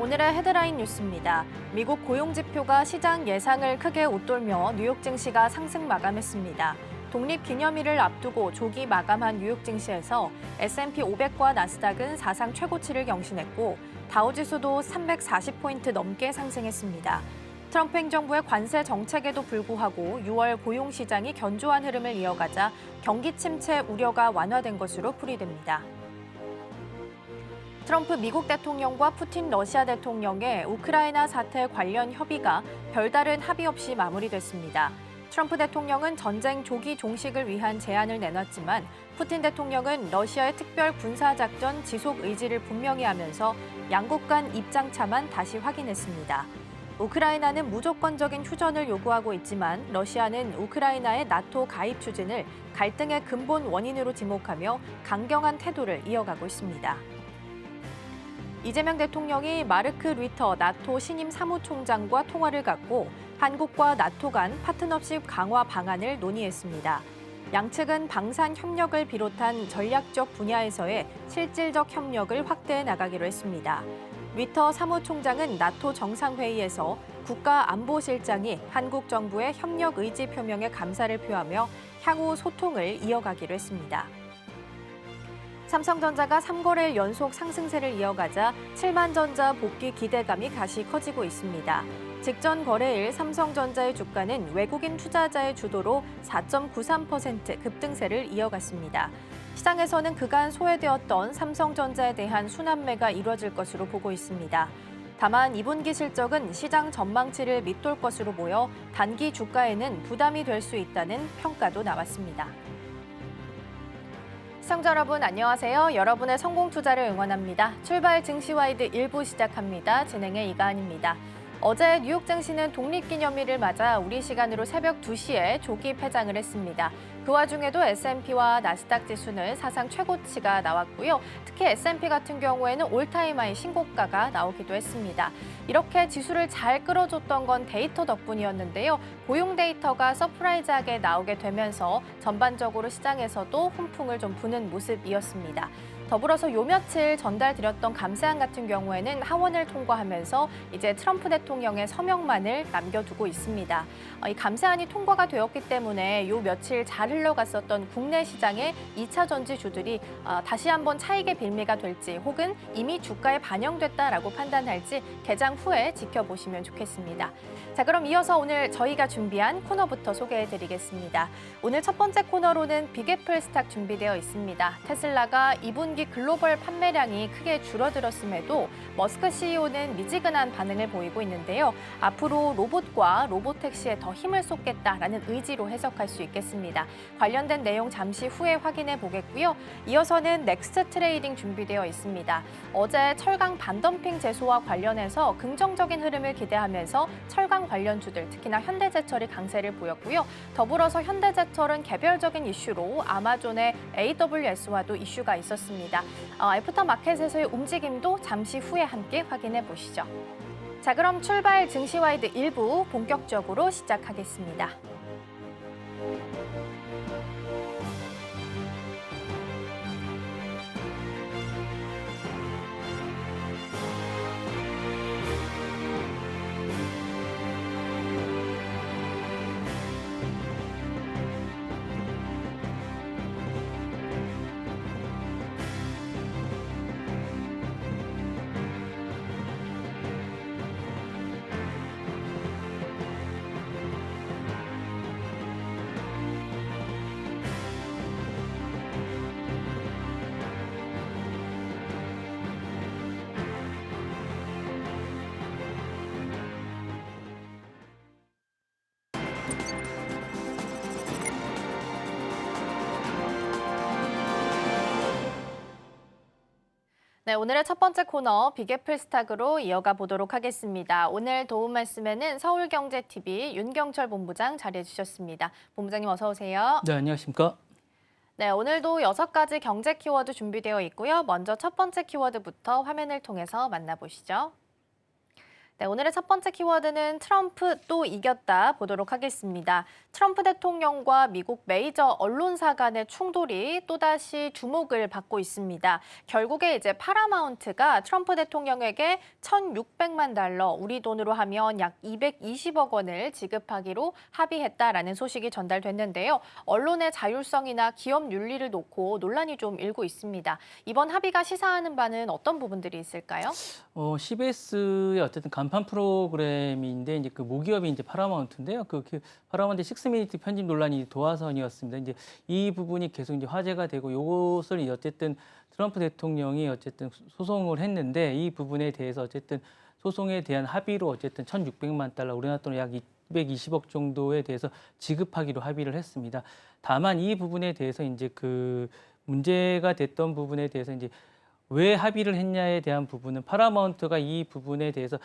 오늘의 헤드라인 뉴스입니다. 미국 고용지표가 시장 예상을 크게 웃돌며 뉴욕 증시가 상승 마감했습니다. 독립기념일을 앞두고 조기 마감한 뉴욕 증시에서 S&P 500과 나스닥은 사상 최고치를 경신했고 다우지수도 340포인트 넘게 상승했습니다. 트럼프 행정부의 관세 정책에도 불구하고 6월 고용시장이 견조한 흐름을 이어가자 경기 침체 우려가 완화된 것으로 풀이됩니다. 트럼프 미국 대통령과 푸틴 러시아 대통령의 우크라이나 사태 관련 협의가 별다른 합의 없이 마무리됐습니다. 트럼프 대통령은 전쟁 조기 종식을 위한 제안을 내놨지만 푸틴 대통령은 러시아의 특별 군사작전 지속 의지를 분명히 하면서 양국 간 입장차만 다시 확인했습니다. 우크라이나는 무조건적인 휴전을 요구하고 있지만 러시아는 우크라이나의 나토 가입 추진을 갈등의 근본 원인으로 지목하며 강경한 태도를 이어가고 있습니다. 이재명 대통령이 마르크 류터 나토 신임 사무총장과 통화를 갖고 한국과 나토 간 파트너십 강화 방안을 논의했습니다. 양측은 방산 협력을 비롯한 전략적 분야에서의 실질적 협력을 확대해 나가기로 했습니다. 류터 사무총장은 나토 정상회의에서 국가안보실장이 한국 정부의 협력 의지 표명에 감사를 표하며 향후 소통을 이어가기로 했습니다. 삼성전자가 3거래일 연속 상승세를 이어가자 7만전자 복귀 기대감이 다시 커지고 있습니다. 직전 거래일 삼성전자의 주가는 외국인 투자자의 주도로 4.93% 급등세를 이어갔습니다. 시장에서는 그간 소외되었던 삼성전자에 대한 순환매가 이뤄질 것으로 보고 있습니다. 다만 2분기 실적은 시장 전망치를 밑돌 것으로 보여 단기 주가에는 부담이 될 수 있다는 평가도 나왔습니다. 시청자 여러분 안녕하세요. 여러분의 성공 투자를 응원합니다. 출발 증시와이드 1부 시작합니다. 진행의 이가은입니다. 어제 뉴욕 증시는 독립기념일을 맞아 우리 시간으로 새벽 2시에 조기 폐장을 했습니다. 그 와중에도 S&P와 나스닥 지수는 사상 최고치가 나왔고요. 특히 S&P 같은 경우에는 올타임 하이 신고가가 나오기도 했습니다. 이렇게 지수를 잘 끌어줬던 건 데이터 덕분이었는데요. 고용 데이터가 서프라이즈하게 나오게 되면서 전반적으로 시장에서도 훈풍을 좀 부는 모습이었습니다. 더불어서 요 며칠 전달드렸던 감세안 같은 경우에는 하원을 통과하면서 이제 트럼프 대통령의 서명만을 남겨두고 있습니다. 이 감세안이 통과가 되었기 때문에 요 며칠 잘 흘러갔었던 국내 시장의 2차 전지주들이 다시 한번 차익의 빌미가 될지 혹은 이미 주가에 반영됐다라고 판단할지 개장 후에 지켜보시면 좋겠습니다. 자, 그럼 이어서 오늘 저희가 준비한 코너부터 소개해드리겠습니다. 오늘 첫 번째 코너로는 빅애플 스탁 준비되어 있습니다. 테슬라가 2분기 글로벌 판매량이 크게 줄어들었음에도 머스크 CEO는 미지근한 반응을 보이고 있는데요. 앞으로 로봇과 로보택시에 더 힘을 쏟겠다라는 의지로 해석할 수 있겠습니다. 관련된 내용 잠시 후에 확인해 보겠고요. 이어서는 넥스트 트레이딩 준비되어 있습니다. 어제 철강 반덤핑 제소와 관련해서 긍정적인 흐름을 기대하면서 철강 관련주들, 특히나 현대제철이 강세를 보였고요. 더불어서 현대제철은 개별적인 이슈로 아마존의 AWS와도 이슈가 있었습니다. 애프터마켓에서의 움직임도 잠시 후에 함께 확인해 보시죠. 자, 그럼 출발 증시와이드 1부 본격적으로 시작하겠습니다. 네, 오늘의 첫 번째 코너 빅애플 스탁으로 이어가 보도록 하겠습니다. 오늘 도움 말씀에는 서울경제TV 윤경철 본부장 자리해 주셨습니다. 본부장님 어서 오세요. 네, 안녕하십니까? 네, 오늘도 6가지 경제 키워드 준비되어 있고요. 먼저 첫 번째 키워드부터 화면을 통해서 만나보시죠. 네, 오늘의 첫 번째 키워드는 트럼프 또 이겼다 보도록 하겠습니다. 트럼프 대통령과 미국 메이저 언론사 간의 충돌이 또다시 주목을 받고 있습니다. 결국에 이제 파라마운트가 트럼프 대통령에게 1,600만 달러, 우리 돈으로 하면 약 220억 원을 지급하기로 합의했다라는 소식이 전달됐는데요. 언론의 자율성이나 기업 윤리를 놓고 논란이 좀 일고 있습니다. 이번 합의가 시사하는 바는 어떤 부분들이 있을까요? CBS의 어쨌든 간판 프로그램인데 이제 그 모기업이 이제 파라마운트인데요. 그 파라마운트 6미니트 편집 논란이 도화선이었습니다. 이제 이 부분이 계속 이제 화제가 되고 요것을 어쨌든 트럼프 대통령이 어쨌든 소송을 했는데 이 부분에 대해서 어쨌든 소송에 대한 합의로 어쨌든 1,600만 달러 우리나라 돈으로 약 220억 정도에 대해서 지급하기로 합의를 했습니다. 다만 이 부분에 대해서 이제 그 문제가 됐던 부분에 대해서 이제 왜 합의를 했냐에 대한 부분은 파라마운트가 이 부분에 대해서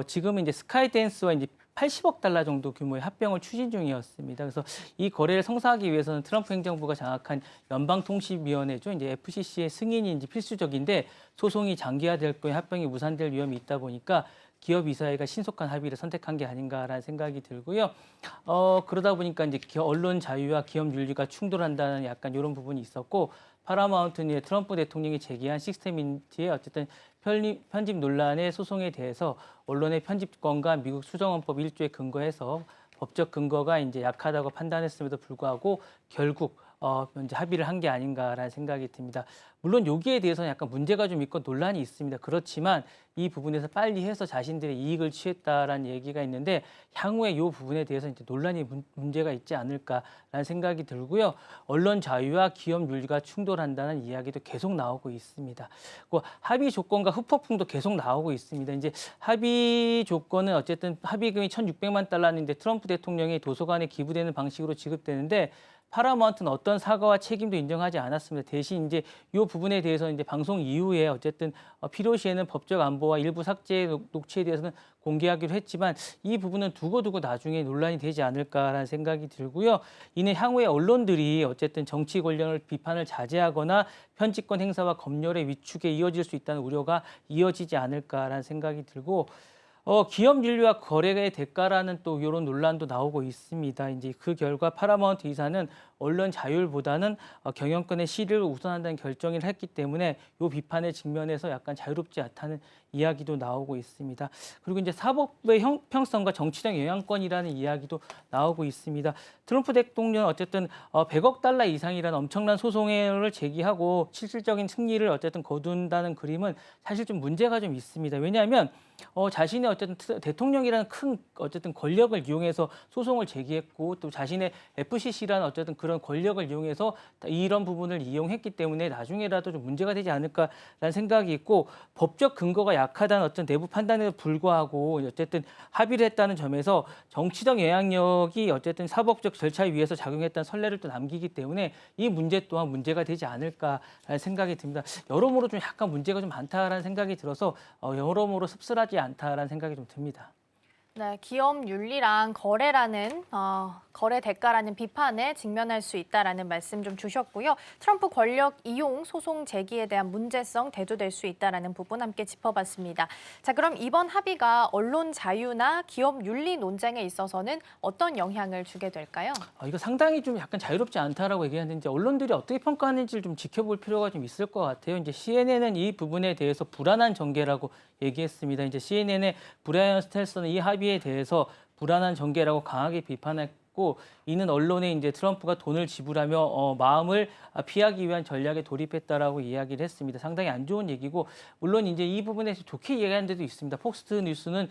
지금은 이제 스카이댄스와 이제 80억 달러 정도 규모의 합병을 추진 중이었습니다. 그래서 이 거래를 성사하기 위해서는 트럼프 행정부가 장악한 연방통신위원회죠. 이제 FCC의 승인이 이제 필수적인데 소송이 장기화될 거에 합병이 무산될 위험이 있다 보니까 기업 이사회가 신속한 합의를 선택한 게 아닌가라는 생각이 들고요. 그러다 보니까 이제 언론 자유와 기업 윤리가 충돌한다는 약간 이런 부분이 있었고 파라마운트의 트럼프 대통령이 제기한 식스미니트의 어쨌든 편집 논란의 소송에 대해서 언론의 편집권과 미국 수정헌법 1조에 근거해서 법적 근거가 이제 약하다고 판단했음에도 불구하고 결국 이제 합의를 한 게 아닌가라는 생각이 듭니다. 물론 여기에 대해서는 약간 문제가 좀 있고 논란이 있습니다. 그렇지만 이 부분에서 빨리 해서 자신들의 이익을 취했다라는 얘기가 있는데 향후에 이 부분에 대해서 이제 논란이 문제가 있지 않을까라는 생각이 들고요. 언론 자유와 기업 윤리가 충돌한다는 이야기도 계속 나오고 있습니다. 그 합의 조건과 후폭풍도 계속 나오고 있습니다. 이제 합의 조건은 어쨌든 합의금이 1,600만 달러인데 트럼프 대통령이 도서관에 기부되는 방식으로 지급되는데 파라마운트는 어떤 사과와 책임도 인정하지 않았습니다. 대신 이제 이 부분에 대해서 이제 방송 이후에 어쨌든 필요시에는 법적 안보와 일부 삭제 녹취에 대해서는 공개하기로 했지만 이 부분은 두고두고 나중에 논란이 되지 않을까라는 생각이 들고요. 이는 향후에 언론들이 어쨌든 정치 권력을 비판을 자제하거나 편집권 행사와 검열의 위축에 이어질 수 있다는 우려가 이어지지 않을까라는 생각이 들고 기업 윤리와 거래의 대가라는 또 이런 논란도 나오고 있습니다. 이제 그 결과 파라마운트 이사는 언론 자율보다는 경영권의 실익을 우선한다는 결정을 했기 때문에 이 비판에 직면해서 약간 자유롭지 않다는 이야기도 나오고 있습니다. 그리고 이제 사법의 형평성과 정치적 영향권이라는 이야기도 나오고 있습니다. 트럼프 대통령은 어쨌든 100억 달러 이상이라는 엄청난 소송을 제기하고 실질적인 승리를 어쨌든 거둔다는 그림은 사실 좀 문제가 좀 있습니다. 왜냐하면 자신의 어쨌든 대통령이라는 큰 어쨌든 권력을 이용해서 소송을 제기했고 또 자신의 FCC라는 어쨌든 그런 권력을 이용해서 이런 부분을 이용했기 때문에 나중에라도 좀 문제가 되지 않을까라는 생각이 있고 법적 근거가 약하다는 어떤 내부 판단에도 불구하고 어쨌든 합의를 했다는 점에서 정치적 영향력이 어쨌든 사법적 절차에 의해서 작용했다는 선례를 또 남기기 때문에 이 문제 또한 문제가 되지 않을까라는 생각이 듭니다. 여러모로 좀 약간 문제가 좀 많다라는 생각이 들어서 여러모로 씁쓸하지 않다라는 생각이 좀 듭니다. 네, 기업 윤리랑 거래라는 거래 대가라는 비판에 직면할 수 있다라는 말씀 좀 주셨고요. 트럼프 권력 이용 소송 제기에 대한 문제성 대두될 수 있다라는 부분 함께 짚어봤습니다. 자, 그럼 이번 합의가 언론 자유나 기업 윤리 논쟁에 있어서는 어떤 영향을 주게 될까요? 이거 상당히 좀 약간 자유롭지 않다라고 얘기하는데 언론들이 어떻게 평가하는지를 좀 지켜볼 필요가 좀 있을 것 같아요. 이제 CNN은 이 부분에 대해서 불안한 전개라고 얘기했습니다. 이제 CNN의 브라이언 스텔서는 이 합의에 대해서 불안한 전개라고 강하게 비판했고 이는 언론에 이제 트럼프가 돈을 지불하며 마음을 피하기 위한 전략에 돌입했다라고 이야기를 했습니다. 상당히 안 좋은 얘기고 물론 이제 이 부분에서 좋게 얘기하는 데도 있습니다. 폭스트 뉴스는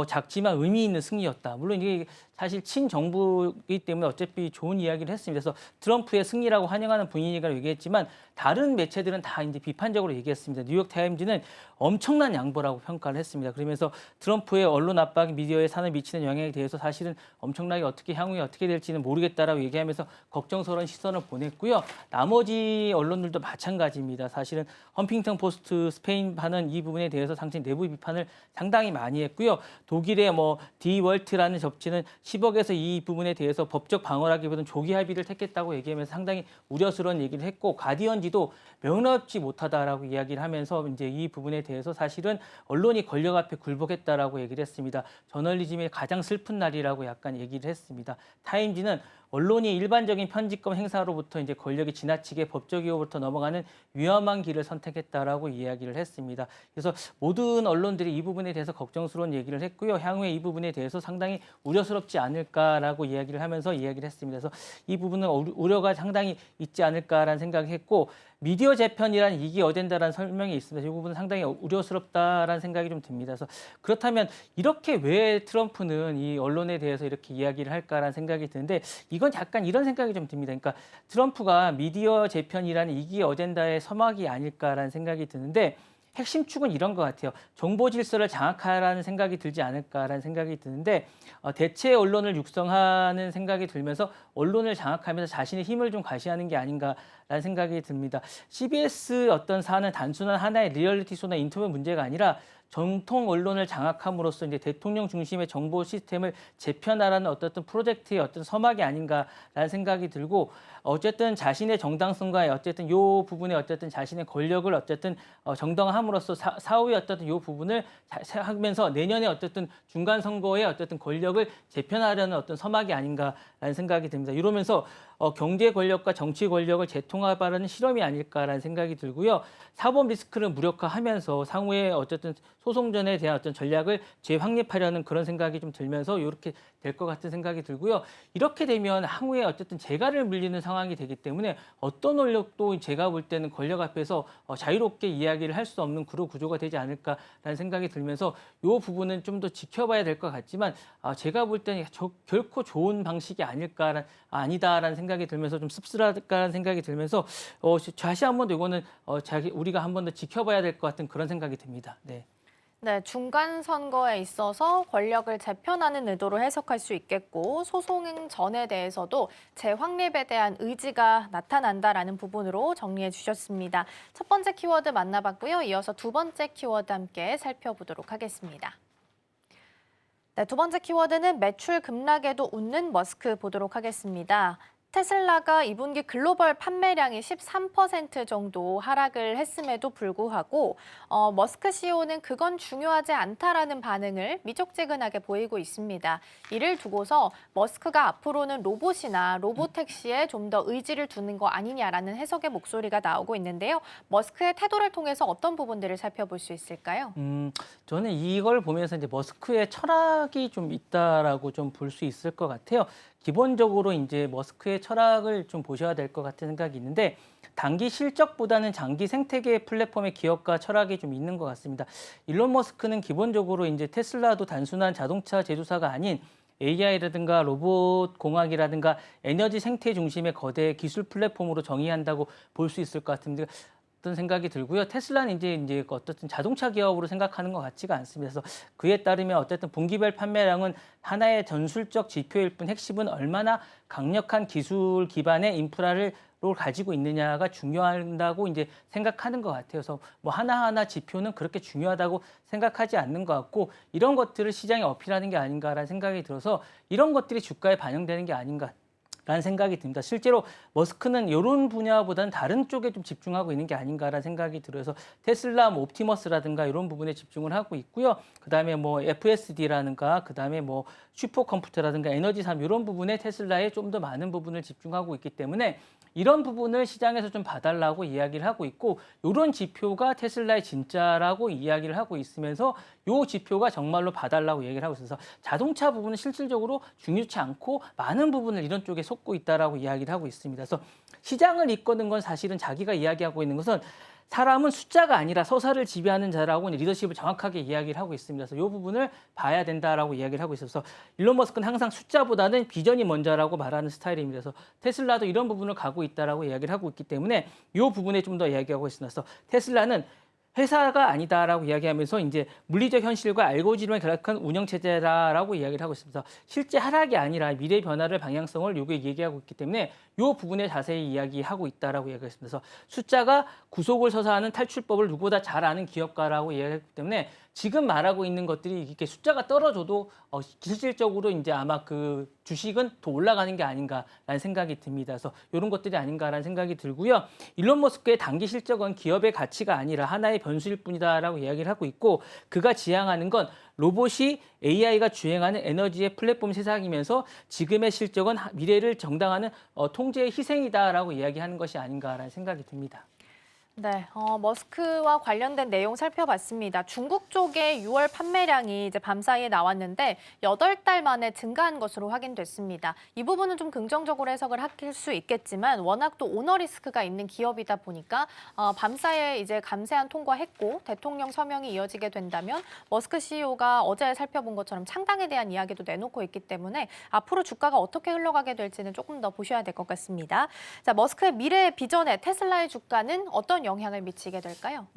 작지만 의미 있는 승리였다. 물론 이게 사실 친정부이기 때문에 어차피 좋은 이야기를 했습니다. 그래서 트럼프의 승리라고 환영하는 분위기라고 얘기했지만 다른 매체들은 다 이제 비판적으로 얘기했습니다. 뉴욕 타임즈는 엄청난 양보라고 평가를 했습니다. 그러면서 트럼프의 언론 압박 미디어에 산에 미치는 영향에 대해서 사실은 엄청나게 향후에 어떻게 될지는 모르겠다라고 얘기하면서 걱정스러운 시선을 보냈고요. 나머지 언론들도 마찬가지입니다. 사실은 험핑턴 포스트 스페인판은 이 부분에 대해서 상당히 내부 비판을 상당히 많이 했고요. 독일의 디 월트라는 잡지는 10억에서 이 부분에 대해서 법적 방어라기보다는 조기 합의를 택했다고 얘기하면서 상당히 우려스러운 얘기를 했고 가디언지도 명랑없지 못하다라고 이야기를 하면서 이제 이 부분에 대해서 사실은 언론이 권력 앞에 굴복했다라고 얘기를 했습니다. 저널리즘의 가장 슬픈 날이라고 약간 얘기를 했습니다. 타임지는 언론이 일반적인 편집권 행사로부터 이제 권력이 지나치게 법적 위협으로부터 넘어가는 위험한 길을 선택했다라고 이야기를 했습니다. 그래서 모든 언론들이 이 부분에 대해서 걱정스러운 얘기를 했고요. 향후에 이 부분에 대해서 상당히 우려스럽지 않을까라고 이야기를 하면서 이야기를 했습니다. 그래서 이 부분은 우려가 상당히 있지 않을까라는 생각을 했고 미디어 재편이라는 이기 어젠다라는 설명이 있습니다. 이 부분은 상당히 우려스럽다라는 생각이 좀 듭니다. 그래서 그렇다면 이렇게 왜 트럼프는 이 언론에 대해서 이렇게 이야기를 할까라는 생각이 드는데 이건 약간 이런 생각이 좀 듭니다. 그러니까 트럼프가 미디어 재편이라는 이기 어젠다의 서막이 아닐까라는 생각이 드는데 핵심 축은 이런 것 같아요. 정보 질서를 장악하라는 생각이 들지 않을까라는 생각이 드는데 대체 언론을 육성하는 생각이 들면서 언론을 장악하면서 자신의 힘을 좀 과시하는 게 아닌가라는 생각이 듭니다. CBS 어떤 사안은 단순한 하나의 리얼리티 쇼나 인터뷰 문제가 아니라 정통 언론을 장악함으로써 이제 대통령 중심의 정보 시스템을 재편하라는 어떤 프로젝트의 어떤 서막이 아닌가라는 생각이 들고 어쨌든 자신의 정당성과 어쨌든 요 부분에 어쨌든 자신의 권력을 어쨌든 정당함으로써 사후에 어쨌든 요 부분을 하면서 내년에 어쨌든 중간 선거에 어쨌든 권력을 재편하려는 어떤 서막이 아닌가라는 생각이 듭니다. 이러면서 경제 권력과 정치 권력을 재통합하려는 실험이 아닐까라는 생각이 들고요. 사법 리스크를 무력화하면서 상후에 어쨌든 소송전에 대한 어떤 전략을 재확립하려는 그런 생각이 좀 들면서 이렇게 될 것 같은 생각이 들고요. 이렇게 되면 향후에 어쨌든 재갈을 물리는 상황이 되기 때문에 어떤 권력도 제가 볼 때는 권력 앞에서 자유롭게 이야기를 할 수 없는 그런 구조가 되지 않을까라는 생각이 들면서 이 부분은 좀 더 지켜봐야 될 것 같지만 제가 볼 때는 결코 좋은 방식이 아니다라는 생각이 들면서 좀 씁쓸하다는 생각이 들면서 다시 한 번 더 이거는 우리가 한 번 더 지켜봐야 될 것 같은 그런 생각이 듭니다. 네. 네, 중간 선거에 있어서 권력을 재편하는 의도로 해석할 수 있겠고 소송 전에 대해서도 재확립에 대한 의지가 나타난다라는 부분으로 정리해 주셨습니다. 첫 번째 키워드 만나봤고요. 이어서 두 번째 키워드 함께 살펴보도록 하겠습니다. 네, 두 번째 키워드는 매출 급락에도 웃는 머스크 보도록 하겠습니다. 테슬라가 2분기 글로벌 판매량이 13% 정도 하락을 했음에도 불구하고 머스크 CEO는 그건 중요하지 않다라는 반응을 미적지근하게 보이고 있습니다. 이를 두고서 머스크가 앞으로는 로봇이나 로보택시에 좀 더 의지를 두는 거 아니냐라는 해석의 목소리가 나오고 있는데요. 머스크의 태도를 통해서 어떤 부분들을 살펴볼 수 있을까요? 저는 이걸 보면서 이제 머스크의 철학이 좀 있다라고 좀 볼 수 있을 것 같아요. 기본적으로 이제 머스크의 철학을 좀 보셔야 될 것 같은 생각이 있는데 단기 실적보다는 장기 생태계 플랫폼의 기업과 철학이 좀 있는 것 같습니다. 일론 머스크는 기본적으로 이제 테슬라도 단순한 자동차 제조사가 아닌 AI라든가 로봇 공학이라든가 에너지 생태 중심의 거대 기술 플랫폼으로 정의한다고 볼 수 있을 것 같은데 어떤 생각이 들고요. 테슬라는 이제 어떻든 자동차 기업으로 생각하는 것 같지가 않습니다. 그래서 그에 따르면 어쨌든 분기별 판매량은 하나의 전술적 지표일 뿐 핵심은 얼마나 강력한 기술 기반의 인프라를 가지고 있느냐가 중요하다고 이제 생각하는 것 같아요. 그래서 뭐 하나하나 지표는 그렇게 중요하다고 생각하지 않는 것 같고 이런 것들을 시장에 어필하는 게 아닌가라는 생각이 들어서 이런 것들이 주가에 반영되는 게 아닌가. 라는 생각이 듭니다. 실제로 머스크는 이런 분야보다는 다른 쪽에 좀 집중하고 있는 게 아닌가라는 생각이 들어서 테슬라, 뭐 옵티머스라든가 이런 부분에 집중을 하고 있고요. 그다음에 뭐 FSD라든가 그다음에 뭐 슈퍼컴퓨터라든가 에너지삼 이런 부분에 테슬라에 좀 더 많은 부분을 집중하고 있기 때문에 이런 부분을 시장에서 좀 봐달라고 이야기를 하고 있고 이런 지표가 테슬라의 진짜라고 이야기를 하고 있으면서 이 지표가 정말로 봐달라고 얘기를 하고 있어서 자동차 부분은 실질적으로 중요치 않고 많은 부분을 이런 쪽에 쏟고 있다라고 이야기를 하고 있습니다. 그래서 시장을 이끄는 건 사실은 자기가 이야기하고 있는 것은 사람은 숫자가 아니라 서사를 지배하는 자라고 리더십을 정확하게 이야기를 하고 있습니다. 그래서 이 부분을 봐야 된다라고 이야기를 하고 있어서 일론 머스크는 항상 숫자보다는 비전이 먼저라고 말하는 스타일입니다. 그래서 테슬라도 이런 부분을 가고 있다라고 이야기를 하고 있기 때문에 이 부분에 좀 더 이야기하고 있습니다. 그래서 테슬라는 회사가 아니다라고 이야기하면서 이제 물리적 현실과 알고리즘을 결합한 운영체제라고 이야기를 하고 있습니다. 실제 하락이 아니라 미래 변화를 방향성을 요게 얘기하고 있기 때문에 이 부분에 자세히 이야기하고 있다라고 이야기했습니다. 그래서 숫자가 구속을 서서 하는 탈출법을 누구보다 잘 아는 기업가라고 이야기했기 때문에 지금 말하고 있는 것들이 이렇게 숫자가 떨어져도 실질적으로 이제 아마 그 주식은 더 올라가는 게 아닌가라는 생각이 듭니다. 그래서 이런 것들이 아닌가라는 생각이 들고요. 일론 머스크의 단기 실적은 기업의 가치가 아니라 하나의 변수일 뿐이다라고 이야기를 하고 있고 그가 지향하는 건 로봇이 AI가 주행하는 에너지의 플랫폼 세상이면서 지금의 실적은 미래를 정당하는 통제의 희생이다라고 이야기하는 것이 아닌가라는 생각이 듭니다. 네, 머스크와 관련된 내용 살펴봤습니다. 중국 쪽의 6월 판매량이 이제 밤사이에 나왔는데 8달 만에 증가한 것으로 확인됐습니다. 이 부분은 좀 긍정적으로 해석을 할 수 있겠지만 워낙 또 오너 리스크가 있는 기업이다 보니까 밤사이에 이제 감세안 통과했고 대통령 서명이 이어지게 된다면 머스크 CEO가 어제 살펴본 것처럼 창당에 대한 이야기도 내놓고 있기 때문에 앞으로 주가가 어떻게 흘러가게 될지는 조금 더 보셔야 될 것 같습니다. 자, 머스크의 미래 비전에 테슬라의 주가는 어떤 영향을 미치게 될까요?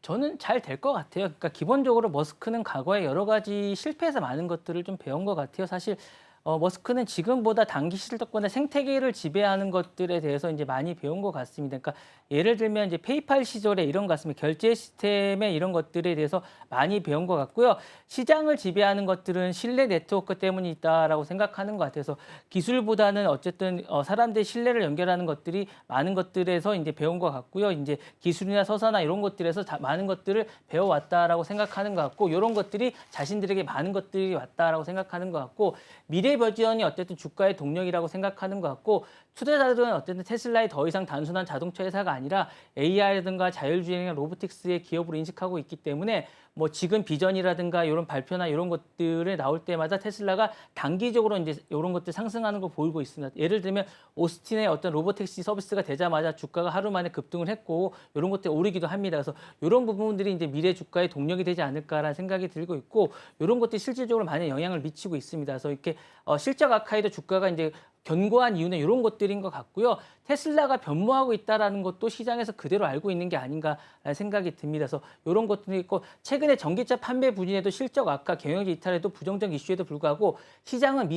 저는 잘 될 것 같아요. 그러니까 기본적으로 머스크는 과거에 여러 가지 실패해서 많은 것들을 좀 배운 것 같아요. 사실 머스크는 지금보다 단기 실적보다 생태계를 지배하는 것들에 대해서 이제 많이 배운 것 같습니다. 그러니까 예를 들면 이제 페이팔 시절에 이런 것 같습니다. 결제 시스템의 이런 것들에 대해서 많이 배운 것 같고요. 시장을 지배하는 것들은 신뢰 네트워크 때문이 있다라고 생각하는 것 같아서 기술보다는 어쨌든 사람들의 신뢰를 연결하는 것들이 많은 것들에서 이제 배운 것 같고요. 이제 기술이나 서사나 이런 것들에서 많은 것들을 배워왔다라고 생각하는 것 같고 이런 것들이 자신들에게 많은 것들이 왔다라고 생각하는 것 같고 미래 버전이 어쨌든 주가의 동력이라고 생각하는 것 같고 투자자들은 어쨌든 테슬라의 더 이상 단순한 자동차 회사가 아니라 AI라든가 자율주행이나 로보틱스의 기업으로 인식하고 있기 때문에 뭐 지금 비전이라든가 이런 발표나 이런 것들을 나올 때마다 테슬라가 단기적으로 이제 이런 것들 상승하는 걸 보이고 있습니다. 예를 들면 오스틴의 어떤 로보택시 서비스가 되자마자 주가가 하루 만에 급등을 했고 이런 것들이 오르기도 합니다. 그래서 이런 부분들이 이제 미래 주가의 동력이 되지 않을까라는 생각이 들고 있고 이런 것들이 실질적으로 많은 영향을 미치고 있습니다. 그래서 이렇게 실적 악화에도 주가가 이제 견고한 이유는 이런 것들인 것 같고요. 테슬라가 변모하고 있다는 것도 시장에서 그대로 알고 있는 게 아닌가라는 생각이 듭니다. 그래서 이런 것들이 있고 최근에 전기차 판매 부진에도 실적 악화, 경영지 이탈에도 부정적 이슈에도 불구하고 시장은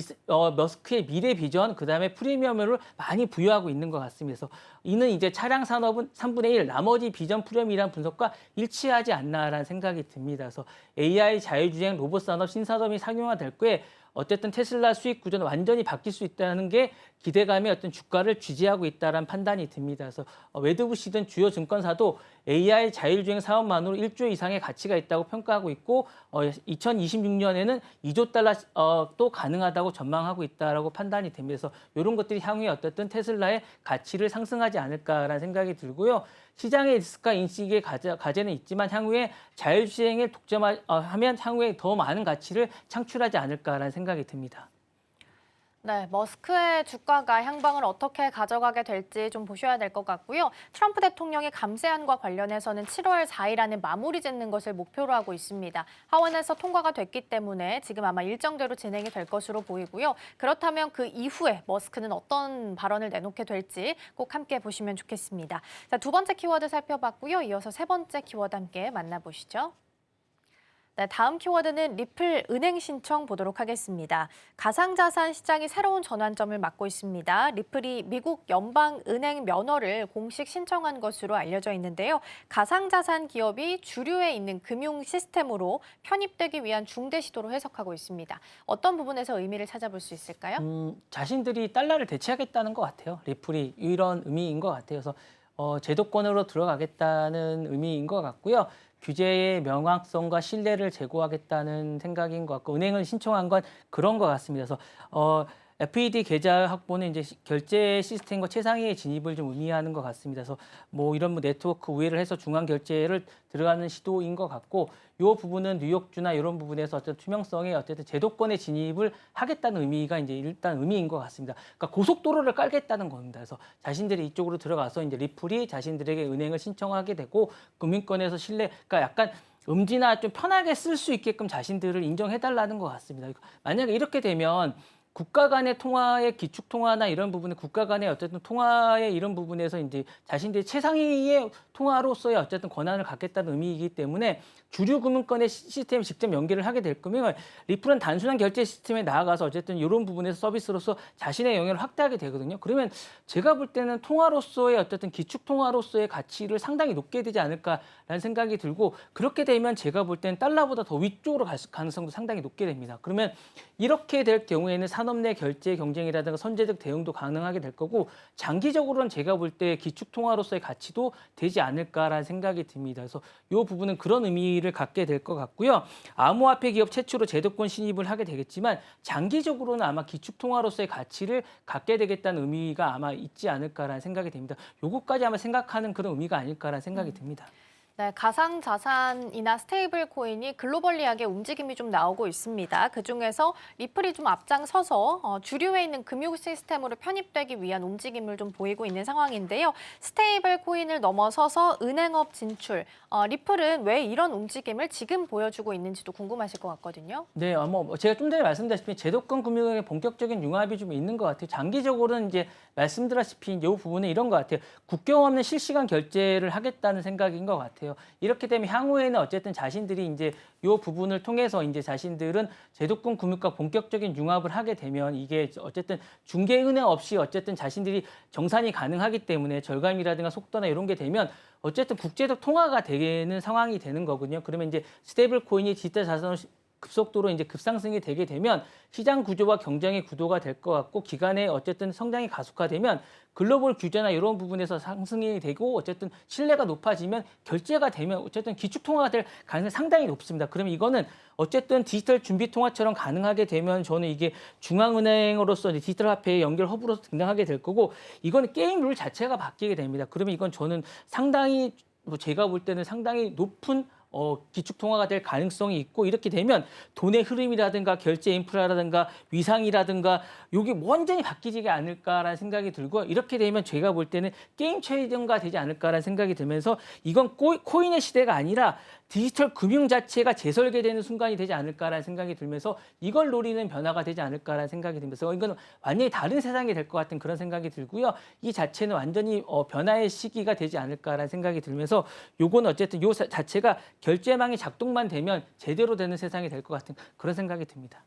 머스크의 미래 비전, 그다음에 프리미엄을 많이 부여하고 있는 것 같습니다. 그래서 이는 이제 차량 산업은 3분의 1, 나머지 비전 프리미엄이라는 분석과 일치하지 않나라는 생각이 듭니다. 그래서 AI, 자율주행, 로봇 산업, 신산업이 상용화될 거에 어쨌든 테슬라 수익 구조는 완전히 바뀔 수 있다는 게 기대감이 어떤 주가를 지지하고 있다는 판단이 듭니다. 그래서 웨드부시든 주요 증권사도 AI 자율주행 사업만으로 1조 이상의 가치가 있다고 평가하고 있고 2026년에는 2조 달러 또 가능하다고 전망하고 있다라고 판단이 됩니다. 그래서 이런 것들이 향후에 어쨌든 테슬라의 가치를 상승하지 않을까라는 생각이 들고요. 시장의 리스크와 인식의 과제는 있지만 향후에 자율주행을 독점하면 향후에 더 많은 가치를 창출하지 않을까라는 생각이 듭니다. 네, 머스크의 주가가 향방을 어떻게 가져가게 될지 좀 보셔야 될 것 같고요. 트럼프 대통령이 감세안과 관련해서는 7월 4일 안에 마무리 짓는 것을 목표로 하고 있습니다. 하원에서 통과가 됐기 때문에 지금 아마 일정대로 진행이 될 것으로 보이고요. 그렇다면 그 이후에 머스크는 어떤 발언을 내놓게 될지 꼭 함께 보시면 좋겠습니다. 자, 두 번째 키워드 살펴봤고요. 이어서 세 번째 키워드 함께 만나보시죠. 네, 다음 키워드는 리플 은행 신청 보도록 하겠습니다. 가상자산 시장이 새로운 전환점을 맞고 있습니다. 리플이 미국 연방은행 면허를 공식 신청한 것으로 알려져 있는데요. 가상자산 기업이 주류에 있는 금융 시스템으로 편입되기 위한 중대 시도로 해석하고 있습니다. 어떤 부분에서 의미를 찾아볼 수 있을까요? 자신들이 달러를 대체하겠다는 것 같아요. 리플이 이런 의미인 것 같아요. 그래서 제도권으로 들어가겠다는 의미인 것 같고요. 규제의 명확성과 신뢰를 제고하겠다는 생각인 것 같고 은행을 신청한 건 그런 것 같습니다. 그래서 FED 계좌 확보는 이제 결제 시스템과 최상위의 진입을 좀 의미하는 것 같습니다. 그래서 뭐 이런 네트워크 우회를 해서 중앙 결제를 들어가는 시도인 것 같고 이 부분은 뉴욕주나 이런 부분에서 어떤 투명성에 어쨌든 제도권의 진입을 하겠다는 의미가 이제 일단 의미인 것 같습니다. 그러니까 고속도로를 깔겠다는 겁니다. 그래서 자신들이 이쪽으로 들어가서 이제 리플이 자신들에게 은행을 신청하게 되고 금융권에서 그러니까 약간 음지나 좀 편하게 쓸 수 있게끔 자신들을 인정해달라는 것 같습니다. 만약에 이렇게 되면 국가 간의 통화의 기축 통화나 이런 부분에 국가 간의 어쨌든 통화의 이런 부분에서 이제 자신들이 최상위의 통화로서의 어쨌든 권한을 갖겠다는 의미이기 때문에 주류 금융권의 시스템에 직접 연계를 하게 될 거면 리플은 단순한 결제 시스템에 나아가서 어쨌든 이런 부분에서 서비스로서 자신의 영역을 확대하게 되거든요. 그러면 제가 볼 때는 통화로서의 어쨌든 기축 통화로서의 가치를 상당히 높게 되지 않을까라는 생각이 들고 그렇게 되면 제가 볼 때는 달러보다 더 위쪽으로 갈 가능성도 상당히 높게 됩니다. 그러면 이렇게 될 경우에는 산업 내 결제 경쟁이라든가 선제적 대응도 가능하게 될 거고 장기적으로는 제가 볼 때 기축 통화로서의 가치도 되지 않을까라는 생각이 듭니다. 그래서 이 부분은 그런 의미를 갖게 될 것 같고요. 암호화폐 기업 최초로 제도권 신입을 하게 되겠지만 장기적으로는 아마 기축 통화로서의 가치를 갖게 되겠다는 의미가 아마 있지 않을까라는 생각이 됩니다. 요것까지 아마 생각하는 그런 의미가 아닐까라는 생각이 듭니다. 네, 가상자산이나 스테이블 코인이 글로벌리하게 움직임이 좀 나오고 있습니다. 그중에서 리플이 좀 앞장서서 주류에 있는 금융 시스템으로 편입되기 위한 움직임을 좀 보이고 있는 상황인데요. 스테이블 코인을 넘어서서 은행업 진출, 리플은 왜 이런 움직임을 지금 보여주고 있는지도 궁금하실 것 같거든요. 네, 제가 좀 전에 말씀드렸다시피 제도권 금융의 본격적인 융합이 좀 있는 것 같아요. 장기적으로는 이제 말씀드렸다시피 이 부분은 이런 것 같아요. 국경 없는 실시간 결제를 하겠다는 생각인 것 같아요. 이렇게 되면 향후에는 어쨌든 자신들이 이제 이 부분을 통해서 이제 자신들은 제도권 금융과 본격적인 융합을 하게 되면 이게 어쨌든 중개은행 없이 어쨌든 자신들이 정산이 가능하기 때문에 절감이라든가 속도나 이런 게 되면 어쨌든 국제적 통화가 되는 상황이 되는 거거든요. 그러면 이제 스테이블 코인이 디지털 자산으로 급속도로 이제 급상승이 되게 되면 시장 구조와 경쟁의 구도가 될 것 같고 기간에 어쨌든 성장이 가속화되면 글로벌 규제나 이런 부분에서 상승이 되고 어쨌든 신뢰가 높아지면 결제가 되면 어쨌든 기축 통화가 될 가능성이 상당히 높습니다. 그러면 이거는 어쨌든 디지털 준비 통화처럼 가능하게 되면 저는 이게 중앙은행으로서 디지털 화폐의 연결 허브로 등장하게 될 거고 이거는 게임 룰 자체가 바뀌게 됩니다. 그러면 이건 저는 상당히 제가 볼 때는 상당히 높은 기축 통화가 될 가능성이 있고 이렇게 되면 돈의 흐름이라든가 결제 인프라라든가 위상이라든가 여기 완전히 바뀌지 않을까라는 생각이 들고 이렇게 되면 제가 볼 때는 게임 체인저가 되지 않을까라는 생각이 들면서 이건 코인의 시대가 아니라 디지털 금융 자체가 재설계되는 순간이 되지 않을까라는 생각이 들면서 이걸 노리는 변화가 되지 않을까라는 생각이 들면서 이건 완전히 다른 세상이 될 것 같은 그런 생각이 들고요. 이 자체는 완전히 변화의 시기가 되지 않을까라는 생각이 들면서 요건 어쨌든 요 자체가 결제망이 작동만 되면 제대로 되는 세상이 될 것 같은 그런 생각이 듭니다.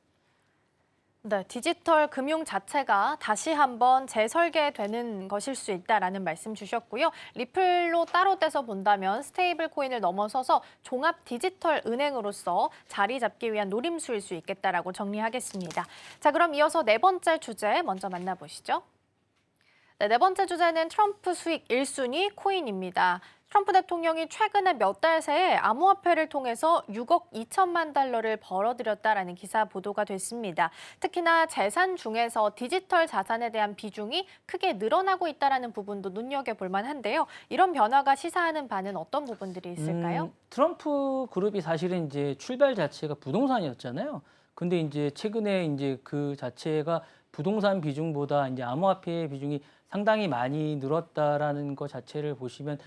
네, 디지털 금융 자체가 다시 한번 재설계되는 것일 수 있다라는 말씀 주셨고요. 리플로 따로 떼서 본다면 스테이블 코인을 넘어서서 종합 디지털 은행으로서 자리 잡기 위한 노림수일 수 있겠다라고 정리하겠습니다. 자, 그럼 이어서 네 번째 주제 먼저 만나보시죠. 네 번째 주제는 트럼프 수익 1순위 코인입니다. 트럼프 대통령이 최근에 몇 달 새에 암호화폐를 통해서 6억 2천만 달러를 벌어들였다라는 기사 보도가 됐습니다. 특히나 재산 중에서 디지털 자산에 대한 비중이 크게 늘어나고 있다는 부분도 눈여겨볼 만한데요. 이런 변화가 시사하는 바는 어떤 부분들이 있을까요? 트럼프 그룹이 사실은 이제 출발 자체가 부동산이었잖아요. 근데 이제 최근에 이제 그 자체가 부동산 비중보다 이제 암호화폐의 비중이 상당히 많이 늘었다라는 것 자체를 보시면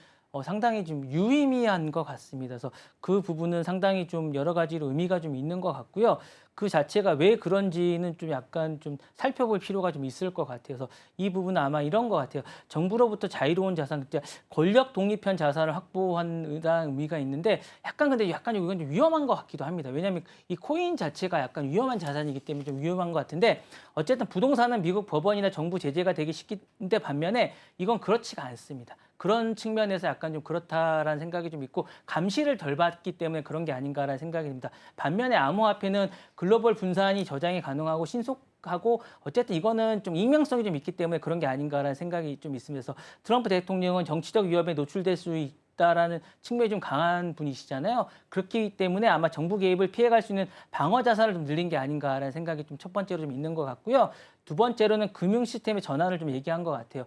상당히 좀 유의미한 것 같습니다. 그래서 그 부분은 상당히 좀 여러 가지로 의미가 좀 있는 것 같고요. 그 자체가 왜 그런지는 좀 약간 좀 살펴볼 필요가 좀 있을 것 같아요. 그래서 이 부분은 아마 이런 것 같아요. 정부로부터 자유로운 자산, 권력 독립한 자산을 확보한 의미가 있는데 근데 약간 이건 좀 위험한 것 같기도 합니다. 왜냐하면 이 코인 자체가 약간 위험한 자산이기 때문에 좀 위험한 것 같은데 어쨌든 부동산은 미국 법원이나 정부 제재가 되기 쉽긴데 반면에 이건 그렇지가 않습니다. 그런 측면에서 약간 좀 그렇다라는 생각이 좀 있고 감시를 덜 받기 때문에 그런 게 아닌가라는 생각이 듭니다. 반면에 암호화폐는 글로벌 분산이 저장이 가능하고 신속하고 어쨌든 이거는 좀 익명성이 좀 있기 때문에 그런 게 아닌가라는 생각이 좀 있습니다. 그래서 트럼프 대통령은 정치적 위협에 노출될 수 있다라는 측면이 좀 강한 분이시잖아요. 그렇기 때문에 아마 정부 개입을 피해갈 수 있는 방어 자산을 좀 늘린 게 아닌가라는 생각이 좀 첫 번째로 좀 있는 것 같고요. 두 번째로는 금융 시스템의 전환을 좀 얘기한 것 같아요.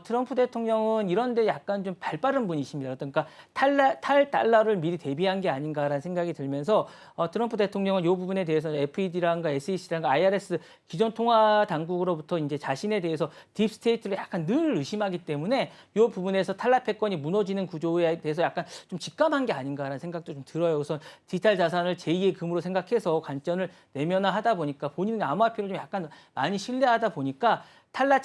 트럼프 대통령은 이런데 약간 좀 발빠른 분이십니다. 그러니까 탈달러를 미리 대비한 게 아닌가라는 생각이 들면서 트럼프 대통령은 이 부분에 대해서 FED랑가 SEC랑가 IRS 기존 통화 당국으로부터 이제 자신에 대해서 딥스테이트를 약간 늘 의심하기 때문에 이 부분에서 탈라 패권이 무너지는 구조에 대해서 약간 좀 직감한 게 아닌가라는 생각도 좀 들어요. 우선 디지털 자산을 제2의 금으로 생각해서 관점을 내면화하다 보니까 본인은 암호화폐를 좀 약간 많이 신뢰하다 보니까 달러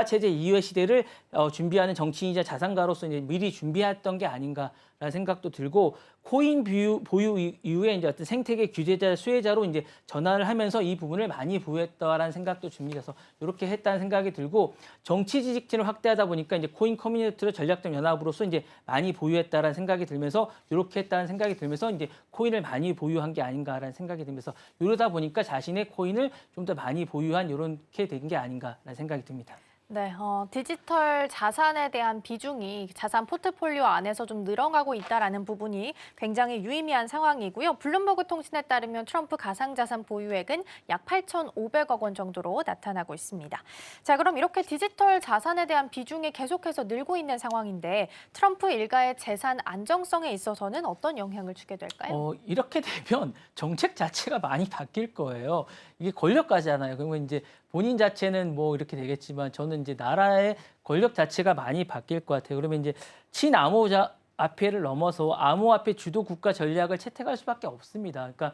체제 이후의 시대를 준비하는 정치인이자 자산가로서 이제 미리 준비했던 게 아닌가라는 생각도 들고 코인 보유 이후에 이제 어떤 생태계 규제자 수혜자로 이제 전환을 하면서 이 부분을 많이 보유했다라는 생각도 듭니다. 그래서 이렇게 했다는 생각이 들고 정치 지지층을 확대하다 보니까 이제 코인 커뮤니티를 전략적 연합으로서 이제 많이 보유했다라는 생각이 들면서 이렇게 했다는 생각이 들면서 이제 코인을 많이 보유한 게 아닌가라는 생각이 들면서 이러다 보니까 자신의 코인을 좀 더 많이 보유한 이렇게 된 게 아닌가라는 생각이 듭니다. 네, 디지털 자산에 대한 비중이 자산 포트폴리오 안에서 좀 늘어가고 있다라는 부분이 굉장히 유의미한 상황이고요. 블룸버그 통신에 따르면 트럼프 가상자산 보유액은 약 8,500억 원 정도로 나타나고 있습니다. 자, 그럼 이렇게 디지털 자산에 대한 비중이 계속해서 늘고 있는 상황인데 트럼프 일가의 재산 안정성에 있어서는 어떤 영향을 주게 될까요? 이렇게 되면 정책 자체가 많이 바뀔 거예요. 이게 권력가잖아요. 그러면 이제 본인 자체는 뭐 이렇게 되겠지만 저는 이제 나라의 권력 자체가 많이 바뀔 것 같아요. 그러면 이제 친암호화폐를 넘어서 암호화폐 주도 국가 전략을 채택할 수밖에 없습니다. 그러니까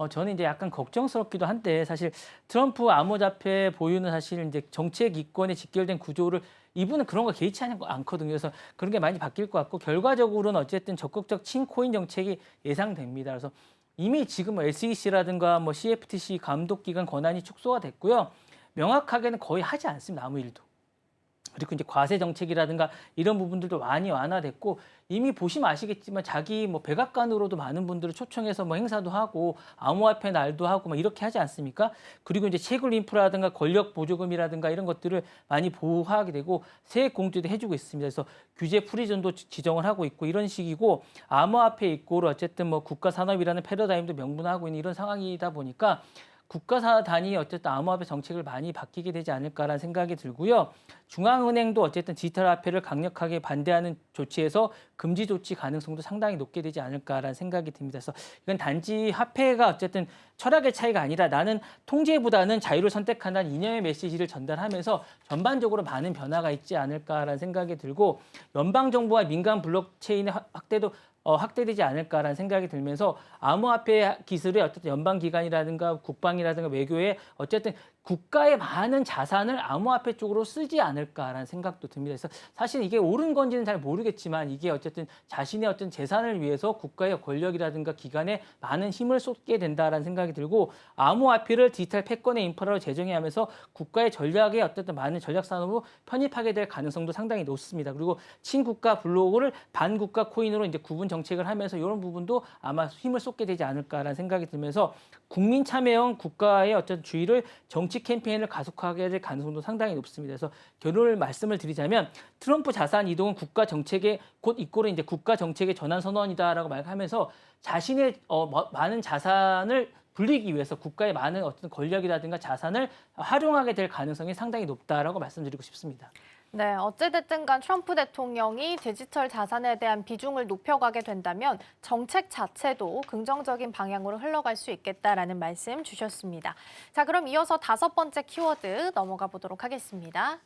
저는 이제 약간 걱정스럽기도 한데 사실 트럼프 암호화폐 보유는 사실 이제 정책 이권에 직결된 구조를 이분은 그런 거 개의치 않거든요. 그래서 그런 게 많이 바뀔 것 같고 결과적으로는 어쨌든 적극적 친코인 정책이 예상됩니다. 그래서 이미 지금 SEC라든가 뭐 CFTC 감독기관 권한이 축소가 됐고요. 명확하게는 거의 하지 않습니다. 아무 일도. 그리고 이제 과세 정책이라든가 이런 부분들도 많이 완화됐고 이미 보시면 아시겠지만 자기 뭐 백악관으로도 많은 분들을 초청해서 뭐 행사도 하고 암호화폐 날도 하고 막 이렇게 하지 않습니까? 그리고 이제 채굴 인프라라든가 권력 보조금이라든가 이런 것들을 많이 보호하게 되고 세액 공제도 해주고 있습니다. 그래서 규제 프리존도 지정을 하고 있고 이런 식이고 암호화폐 입고로 어쨌든 뭐 국가 산업이라는 패러다임도 명분하고 있는 이런 상황이다 보니까 국가 단위 어쨌든 암호화폐 정책을 많이 바뀌게 되지 않을까라는 생각이 들고요. 중앙은행도 어쨌든 디지털 화폐를 강력하게 반대하는 조치에서 금지 조치 가능성도 상당히 높게 되지 않을까라는 생각이 듭니다. 그래서 이건 단지 화폐가 어쨌든 철학의 차이가 아니라 나는 통제보다는 자유를 선택한다는 이념의 메시지를 전달하면서 전반적으로 많은 변화가 있지 않을까라는 생각이 들고 연방정부와 민간 블록체인의 확대되지 않을까라는 생각이 들면서 암호화폐 기술의 어쨌든 연방기관이라든가 국방이라든가 외교에 어쨌든 국가의 많은 자산을 암호화폐 쪽으로 쓰지 않을까라는 생각도 듭니다. 그래서 사실 이게 옳은 건지는 잘 모르겠지만 이게 어쨌든 자신의 어떤 재산을 위해서 국가의 권력이라든가 기관에 많은 힘을 쏟게 된다라는 생각이 들고 암호화폐를 디지털 패권의 인프라로 제정해 하면서 국가의 전략에 어쨌든 많은 전략 산업으로 편입하게 될 가능성도 상당히 높습니다. 그리고 친국가 블록을 반국가 코인으로 이제 구분 정책을 하면서 이런 부분도 아마 힘을 쏟게 되지 않을까라는 생각이 들면서 국민 참여형 국가의 어떤 주의를 정치 캠페인을 가속하게 될 가능성도 상당히 높습니다. 그래서 결론을 말씀을 드리자면 트럼프 자산 이동은 국가 정책의 곧 이꼬는 이제 국가 정책의 전환 선언이다라고 말하면서 자신의 많은 자산을 불리기 위해서 국가의 많은 어떤 권력이라든가 자산을 활용하게 될 가능성이 상당히 높다라고 말씀드리고 싶습니다. 네, 어찌됐든 간 트럼프 대통령이 디지털 자산에 대한 비중을 높여가게 된다면 정책 자체도 긍정적인 방향으로 흘러갈 수 있겠다라는 말씀 주셨습니다. 자, 그럼 이어서 5번째 키워드 넘어가 보도록 하겠습니다.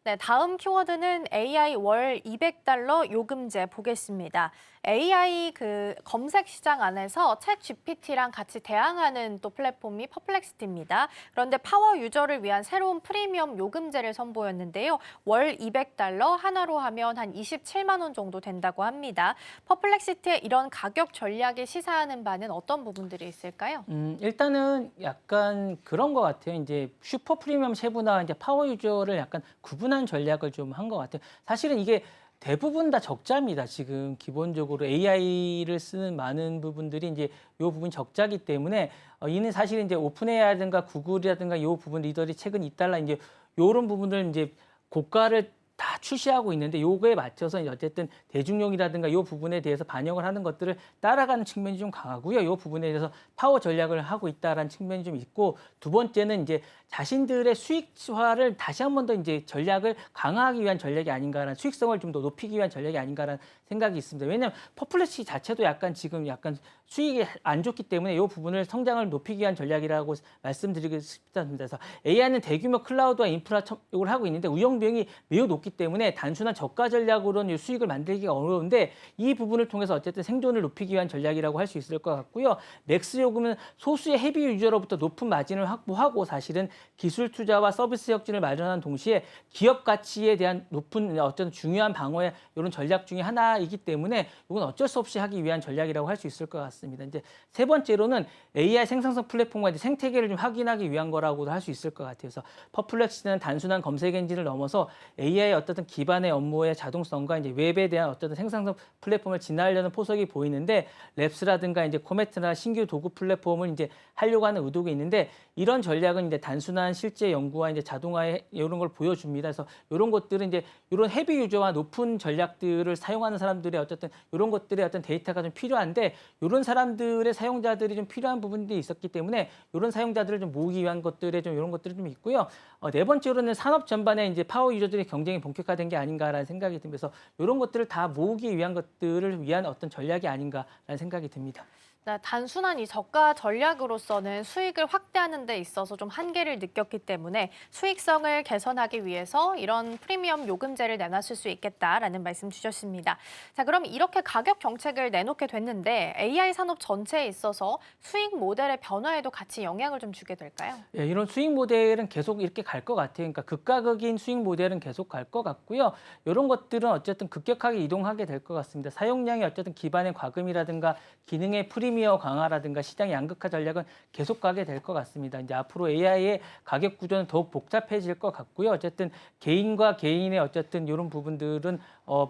네, 다음 키워드는 AI 월 $200 요금제 보겠습니다. AI 검색 시장 안에서 챗 GPT랑 같이 대항하는 또 플랫폼이 퍼플렉시티입니다. 그런데 파워 유저를 위한 새로운 프리미엄 요금제를 선보였는데요. 월 $200 하나로 하면 한 27만 원 정도 된다고 합니다. 퍼플렉시티의 이런 가격 전략이 시사하는 바는 어떤 부분들이 있을까요? 일단은 약간 그런 것 같아요. 이제 슈퍼 프리미엄 세부나 이제 파워 유저를 약간 구분한 전략을 좀 한 것 같아요. 사실은 이게 대부분 다 적자입니다. 지금 기본적으로 AI를 쓰는 많은 부분들이 이제 이 부분 적자기 때문에 이는 사실 이제 오픈 AI라든가 구글이라든가 이 부분 리더리 최근 $2 이제 이런 부분을 이제 고가를 다 출시하고 있는데 요거에 맞춰서 이제 어쨌든 대중용이라든가 요 부분에 대해서 반영을 하는 것들을 따라가는 측면이 좀 강하고요. 요 부분에 대해서 파워 전략을 하고 있다라는 측면이 좀 있고 두 번째는 이제 자신들의 수익화를 다시 한 번 더 이제 전략을 강화하기 위한 전략이 아닌가라는 수익성을 좀 더 높이기 위한 전략이 아닌가라는 생각이 있습니다. 왜냐하면 퍼플렉시 자체도 약간 지금 약간 수익이 안 좋기 때문에 이 부분을 성장을 높이기 위한 전략이라고 말씀드리고 싶습니다. 그래서 AI는 대규모 클라우드와 인프라 이걸 하고 있는데 운영 비용이 매우 높기 때문에 단순한 저가 전략으로는 수익을 만들기가 어려운데 이 부분을 통해서 어쨌든 생존을 높이기 위한 전략이라고 할 수 있을 것 같고요. 맥스 요금은 소수의 헤비 유저로부터 높은 마진을 확보하고 사실은 기술 투자와 서비스 혁신을 마련한 동시에 기업 가치에 대한 높은 어떤 중요한 방어의 이런 전략 중에 하나이기 때문에 이건 어쩔 수 없이 하기 위한 전략이라고 할 수 있을 것 같습니다. 이제 세 번째로는 AI 생성성 플랫폼과 이제 생태계를 좀 확인하기 위한 거라고도 할 수 있을 것 같아요. 그래서 퍼플렉시는 단순한 검색 엔진을 넘어서 AI의 어떤 기반의 업무의 자동성과 이제 웹에 대한 어떤 생성성 플랫폼을 진화하려는 포석이 보이는데 랩스라든가 이제 코메트나 신규 도구 플랫폼을 이제 하려고 하는 의도가 있는데 이런 전략은 이제 단순한 실제 연구와 이제 자동화의 이런 걸 보여줍니다. 그래서 이런 것들은 이제 이런 헤비 유저와 높은 전략들을 사용하는 사람들의 어쨌든 이런 것들의 어떤 데이터가 좀 필요한데 이런 사람들의 사용자들이 좀 필요한 부분들이 있었기 때문에 이런 사용자들을 좀 모으기 위한 것들에 좀 이런 것들이 좀 있고요. 네 번째로는 산업 전반에 이제 파워 유저들의 경쟁이 본격화된 게 아닌가라는 생각이 들면서 이런 것들을 다 모으기 위한 것들을 위한 어떤 전략이 아닌가라는 생각이 듭니다. 네, 단순한 이 저가 전략으로서는 수익을 확대하는 데 있어서 좀 한계를 느꼈기 때문에 수익성을 개선하기 위해서 이런 프리미엄 요금제를 내놨을 수 있겠다라는 말씀 주셨습니다. 자, 그럼 이렇게 가격 정책을 내놓게 됐는데 AI 산업 전체에 있어서 수익 모델의 변화에도 같이 영향을 좀 주게 될까요? 예, 이런 수익 모델은 계속 이렇게 갈 것 같아요. 그러니까 극과 극인 수익 모델은 계속 갈 것 같고요. 이런 것들은 어쨌든 급격하게 이동하게 될 것 같습니다. 사용량이 어쨌든 기반의 과금이라든가 기능의 프리미어 강화라든가 시장의 양극화 전략은 계속 가게 될 것 같습니다. 이제 앞으로 AI의 가격 구조는 더욱 복잡해질 것 같고요. 어쨌든 개인과 개인의 어쨌든 이런 부분들은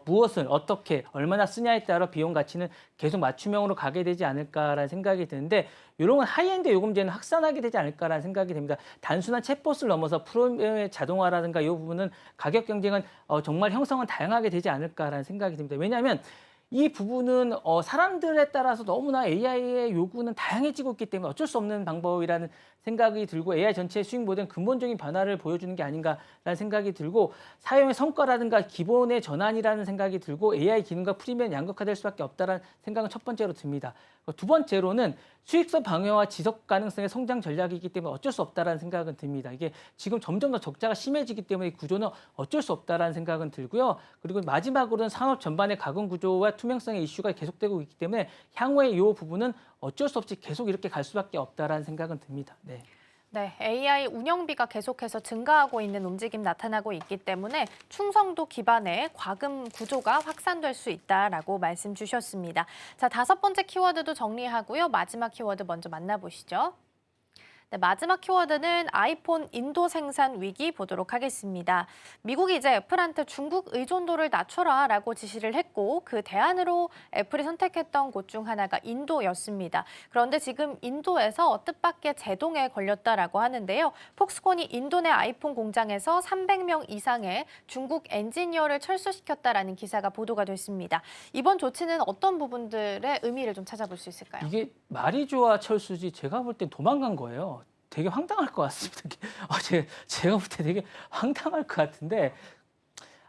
무엇을 어떻게 얼마나 쓰냐에 따라 비용 가치는 계속 맞춤형으로 가게 되지 않을까라는 생각이 드는데 이런 건 하이엔드 요금제는 확산하게 되지 않을까라는 생각이 됩니다. 단순한 챗봇을 넘어서 프로그램의 자동화라든가 이 부분은 가격 경쟁은 정말 형성은 다양하게 되지 않을까라는 생각이 듭니다. 왜냐하면 이 부분은 사람들에 따라서 너무나 AI의 요구는 다양해지고 있기 때문에 어쩔 수 없는 방법이라는 생각이 들고 AI 전체의 수익 모델은 근본적인 변화를 보여주는 게 아닌가라는 생각이 들고 사용의 성과라든가 기본의 전환이라는 생각이 들고 AI 기능과 프리미엄 양극화될 수밖에 없다는 생각은 첫 번째로 듭니다. 두 번째로는 수익성 방어와 지속 가능성의 성장 전략이기 때문에 어쩔 수 없다라는 생각은 듭니다. 이게 지금 점점 더 적자가 심해지기 때문에 이 구조는 어쩔 수 없다라는 생각은 들고요. 그리고 마지막으로는 산업 전반의 가공 구조와 투명성의 이슈가 계속되고 있기 때문에 향후에 이 부분은 어쩔 수 없이 계속 이렇게 갈 수밖에 없다라는 생각은 듭니다. 네. 네, AI 운영비가 계속해서 증가하고 있는 움직임 나타나고 있기 때문에 충성도 기반의 과금 구조가 확산될 수 있다라고 말씀 주셨습니다. 자, 다섯 번째 키워드도 정리하고요. 마지막 키워드 먼저 만나보시죠. 네, 마지막 키워드는 아이폰 인도 생산 위기 보도록 하겠습니다. 미국이 이제 애플한테 중국 의존도를 낮춰라라고 지시를 했고 그 대안으로 애플이 선택했던 곳 중 하나가 인도였습니다. 그런데 지금 인도에서 뜻밖의 제동에 걸렸다라고 하는데요. 폭스콘이 인도 내 아이폰 공장에서 300명 이상의 중국 엔지니어를 철수시켰다라는 기사가 보도가 됐습니다. 이번 조치는 어떤 부분들의 의미를 좀 찾아볼 수 있을까요? 이게 말이 좋아 철수지 제가 볼 땐 도망간 거예요. 되게 황당할 것 같습니다. 제가 볼 때 되게 황당할 것 같은데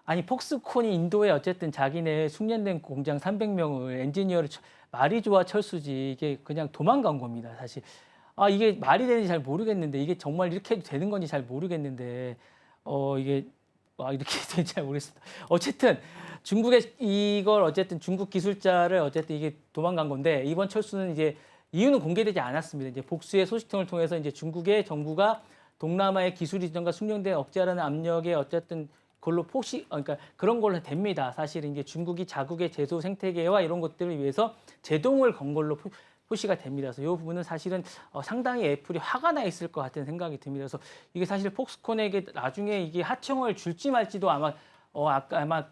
아니 폭스콘이 인도에 어쨌든 자기네 숙련된 공장 300명을 엔지니어를 말이 좋아 철수지 이게 그냥 도망간 겁니다. 사실 이게 말이 되는지 잘 모르겠는데 이게 정말 이렇게 해도 되는 건지 잘 모르겠는데 이게 이렇게 되는지 잘 모르겠습니다. 어쨌든 중국의 이걸 어쨌든 중국 기술자를 어쨌든 이게 도망간 건데 이번 철수는 이제 이유는 공개되지 않았습니다. 이제 복수의 소식통을 통해서 이제 중국의 정부가 동남아의 기술 이전과 숙련된 억제하라는 압력에 어쨌든 그걸로 그러니까 그런 걸로 됩니다. 사실은 이제 중국이 자국의 제조 생태계와 이런 것들을 위해서 제동을 건 걸로 표시가 됩니다. 그래서 이 부분은 사실은 상당히 애플이 화가 나 있을 것 같은 생각이 듭니다. 그래서 이게 사실 폭스콘에게 나중에 이게 하청을 줄지 말지도 아마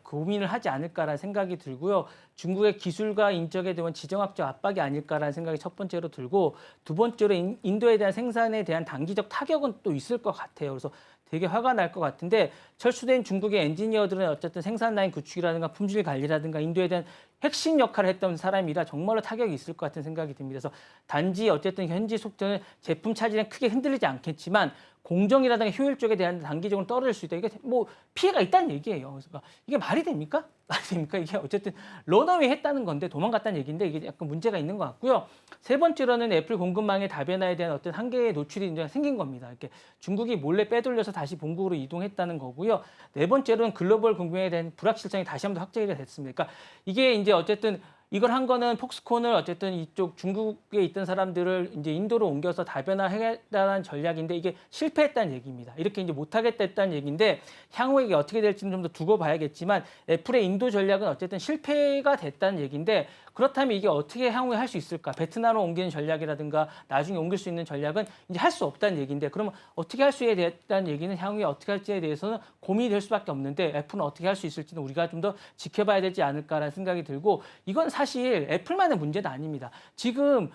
고민을 하지 않을까라는 생각이 들고요. 중국의 기술과 인적에 대한 지정학적 압박이 아닐까라는 생각이 첫 번째로 들고 두 번째로 인도에 대한 생산에 대한 단기적 타격은 또 있을 것 같아요. 그래서 되게 화가 날 것 같은데 철수된 중국의 엔지니어들은 어쨌든 생산 라인 구축이라든가 품질 관리라든가 인도에 대한 핵심 역할을 했던 사람이라 정말로 타격이 있을 것 같은 생각이 듭니다. 그래서 단지 어쨌든 현지 속도는 제품 차질은 크게 흔들리지 않겠지만 공정이라든가 효율적에 대한 단기적으로 떨어질 수 있다. 이게 뭐 피해가 있다는 얘기예요. 그래서 이게 말이 됩니까? 말이 됩니까? 이게 어쨌든 런어웨이 했다는 건데 도망갔다는 얘기인데 이게 약간 문제가 있는 것 같고요. 세 번째로는 애플 공급망의 다변화에 대한 어떤 한계의 노출이 이제 생긴 겁니다. 이렇게 중국이 몰래 빼돌려서 다시 본국으로 이동했다는 거고요. 네 번째로는 글로벌 공급망에 대한 불확실성이 다시 한번 확대가 됐습니다. 그러니까 이게 이제 어쨌든 이걸 한 거는 폭스콘을 어쨌든 이쪽 중국에 있던 사람들을 이제 인도로 옮겨서 다변화하겠다는 전략인데 이게 실패했다는 얘기입니다. 이렇게 이제 못하겠다는 얘기인데 향후에 이게 어떻게 될지는 좀 더 두고 봐야겠지만 애플의 인도 전략은 어쨌든 실패가 됐다는 얘기인데 그렇다면 이게 어떻게 향후에 할 수 있을까? 베트남으로 옮기는 전략이라든가 나중에 옮길 수 있는 전략은 이제 할 수 없다는 얘기인데 그러면 어떻게 할 수 있다는 얘기는 향후에 어떻게 할지에 대해서는 고민이 될 수밖에 없는데 애플은 어떻게 할 수 있을지는 우리가 좀 더 지켜봐야 되지 않을까라는 생각이 들고 이건 사실 애플만의 문제는 아닙니다. 지금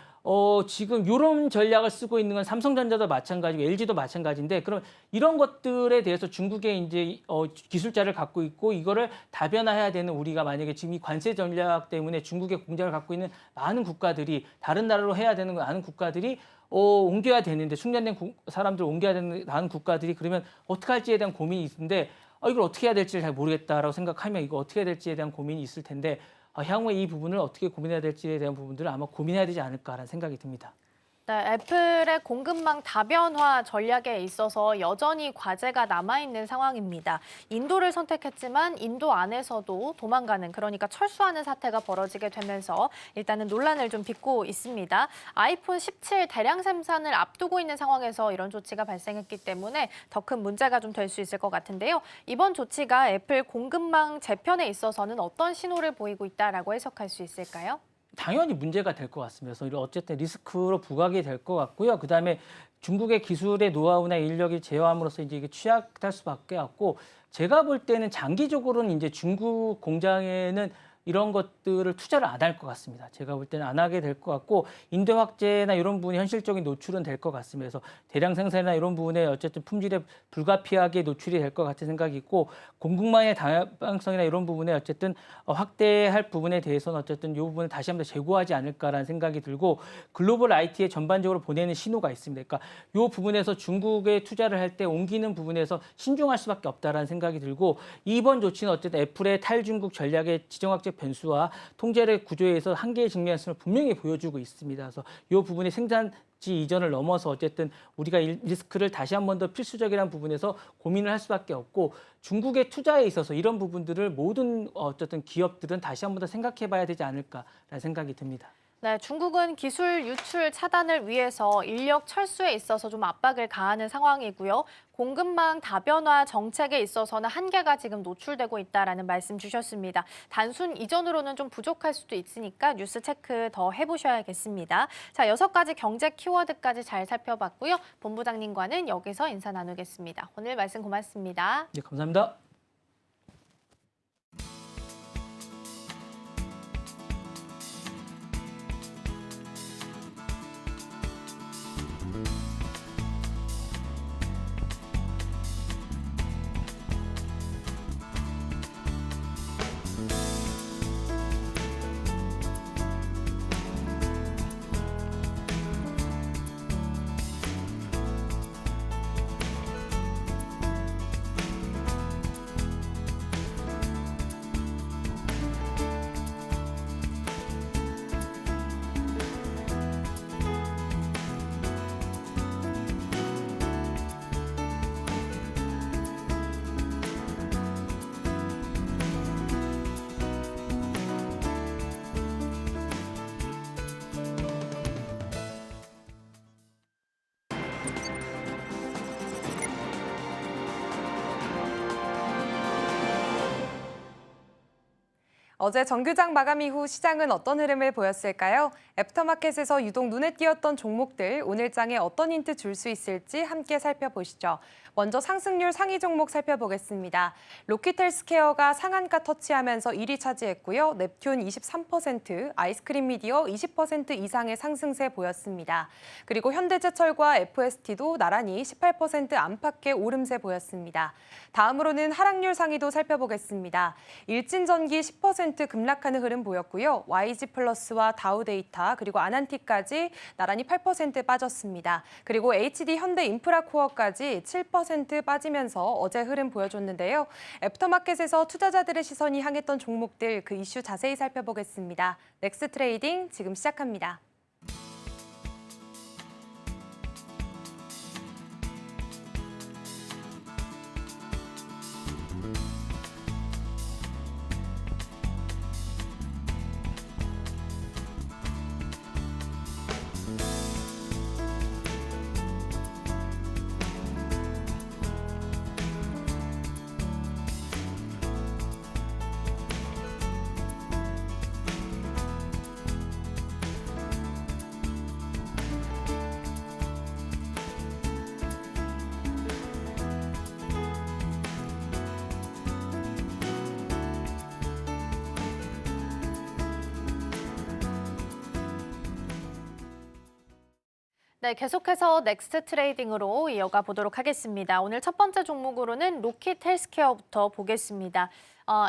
이런 전략을 쓰고 있는 건 삼성전자도 마찬가지고 LG도 마찬가지인데 그럼 이런 것들에 대해서 중국의 이제 기술자를 갖고 있고 이거를 다변화해야 되는 우리가 만약에 지금 이 관세 전략 때문에 중국의 공장을 갖고 있는 많은 국가들이 다른 나라로 해야 되는 많은 국가들이 옮겨야 되는데 숙련된 사람들 옮겨야 되는 많은 국가들이 그러면 어떻게 할지에 대한 고민이 있는데 이걸 어떻게 해야 될지를 잘 모르겠다라고 생각하면 이거 어떻게 해야 될지에 대한 고민이 있을 텐데 향후에 이 부분을 어떻게 고민해야 될지에 대한 부분들을 아마 고민해야 되지 않을까라는 생각이 듭니다. 네, 애플의 공급망 다변화 전략에 있어서 여전히 과제가 남아있는 상황입니다. 인도를 선택했지만 인도 안에서도 도망가는, 그러니까 철수하는 사태가 벌어지게 되면서 일단은 논란을 좀 빚고 있습니다. 아이폰 17 대량 생산을 앞두고 있는 상황에서 이런 조치가 발생했기 때문에 더 큰 문제가 좀 될 수 있을 것 같은데요. 이번 조치가 애플 공급망 재편에 있어서는 어떤 신호를 보이고 있다라고 해석할 수 있을까요? 당연히 문제가 될 것 같습니다. 그래서 어쨌든 리스크로 부각이 될 것 같고요. 그다음에 중국의 기술의 노하우나 인력이 제어함으로써 이제 이게 취약할 수밖에 없고 제가 볼 때는 장기적으로는 이제 중국 공장에는 이런 것들을 투자를 안 할 것 같습니다. 제가 볼 때는 안 하게 될 것 같고 인도 확제나 이런 부분이 현실적인 노출은 될 것 같습니다. 그래서 대량 생산이나 이런 부분에 어쨌든 품질에 불가피하게 노출이 될 것 같은 생각이 있고 공급망의 다양성이나 이런 부분에 어쨌든 확대할 부분에 대해서는 어쨌든 이 부분을 다시 한번 재고하지 않을까라는 생각이 들고 글로벌 IT에 전반적으로 보내는 신호가 있습니다. 그러니까 이 부분에서 중국에 투자를 할 때 옮기는 부분에서 신중할 수밖에 없다라는 생각이 들고 이번 조치는 어쨌든 애플의 탈중국 전략의 지정학적 변수와 통제력 구조에서 한계에 직면했음을 분명히 보여주고 있습니다. 그래서 이 부분이 생산지 이전을 넘어서 어쨌든 우리가 리스크를 다시 한 번 더 필수적이라는 부분에서 고민을 할 수밖에 없고 중국의 투자에 있어서 이런 부분들을 모든 어쨌든 기업들은 다시 한 번 더 생각해봐야 되지 않을까라는 생각이 듭니다. 네, 중국은 기술 유출 차단을 위해서 인력 철수에 있어서 좀 압박을 가하는 상황이고요. 공급망 다변화 정책에 있어서는 한계가 지금 노출되고 있다라는 말씀 주셨습니다. 단순 이전으로는 좀 부족할 수도 있으니까 뉴스 체크 더 해보셔야겠습니다. 자, 6가지 경제 키워드까지 잘 살펴봤고요. 본부장님과는 여기서 인사 나누겠습니다. 오늘 말씀 고맙습니다. 네, 감사합니다. 어제 정규장 마감 이후 시장은 어떤 흐름을 보였을까요? 애프터마켓에서 유독 눈에 띄었던 종목들, 오늘 장에 어떤 힌트 줄 수 있을지 함께 살펴보시죠. 먼저 상승률 상위 종목 살펴보겠습니다. 로키텔스케어가 상한가 터치하면서 1위 차지했고요. 넵튠 23%, 아이스크림 미디어 20% 이상의 상승세 보였습니다. 그리고 현대제철과 FST도 나란히 18% 안팎의 오름세 보였습니다. 다음으로는 하락률 상위도 살펴보겠습니다. 일진전기 10% 급락하는 흐름 보였고요. YG플러스와 다우데이터 그리고 아난티까지 나란히 8% 빠졌습니다. 그리고 HD 현대인프라코어까지 7% 빠지면서 어제 흐름 보여줬는데요. 애프터마켓에서 투자자들의 시선이 향했던 종목들 그 이슈 자세히 살펴보겠습니다. 넥스트레이딩 지금 시작합니다. 네, 계속해서 넥스트 트레이딩으로 이어가 보도록 하겠습니다. 오늘 첫 번째 종목으로는 로킷 헬스케어부터 보겠습니다.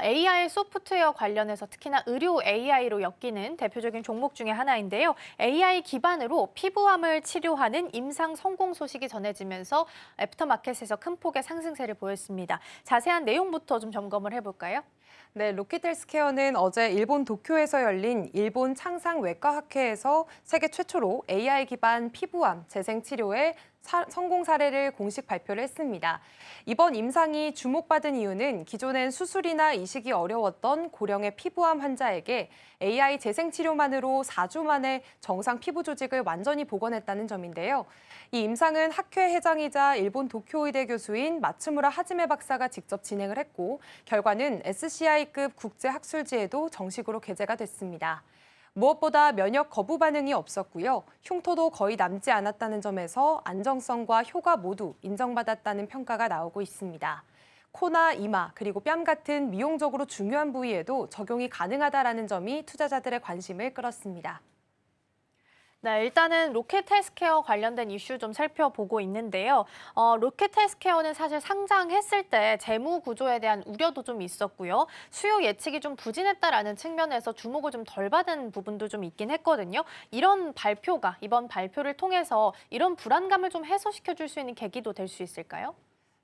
AI 소프트웨어 관련해서 특히나 의료 AI로 엮이는 대표적인 종목 중에 하나인데요. AI 기반으로 피부암을 치료하는 임상 성공 소식이 전해지면서 애프터마켓에서 큰 폭의 상승세를 보였습니다. 자세한 내용부터 좀 점검을 해볼까요? 네, 로키텔스케어는 어제 일본 도쿄에서 열린 일본 창상외과학회에서 세계 최초로 AI 기반 피부암 재생 치료의 성공 사례를 공식 발표를 했습니다. 이번 임상이 주목받은 이유는 기존엔 수술이나 이식이 어려웠던 고령의 피부암 환자에게 AI 재생 치료만으로 4주 만에 정상 피부 조직을 완전히 복원했다는 점인데요. 이 임상은 학회 회장이자 일본 도쿄의대 교수인 마츠무라 하지메 박사가 직접 진행을 했고 결과는 SCI급 국제학술지에도 정식으로 게재가 됐습니다. 무엇보다 면역 거부 반응이 없었고요. 흉터도 거의 남지 않았다는 점에서 안정성과 효과 모두 인정받았다는 평가가 나오고 있습니다. 코나 이마 그리고 뺨 같은 미용적으로 중요한 부위에도 적용이 가능하다는 점이 투자자들의 관심을 끌었습니다. 네, 일단은 로켓 헬스케어 관련된 이슈 좀 살펴보고 있는데요. 로켓 헬스케어는 사실 상장했을 때 재무 구조에 대한 우려도 좀 있었고요. 수요 예측이 좀 부진했다라는 측면에서 주목을 좀 덜 받은 부분도 좀 있긴 했거든요. 이런 발표가 이번 발표를 통해서 이런 불안감을 좀 해소시켜 줄 수 있는 계기도 될 수 있을까요?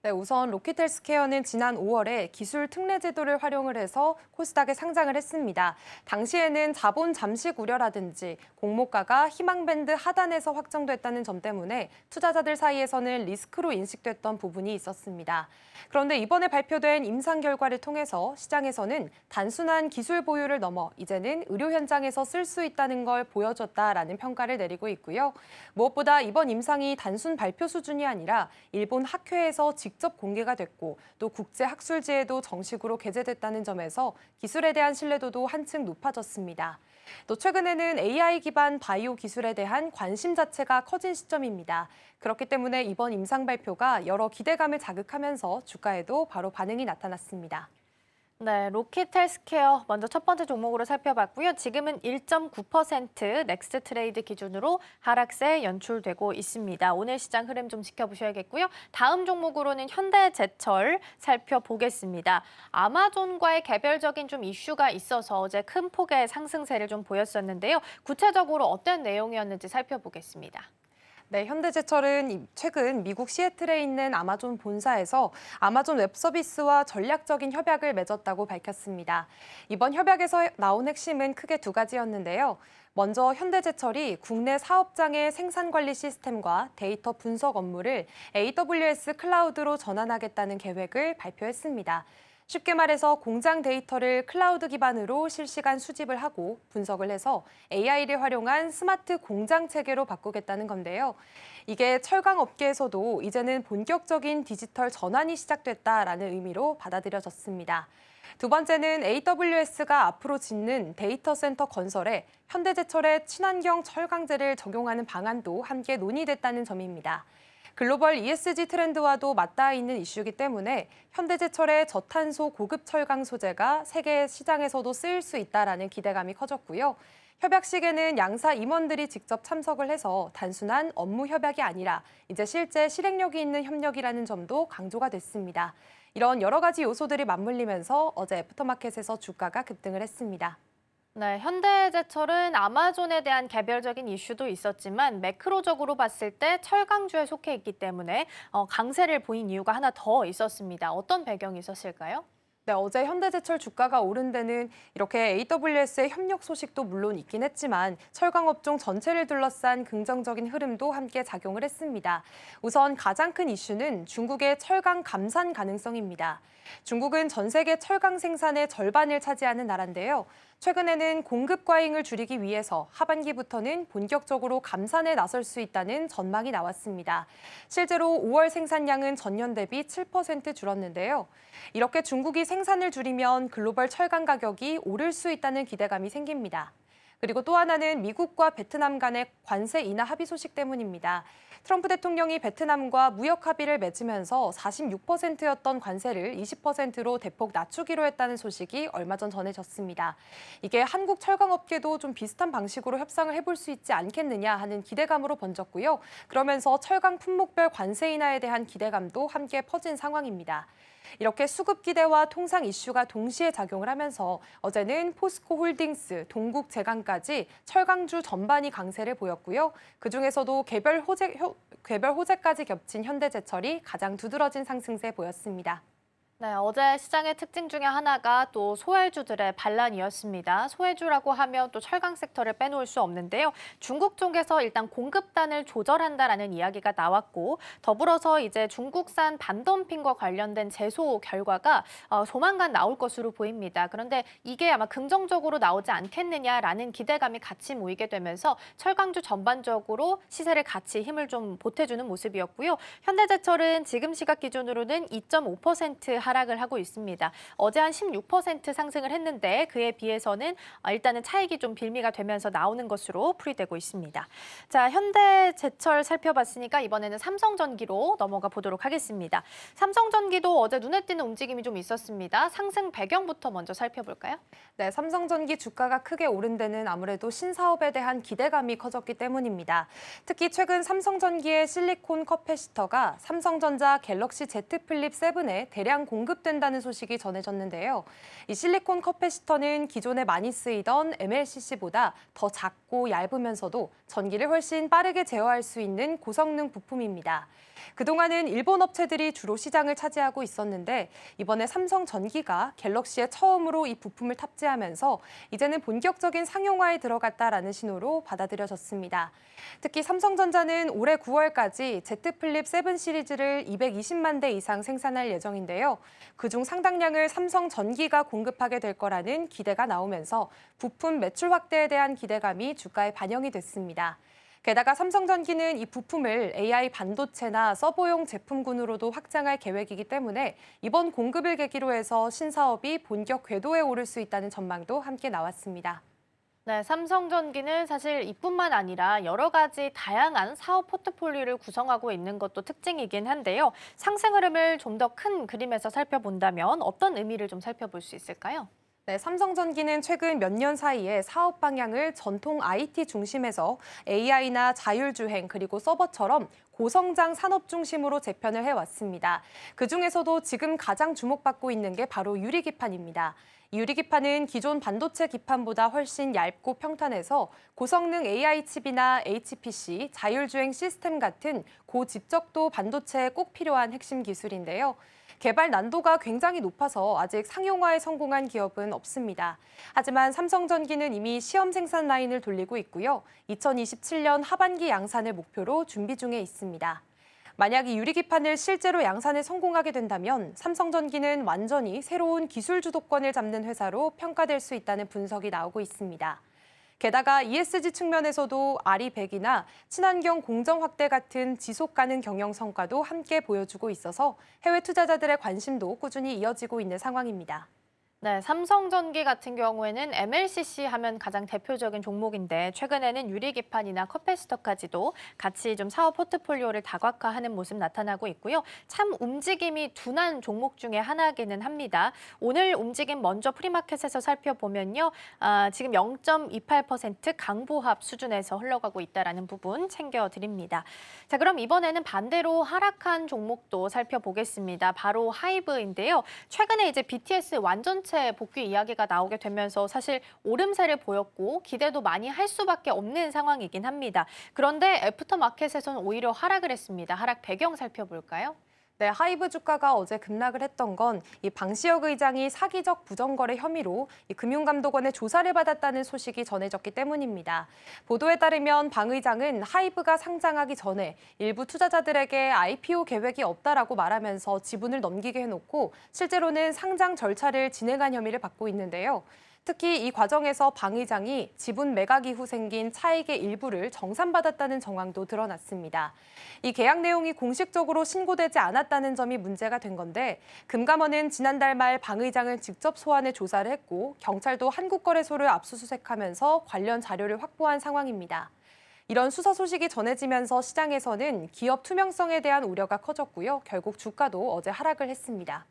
네, 우선 로키텔스케어는 지난 5월에 기술 특례 제도를 활용을 해서 코스닥에 상장을 했습니다. 당시에는 자본 잠식 우려라든지 공모가가 희망밴드 하단에서 확정됐다는 점 때문에 투자자들 사이에서는 리스크로 인식됐던 부분이 있었습니다. 그런데 이번에 발표된 임상 결과를 통해서 시장에서는 단순한 기술 보유를 넘어 이제는 의료 현장에서 쓸 수 있다는 걸 보여줬다라는 평가를 내리고 있고요. 무엇보다 이번 임상이 단순 발표 수준이 아니라 일본 학회에서 직접 공개가 됐고 또 국제학술지에도 정식으로 게재됐다는 점에서 기술에 대한 신뢰도도 한층 높아졌습니다. 또 최근에는 AI 기반 바이오 기술에 대한 관심 자체가 커진 시점입니다. 그렇기 때문에 이번 임상 발표가 여러 기대감을 자극하면서 주가에도 바로 반응이 나타났습니다. 네, 로킷 헬스케어 먼저 첫 번째 종목으로 살펴봤고요. 지금은 1.9% 넥스트 트레이드 기준으로 하락세 연출되고 있습니다. 오늘 시장 흐름 좀 지켜보셔야겠고요. 다음 종목으로는 현대제철 살펴보겠습니다. 아마존과의 개별적인 좀 이슈가 있어서 어제 큰 폭의 상승세를 좀 보였었는데요. 구체적으로 어떤 내용이었는지 살펴보겠습니다. 네, 현대제철은 최근 미국 시애틀에 있는 아마존 본사에서 아마존 웹서비스와 전략적인 협약을 맺었다고 밝혔습니다. 이번 협약에서 나온 핵심은 크게 두 가지였는데요. 먼저 현대제철이 국내 사업장의 생산관리 시스템과 데이터 분석 업무를 AWS 클라우드로 전환하겠다는 계획을 발표했습니다. 쉽게 말해서 공장 데이터를 클라우드 기반으로 실시간 수집을 하고 분석을 해서 AI를 활용한 스마트 공장 체계로 바꾸겠다는 건데요. 이게 철강 업계에서도 이제는 본격적인 디지털 전환이 시작됐다라는 의미로 받아들여졌습니다. 두 번째는 AWS가 앞으로 짓는 데이터 센터 건설에 현대제철의 친환경 철강제를 적용하는 방안도 함께 논의됐다는 점입니다. 글로벌 ESG 트렌드와도 맞닿아 있는 이슈이기 때문에 현대제철의 저탄소 고급 철강 소재가 세계 시장에서도 쓰일 수 있다라는 기대감이 커졌고요. 협약식에는 양사 임원들이 직접 참석을 해서 단순한 업무 협약이 아니라 이제 실제 실행력이 있는 협력이라는 점도 강조가 됐습니다. 이런 여러 가지 요소들이 맞물리면서 어제 애프터마켓에서 주가가 급등을 했습니다. 네, 현대제철은 아마존에 대한 개별적인 이슈도 있었지만 매크로적으로 봤을 때 철강주에 속해 있기 때문에 강세를 보인 이유가 하나 더 있었습니다. 어떤 배경이 있었을까요? 네, 어제 현대제철 주가가 오른 데는 이렇게 AWS의 협력 소식도 물론 있긴 했지만 철강업종 전체를 둘러싼 긍정적인 흐름도 함께 작용을 했습니다. 우선 가장 큰 이슈는 중국의 철강 감산 가능성입니다. 중국은 전 세계 철강 생산의 절반을 차지하는 나라인데요. 최근에는 공급 과잉을 줄이기 위해서 하반기부터는 본격적으로 감산에 나설 수 있다는 전망이 나왔습니다. 실제로 5월 생산량은 전년 대비 7% 줄었는데요. 이렇게 중국이 생산을 줄이면 글로벌 철강 가격이 오를 수 있다는 기대감이 생깁니다. 그리고 또 하나는 미국과 베트남 간의 관세 인하 합의 소식 때문입니다. 트럼프 대통령이 베트남과 무역 합의를 맺으면서 46%였던 관세를 20%로 대폭 낮추기로 했다는 소식이 얼마 전 전해졌습니다. 이게 한국 철강업계도 좀 비슷한 방식으로 협상을 해볼 수 있지 않겠느냐 하는 기대감으로 번졌고요. 그러면서 철강 품목별 관세 인하에 대한 기대감도 함께 퍼진 상황입니다. 이렇게 수급 기대와 통상 이슈가 동시에 작용을 하면서 어제는 포스코 홀딩스, 동국제강까지 철강주 전반이 강세를 보였고요. 그중에서도 개별 호재까지 겹친 현대제철이 가장 두드러진 상승세 보였습니다. 네, 어제 시장의 특징 중에 하나가 또 소외주들의 반란이었습니다. 소외주라고 하면 또 철강 섹터를 빼놓을 수 없는데요. 중국 쪽에서 일단 공급단을 조절한다라는 이야기가 나왔고 더불어서 이제 중국산 반덤핑과 관련된 제소 결과가 조만간 나올 것으로 보입니다. 그런데 이게 아마 긍정적으로 나오지 않겠느냐라는 기대감이 같이 모이게 되면서 철강주 전반적으로 시세를 같이 힘을 좀 보태주는 모습이었고요. 현대제철은 지금 시각 기준으로는 2.5% 하락을 하고 있습니다. 어제 한 16% 상승을 했는데 그에 비해서는 일단은 차익이 좀 빌미가 되면서 나오는 것으로 풀이되고 있습니다. 자, 현대제철 살펴봤으니까 이번에는 삼성전기로 넘어가 보도록 하겠습니다. 삼성전기도 어제 눈에 띄는 움직임이 좀 있었습니다. 상승 배경부터 먼저 살펴볼까요? 네, 삼성전기 주가가 크게 오른 데는 아무래도 신사업에 대한 기대감이 커졌기 때문입니다. 특히 최근 삼성전기의 실리콘 커패시터가 삼성전자 갤럭시 Z 플립 7에 대량 공급된다는 소식이 전해졌는데요. 이 실리콘 커패시터는 기존에 많이 쓰이던 MLCC보다 더 작고 얇으면서도 전기를 훨씬 빠르게 제어할 수 있는 고성능 부품입니다. 그동안은 일본 업체들이 주로 시장을 차지하고 있었는데 이번에 삼성전기가 갤럭시에 처음으로 이 부품을 탑재하면서 이제는 본격적인 상용화에 들어갔다라는 신호로 받아들여졌습니다. 특히 삼성전자는 올해 9월까지 Z 플립 7 시리즈를 220만 대 이상 생산할 예정인데요. 그중 상당량을 삼성전기가 공급하게 될 거라는 기대가 나오면서 부품 매출 확대에 대한 기대감이 주가에 반영이 됐습니다. 게다가 삼성전기는 이 부품을 AI 반도체나 서버용 제품군으로도 확장할 계획이기 때문에 이번 공급을 계기로 해서 신사업이 본격 궤도에 오를 수 있다는 전망도 함께 나왔습니다. 네, 삼성전기는 사실 이뿐만 아니라 여러 가지 다양한 사업 포트폴리오를 구성하고 있는 것도 특징이긴 한데요. 상승 흐름을 좀 더 큰 그림에서 살펴본다면 어떤 의미를 좀 살펴볼 수 있을까요? 네, 삼성전기는 최근 몇 년 사이에 사업 방향을 전통 IT 중심에서 AI나 자율주행 그리고 서버처럼 고성장 산업 중심으로 재편을 해왔습니다. 그중에서도 지금 가장 주목받고 있는 게 바로 유리기판입니다. 이 유리기판은 기존 반도체 기판보다 훨씬 얇고 평탄해서 고성능 AI 칩이나 HPC, 자율주행 시스템 같은 고집적도 반도체에 꼭 필요한 핵심 기술인데요. 개발 난도가 굉장히 높아서 아직 상용화에 성공한 기업은 없습니다. 하지만 삼성전기는 이미 시험 생산 라인을 돌리고 있고요. 2027년 하반기 양산을 목표로 준비 중에 있습니다. 만약 이 유리기판을 실제로 양산에 성공하게 된다면 삼성전기는 완전히 새로운 기술 주도권을 잡는 회사로 평가될 수 있다는 분석이 나오고 있습니다. 게다가 ESG 측면에서도 RE100이나 친환경 공정 확대 같은 지속 가능 경영 성과도 함께 보여주고 있어서 해외 투자자들의 관심도 꾸준히 이어지고 있는 상황입니다. 네, 삼성전기 같은 경우에는 MLCC 하면 가장 대표적인 종목인데 최근에는 유리기판이나 컵패시터까지도 같이 좀 사업 포트폴리오를 다각화하는 모습 나타나고 있고요. 참 움직임이 둔한 종목 중에 하나기는 합니다. 오늘 움직임 먼저 프리마켓에서 살펴보면요. 지금 0.28% 강보합 수준에서 흘러가고 있다는 부분 챙겨드립니다. 자, 그럼 이번에는 반대로 하락한 종목도 살펴보겠습니다. 바로 하이브인데요. 최근에 이제 BTS 완전체 복귀 이야기가 나오게 되면서 사실 오름세를 보였고 기대도 많이 할 수밖에 없는 상황이긴 합니다. 그런데 애프터마켓에서는 오히려 하락을 했습니다. 하락 배경 살펴볼까요? 네, 하이브 주가가 어제 급락을 했던 건 이 방시혁 의장이 사기적 부정거래 혐의로 이 금융감독원의 조사를 받았다는 소식이 전해졌기 때문입니다. 보도에 따르면 방 의장은 하이브가 상장하기 전에 일부 투자자들에게 IPO 계획이 없다라고 말하면서 지분을 넘기게 해놓고 실제로는 상장 절차를 진행한 혐의를 받고 있는데요. 특히 이 과정에서 방 의장이 지분 매각 이후 생긴 차익의 일부를 정산받았다는 정황도 드러났습니다. 이 계약 내용이 공식적으로 신고되지 않았다는 점이 문제가 된 건데 금감원은 지난달 말 방 의장을 직접 소환해 조사를 했고 경찰도 한국거래소를 압수수색하면서 관련 자료를 확보한 상황입니다. 이런 수사 소식이 전해지면서 시장에서는 기업 투명성에 대한 우려가 커졌고요. 결국 주가도 어제 하락을 했습니다.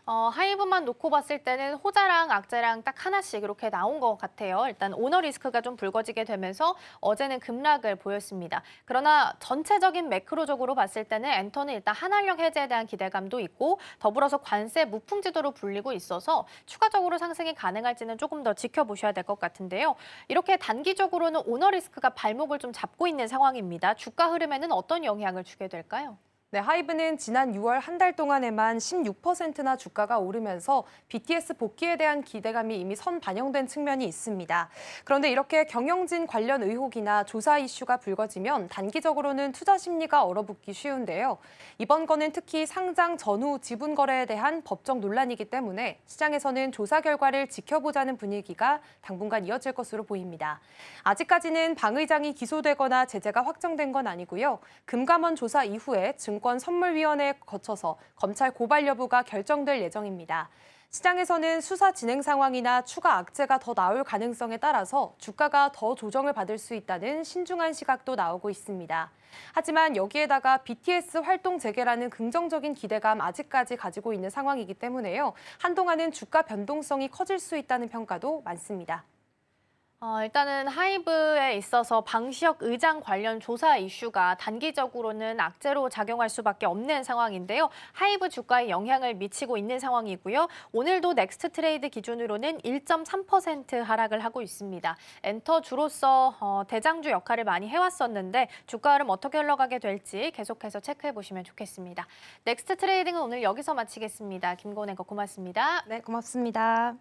하이브만 놓고 봤을 때는 호자랑 악재랑 딱 하나씩 이렇게 나온 것 같아요. 일단 오너 리스크가 좀 불거지게 되면서 어제는 급락을 보였습니다. 그러나 전체적인 매크로적으로 봤을 때는 엔터는 일단 한한령 해제에 대한 기대감도 있고 더불어서 관세 무풍지도로 불리고 있어서 추가적으로 상승이 가능할지는 조금 더 지켜보셔야 될 것 같은데요. 이렇게 단기적으로는 오너 리스크가 발목을 좀 잡고 있는 상황입니다. 주가 흐름에는 어떤 영향을 주게 될까요? 네, 하이브는 지난 6월 한 달 동안에만 16%나 주가가 오르면서 BTS 복귀에 대한 기대감이 이미 선반영된 측면이 있습니다. 그런데 이렇게 경영진 관련 의혹이나 조사 이슈가 불거지면 단기적으로는 투자 심리가 얼어붙기 쉬운데요. 이번 건은 특히 상장 전후 지분 거래에 대한 법적 논란이기 때문에 시장에서는 조사 결과를 지켜보자는 분위기가 당분간 이어질 것으로 보입니다. 아직까지는 방 의장이 기소되거나 제재가 확정된 건 아니고요. 금감원 조사 이후에 증권선물위원회에 거쳐서 검찰 고발 여부가 결정될 예정입니다. 시장에서는 수사 진행 상황이나 추가 악재가 더 나올 가능성에 따라서 주가가 더 조정을 받을 수 있다는 신중한 시각도 나오고 있습니다. 하지만 여기에다가 BTS 활동 재개라는 긍정적인 기대감 아직까지 가지고 있는 상황이기 때문에요. 한동안은 주가 변동성이 커질 수 있다는 평가도 많습니다. 일단은 하이브에 있어서 방시혁 의장 관련 조사 이슈가 단기적으로는 악재로 작용할 수밖에 없는 상황인데요. 하이브 주가에 영향을 미치고 있는 상황이고요. 오늘도 넥스트 트레이드 기준으로는 1.3% 하락을 하고 있습니다. 엔터주로서 대장주 역할을 많이 해왔었는데 주가 흐름 어떻게 흘러가게 될지 계속해서 체크해 보시면 좋겠습니다. 넥스트 트레이딩은 오늘 여기서 마치겠습니다. 김고은 앵커 고맙습니다. 네, 고맙습니다.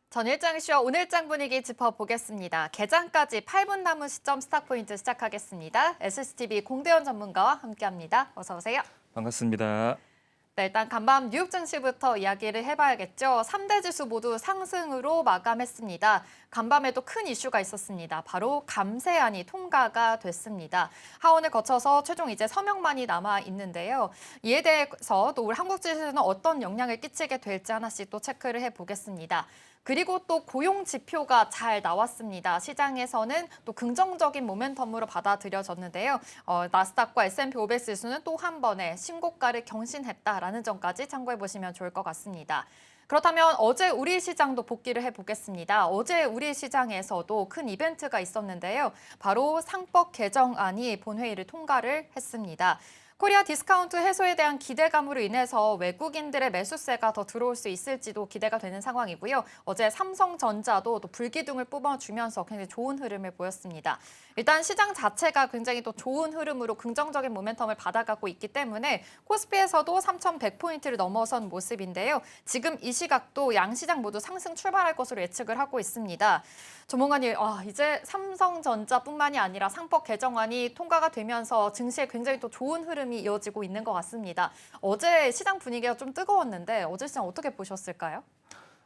전일장 이슈와 오늘장 분위기 짚어보겠습니다. 개장까지 8분 남은 시점 스탁포인트 시작하겠습니다. SCTV 공대원 전문가와 함께합니다. 어서 오세요. 반갑습니다. 네, 일단 간밤 뉴욕 증시부터 이야기를 해봐야겠죠. 3대 지수 모두 상승으로 마감했습니다. 간밤에도 큰 이슈가 있었습니다. 바로 감세안이 통과가 됐습니다. 하원을 거쳐서 최종 이제 서명만이 남아 있는데요. 이에 대해서 또 우리 한국 지수는 어떤 영향을 끼치게 될지 하나씩 또 체크를 해보겠습니다. 그리고 또 고용 지표가 잘 나왔습니다. 시장에서는 또 긍정적인 모멘텀으로 받아들여졌는데요. 나스닥과 S&P 500 지수는 또 한 번에 신고가를 경신했다라는 점까지 참고해 보시면 좋을 것 같습니다. 그렇다면 어제 우리 시장도 복귀를 해보겠습니다. 어제 우리 시장에서도 큰 이벤트가 있었는데요. 바로 상법 개정안이 본회의를 통과를 했습니다. 코리아 디스카운트 해소에 대한 기대감으로 인해서 외국인들의 매수세가 더 들어올 수 있을지도 기대가 되는 상황이고요. 어제 삼성전자도 또 불기둥을 뿜어주면서 굉장히 좋은 흐름을 보였습니다. 일단 시장 자체가 굉장히 또 좋은 흐름으로 긍정적인 모멘텀을 받아가고 있기 때문에 코스피에서도 3,100포인트를 넘어선 모습인데요. 지금 이 시각도 양시장 모두 상승 출발할 것으로 예측을 하고 있습니다. 전문가님, 이제 삼성전자뿐만이 아니라 상법 개정안이 통과가 되면서 증시에 굉장히 또 좋은 흐름이 이어지고 있는 것 같습니다. 어제 시장 분위기가 좀 뜨거웠는데 어제 시장 어떻게 보셨을까요?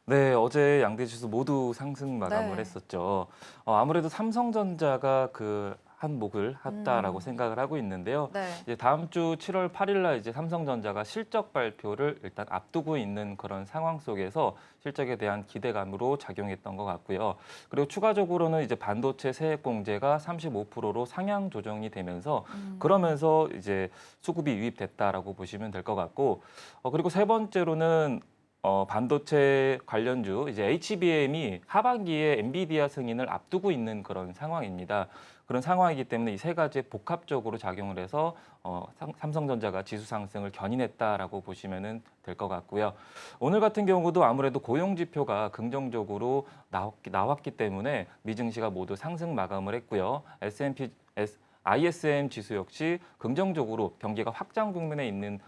네, 어제 양대 지수 모두 상승 마감을 네. 했었죠. 아무래도 삼성전자가 그 한몫을 했다라고 생각을 하고 있는데요. 네. 이제 다음 주 7월 8일 날 이제 삼성전자가 실적 발표를 일단 앞두고 있는 그런 상황 속에서 실적에 대한 기대감으로 작용했던 것 같고요. 그리고 추가적으로는 이제 반도체 세액 공제가 35%로 상향 조정이 되면서 그러면서 이제 수급이 유입됐다라고 보시면 될 것 같고, 그리고 세 번째로는 반도체 관련주 이제 HBM이 하반기에 엔비디아 승인을 앞두고 있는 그런 상황입니다. 그런 상황이기 때문에 이 세 가지 복합적으로 작용을 해서 삼성전자가 지수 상승을 견인했다라고 보시면 될 것 같고요. 오늘 같은 경우도 아무래도 고용 지표가 긍정적으로 나왔기 때문에 미증시가 모두 상승 마감을 했고요. ISM 지수 역시 긍정적으로 경기가 확장 국면에 있는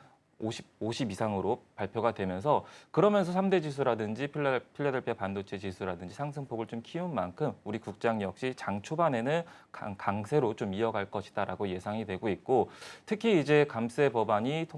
50 이상으로 발표가 되면서 그러면서 3대 지수라든지 필라델피아 반도체 지수라든지 상승폭을 좀 키운 만큼 우리 국장 역시 장 초반에는 강세로 좀 이어갈 것이다라고 예상이 되고 있고, 특히 이제 감세 법안이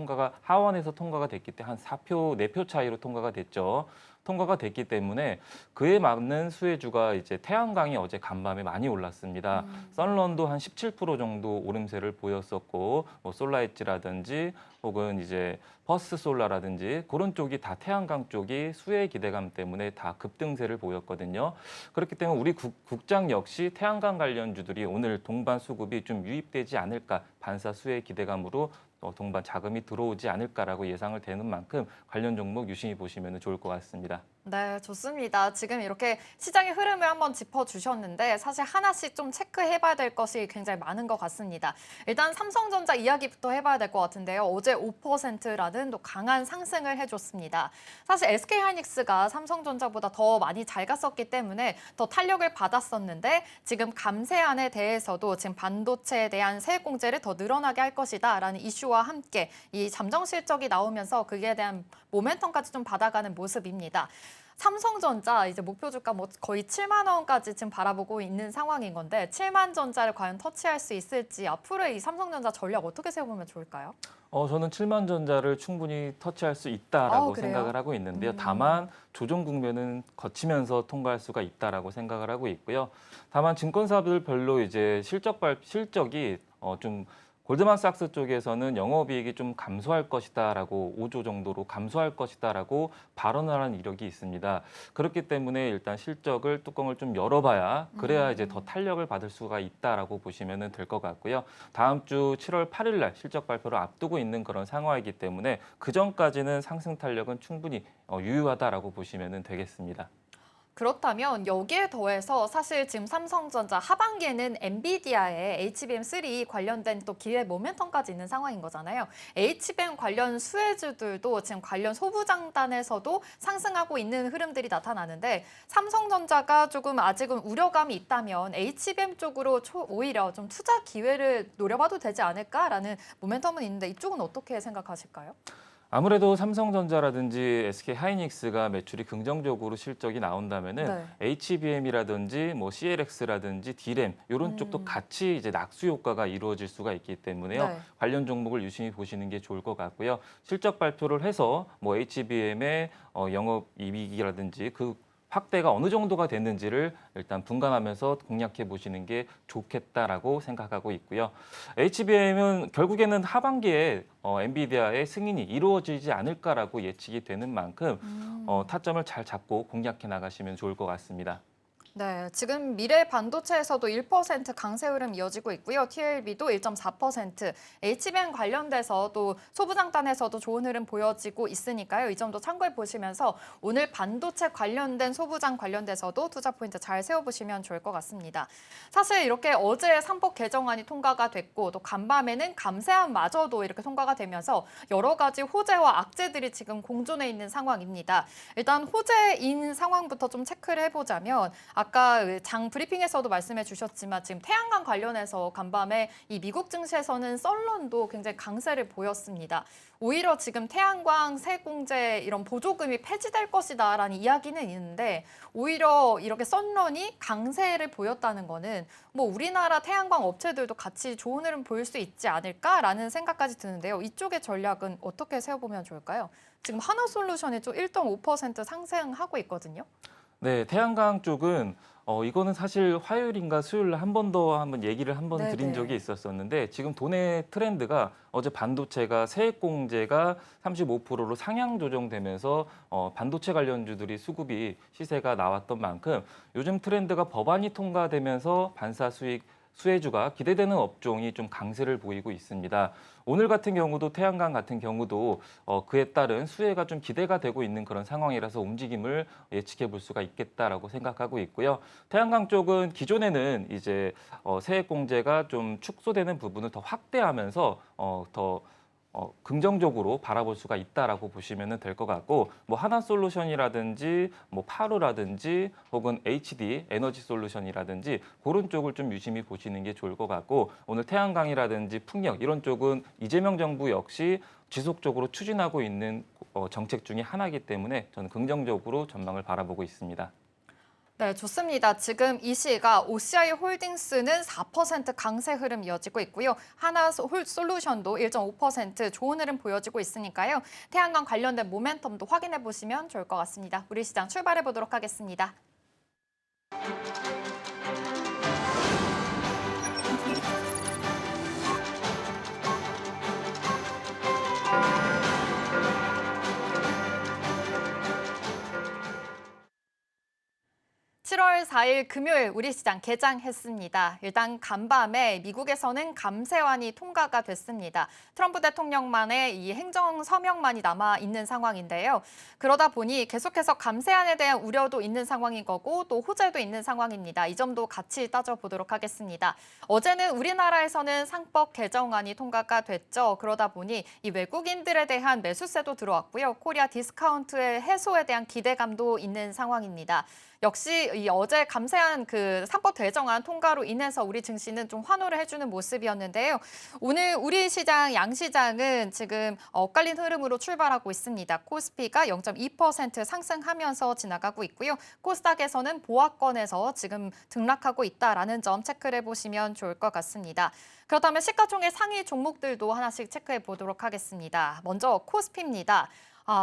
하원에서 통과가 됐기 때문에 한 4표, 4표 차이로 통과가 됐죠. 통과가 됐기 때문에 그에 맞는 수혜주가 이제 태양광이 어제 간밤에 많이 올랐습니다. 선런도 한 17% 정도 오름세를 보였었고, 뭐 솔라엣지라든지 혹은 이제 퍼스트 솔라라든지 그런 쪽이 다 태양광 쪽이 수혜 기대감 때문에 다 급등세를 보였거든요. 그렇기 때문에 우리 국장 역시 태양광 관련주들이 오늘 동반 수급이 좀 유입되지 않을까, 반사 수혜 기대감으로 동반 자금이 들어오지 않을까라고 예상을 되는 만큼 관련 종목 유심히 보시면 좋을 것 같습니다. 네, 좋습니다. 지금 이렇게 시장의 흐름을 한번 짚어주셨는데 사실 하나씩 좀 체크해봐야 될 것이 굉장히 많은 것 같습니다. 일단 삼성전자 이야기부터 해봐야 될 것 같은데요. 어제 5%라는 또 강한 상승을 해줬습니다. 사실 SK하이닉스가 삼성전자보다 더 많이 잘 갔었기 때문에 더 탄력을 받았었는데 지금 감세안에 대해서도 지금 반도체에 대한 세액 공제를 더 늘어나게 할 것이다라는 이슈와 함께 이 잠정 실적이 나오면서 그에 대한 모멘텀까지 좀 받아가는 모습입니다. 삼성전자 이제 목표 주가 뭐 거의 7만 원까지 지금 바라보고 있는 상황인 건데 7만 전자를 과연 터치할 수 있을지 앞으로의 이 삼성전자 전략 어떻게 세워보면 좋을까요? 저는 7만 전자를 충분히 터치할 수 있다라고 그래요? 생각을 하고 있는데요. 다만 조정 국면은 거치면서 통과할 수가 있다라고 생각을 하고 있고요. 다만 증권사들별로 이제 실적이 좀 골드만삭스 쪽에서는 영업이익이 좀 감소할 것이다라고 5조 정도로 감소할 것이다라고 발언을 하는 이력이 있습니다. 그렇기 때문에 일단 실적을 뚜껑을 좀 열어봐야 그래야 이제 더 탄력을 받을 수가 있다라고 보시면 될 것 같고요. 다음 주 7월 8일 날 실적 발표를 앞두고 있는 그런 상황이기 때문에 그 전까지는 상승 탄력은 충분히 유효하다라고 보시면 되겠습니다. 그렇다면 여기에 더해서 사실 지금 삼성전자 하반기에는 엔비디아의 HBM3 관련된 또 기회 모멘텀까지 있는 상황인 거잖아요. HBM 관련 수혜주들도 지금 관련 소부장단에서도 상승하고 있는 흐름들이 나타나는데 삼성전자가 조금 아직은 우려감이 있다면 HBM 쪽으로 오히려 좀 투자 기회를 노려봐도 되지 않을까라는 모멘텀은 있는데 이쪽은 어떻게 생각하실까요? 아무래도 삼성전자라든지 SK하이닉스가 매출이 긍정적으로 실적이 나온다면은 네. HBM이라든지 뭐 CLX라든지 D램 이런 쪽도 같이 이제 낙수 효과가 이루어질 수가 있기 때문에요. 네. 관련 종목을 유심히 보시는 게 좋을 것 같고요. 실적 발표를 해서 뭐 HBM의 영업이익이라든지 그 확대가 어느 정도가 됐는지를 일단 분간하면서 공략해 보시는 게 좋겠다라고 생각하고 있고요. HBM은 결국에는 하반기에 엔비디아의 승인이 이루어지지 않을까라고 예측이 되는 만큼 타점을 잘 잡고 공략해 나가시면 좋을 것 같습니다. 네, 지금 미래 반도체에서도 1% 강세 흐름 이어지고 있고요. TLB도 1.4%, HBM 관련돼서 또 소부장단에서도 좋은 흐름 보여지고 있으니까요. 이 점도 참고해 보시면서 오늘 반도체 관련된 소부장 관련돼서도 투자 포인트 잘 세워보시면 좋을 것 같습니다. 사실 이렇게 어제 상법 개정안이 통과가 됐고 또 간밤에는 감세안마저도 이렇게 통과가 되면서 여러 가지 호재와 악재들이 지금 공존해 있는 상황입니다. 일단 호재인 상황부터 좀 체크를 해보자면 아까 장 브리핑에서도 말씀해 주셨지만 지금 태양광 관련해서 간밤에 이 미국 증시에서는 썰런도 굉장히 강세를 보였습니다. 오히려 지금 태양광 세공제 이런 보조금이 폐지될 것이다라는 이야기는 있는데 오히려 이렇게 썬런이 강세를 보였다는 거는 뭐 우리나라 태양광 업체들도 같이 좋은 흐름 보일 수 있지 않을까라는 생각까지 드는데요. 이쪽의 전략은 어떻게 세워보면 좋을까요? 지금 하나솔루션이 좀 1.5% 상승하고 있거든요. 네, 태양광 쪽은 이거는 사실 화요일인가 수요일 한 번 더 한번 얘기를 네네. 드린 적이 있었었는데 지금 돈의 트렌드가 어제 반도체가 세액 공제가 35%로 상향 조정되면서 반도체 관련주들이 수급이 시세가 나왔던 만큼 요즘 트렌드가 법안이 통과되면서 반사 수익 수혜주가 기대되는 업종이 좀 강세를 보이고 있습니다. 오늘 같은 경우도 태양광 같은 경우도 그에 따른 수혜가 좀 기대가 되고 있는 그런 상황이라서 움직임을 예측해 볼 수가 있겠다라고 생각하고 있고요. 태양광 쪽은 기존에는 이제 세액 공제가 좀 축소되는 부분을 더 확대하면서 더 긍정적으로 바라볼 수가 있다라고 보시면 될 것 같고 뭐 하나솔루션이라든지 뭐 파루라든지 혹은 HD 에너지 솔루션이라든지 그런 쪽을 좀 유심히 보시는 게 좋을 것 같고 오늘 태양광이라든지 풍력 이런 쪽은 이재명 정부 역시 지속적으로 추진하고 있는 정책 중에 하나이기 때문에 저는 긍정적으로 전망을 바라보고 있습니다. 네, 좋습니다. 지금 이 시가 OCI 홀딩스는 4% 강세 흐름 이어지고 있고요. 하나솔루션도 1.5% 좋은 흐름 보여지고 있으니까요. 태양광 관련된 모멘텀도 확인해 보시면 좋을 것 같습니다. 우리 시장 출발해 보도록 하겠습니다. 7월 4일 금요일 우리 시장 개장했습니다. 일단 간밤에 미국에서는 감세안이 통과가 됐습니다. 트럼프 대통령만의 이 행정 서명만이 남아 있는 상황인데요. 그러다 보니 계속해서 감세안에 대한 우려도 있는 상황인 거고 또 호재도 있는 상황입니다. 이 점도 같이 따져보도록 하겠습니다. 어제는 우리나라에서는 상법 개정안이 통과가 됐죠. 그러다 보니 이 외국인들에 대한 매수세도 들어왔고요. 코리아 디스카운트의 해소에 대한 기대감도 있는 상황입니다. 역시 이 어제 감세한 그 상법 개정안 통과로 인해서 우리 증시는 좀 환호를 해주는 모습이었는데요. 오늘 우리 시장 양시장은 지금 엇갈린 흐름으로 출발하고 있습니다. 코스피가 0.2% 상승하면서 지나가고 있고요. 코스닥에서는 보합권에서 지금 등락하고 있다라는 점 체크를 해보시면 좋을 것 같습니다. 그렇다면 시가총액 상위 종목들도 하나씩 체크해 보도록 하겠습니다. 먼저 코스피입니다.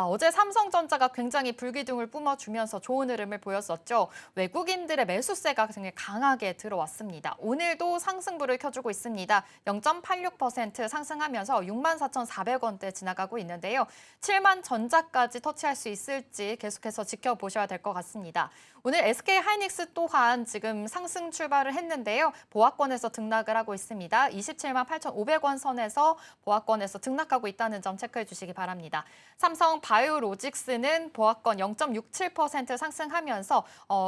어제 삼성전자가 굉장히 불기둥을 뿜어주면서 좋은 흐름을 보였었죠. 외국인들의 매수세가 굉장히 강하게 들어왔습니다. 오늘도 상승부를 켜주고 있습니다. 0.86% 상승하면서 64,400원대 지나가고 있는데요. 7만 전자까지 터치할 수 있을지 계속해서 지켜보셔야 될 것 같습니다. 오늘 SK하이닉스 또한 지금 상승 출발을 했는데요. 보합권에서 등락을 하고 있습니다. 27만 8,500원 선에서 보합권에서 등락하고 있다는 점 체크해 주시기 바랍니다. 삼성 삼성 바이오로직스는 보합권 0.67% 상승하면서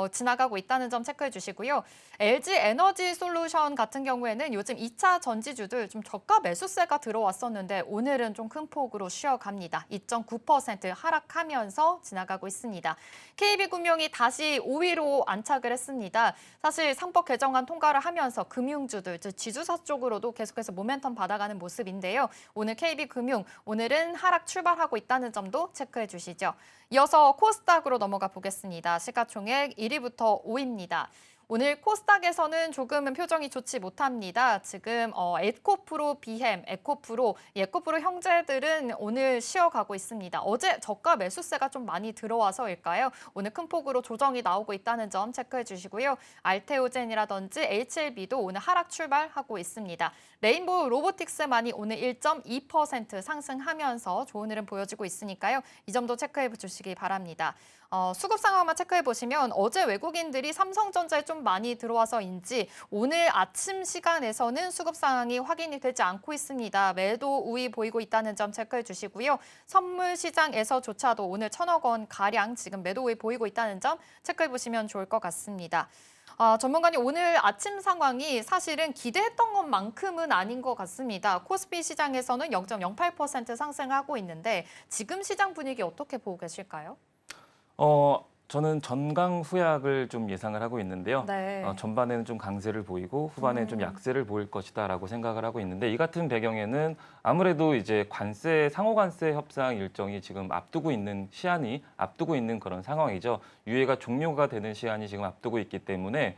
지나가고 있다는 점 체크해 주시고요. LG 에너지 솔루션 같은 경우에는 요즘 2차 전지주들 좀 저가 매수세가 들어왔었는데 오늘은 좀 큰 폭으로 쉬어갑니다. 2.9% 하락하면서 지나가고 있습니다. KB금융이 다시 5위로 안착을 했습니다. 사실 상법 개정안 통과를 하면서 금융주들, 즉 지주사 쪽으로도 계속해서 모멘텀 받아가는 모습인데요. 오늘 KB금융, 오늘은 하락 출발하고 있다는 점도 체크해 주시죠. 이어서 코스닥으로 넘어가 보겠습니다. 시가총액 1위부터 5위입니다. 오늘 코스닥에서는 조금은 표정이 좋지 못합니다. 지금 에코프로 비햄, 에코프로 형제들은 오늘 쉬어가고 있습니다. 어제 저가 매수세가 좀 많이 들어와서일까요? 오늘 큰 폭으로 조정이 나오고 있다는 점 체크해 주시고요. 알테오젠이라든지 HLB도 오늘 하락 출발하고 있습니다. 레인보우 로보틱스만이 오늘 1.2% 상승하면서 좋은 흐름 보여주고 있으니까요. 이 점도 체크해 주시기 바랍니다. 수급 상황만 체크해 보시면 어제 외국인들이 삼성전자에 좀 많이 들어와서인지 오늘 아침 시간에서는 수급 상황이 확인이 되지 않고 있습니다. 매도 우위 보이고 있다는 점 체크해 주시고요. 선물 시장에서조차도 오늘 1,000억 원 가량 지금 매도 우위 보이고 있다는 점 체크해 보시면 좋을 것 같습니다. 전문가님, 오늘 아침 상황이 사실은 기대했던 것만큼은 아닌 것 같습니다. 코스피 시장에서는 0.08% 상승하고 있는데 지금 시장 분위기 어떻게 보고 계실까요? 저는 전강 후약을 좀 예상을 하고 있는데요. 네. 전반에는 좀 강세를 보이고 후반에 좀 약세를 보일 것이다라고 생각을 하고 있는데 이 같은 배경에는 아무래도 이제 상호 관세 협상 일정이 지금 앞두고 있는 그런 상황이죠. 유예가 종료가 되는 시한이 지금 앞두고 있기 때문에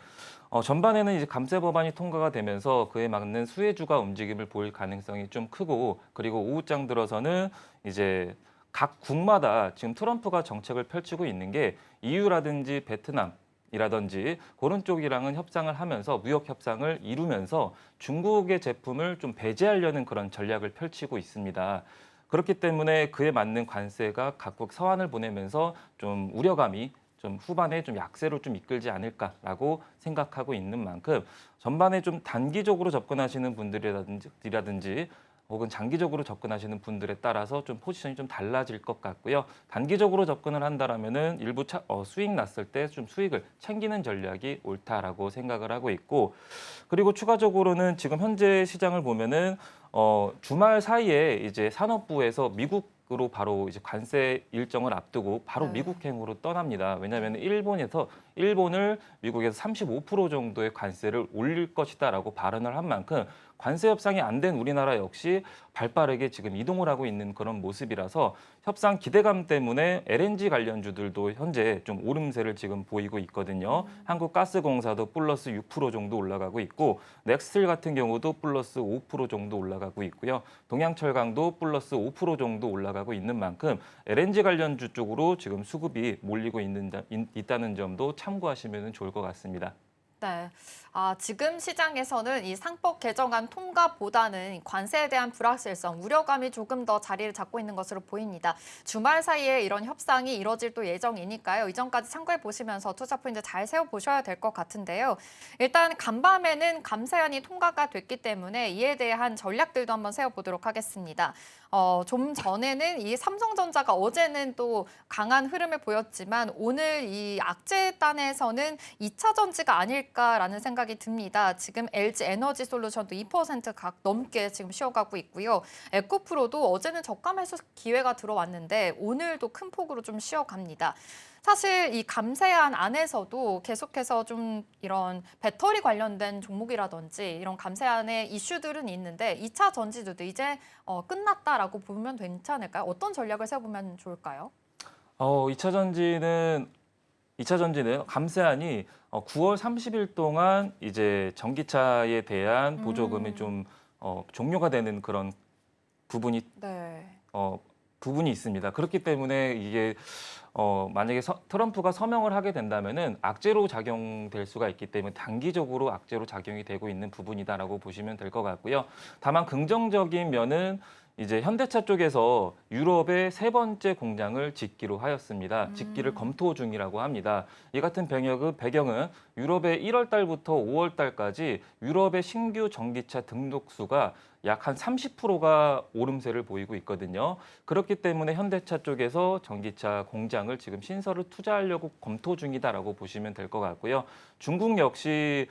전반에는 이제 감세 법안이 통과가 되면서 그에 맞는 수혜주가 움직임을 보일 가능성이 좀 크고 그리고 오후장 들어서는 이제 각 국마다 지금 트럼프가 정책을 펼치고 있는 게 EU라든지 베트남이라든지 그런 쪽이랑은 협상을 하면서 무역 협상을 이루면서 중국의 제품을 좀 배제하려는 그런 전략을 펼치고 있습니다. 그렇기 때문에 그에 맞는 관세가 각국 서한을 보내면서 좀 우려감이 좀 후반에 좀 약세로 좀 이끌지 않을까라고 생각하고 있는 만큼 전반에 좀 단기적으로 접근하시는 분들이라든지 혹은 장기적으로 접근하시는 분들에 따라서 좀 포지션이 좀 달라질 것 같고요. 단기적으로 접근을 한다라면은 일부 수익 났을 때 좀 수익을 챙기는 전략이 옳다라고 생각을 하고 있고, 그리고 추가적으로는 지금 현재 시장을 보면은 주말 사이에 이제 산업부에서 미국으로 바로 이제 관세 일정을 앞두고 바로 미국행으로 떠납니다. 왜냐하면 일본을 미국에서 35% 정도의 관세를 올릴 것이다라고 발언을 한 만큼 관세 협상이 안 된 우리나라 역시 발빠르게 지금 이동을 하고 있는 그런 모습이라서 협상 기대감 때문에 LNG 관련주들도 현재 좀 오름세를 지금 보이고 있거든요. 한국가스공사도 플러스 6% 정도 올라가고 있고 넥스틸 같은 경우도 플러스 5% 정도 올라가고 있고요. 동양철강도 플러스 5% 정도 올라가고 있는 만큼 LNG 관련주 쪽으로 지금 수급이 몰리고 있다는 점도 참고하시면 좋을 것 같습니다. 네. 지금 시장에서는 이 상법 개정안 통과보다는 관세에 대한 불확실성, 우려감이 조금 더 자리를 잡고 있는 것으로 보입니다. 주말 사이에 이런 협상이 이뤄질 또 예정이니까요. 이전까지 참고해 보시면서 투자 포인트 잘 세워보셔야 될 것 같은데요. 일단 간밤에는 감세안이 통과가 됐기 때문에 이에 대한 전략들도 한번 세워보도록 하겠습니다. 좀 전에는 이 삼성전자가 어제는 또 강한 흐름을 보였지만 오늘 이 악재단에서는 2차 전지가 아닐까라는 생각이 듭니다. 지금 LG 에너지 솔루션도 2% 각 넘게 지금 쉬어가고 있고요. 에코프로도 어제는 저가 매수 기회가 들어왔는데 오늘도 큰 폭으로 좀 쉬어갑니다. 사실 이 감세안 안에서도 계속해서 좀 이런 배터리 관련된 종목이라든지 이런 감세안의 이슈들은 있는데 2차 전지도 이제 끝났다라고 보면 괜찮을까요? 어떤 전략을 세워보면 좋을까요? 2차 전지는 감세안이 9월 30일 동안 이제 전기차에 대한 보조금이 좀 종료가 되는 그런 부분이 있습니다. 그렇기 때문에 이게 만약에 트럼프가 서명을 하게 된다면은 악재로 작용될 수가 있기 때문에 단기적으로 악재로 작용이 되고 있는 부분이다라고 보시면 될 것 같고요. 다만 긍정적인 면은 이제 현대차 쪽에서 유럽의 세 번째 공장을 짓기로 하였습니다. 짓기를 검토 중이라고 합니다. 이 같은 배경은 유럽의 1월 달부터 5월 달까지 유럽의 신규 전기차 등록 수가 약 한 30%가 오름세를 보이고 있거든요. 그렇기 때문에 현대차 쪽에서 전기차 공장을 지금 신설을 투자하려고 검토 중이다라고 보시면 될 것 같고요. 중국 역시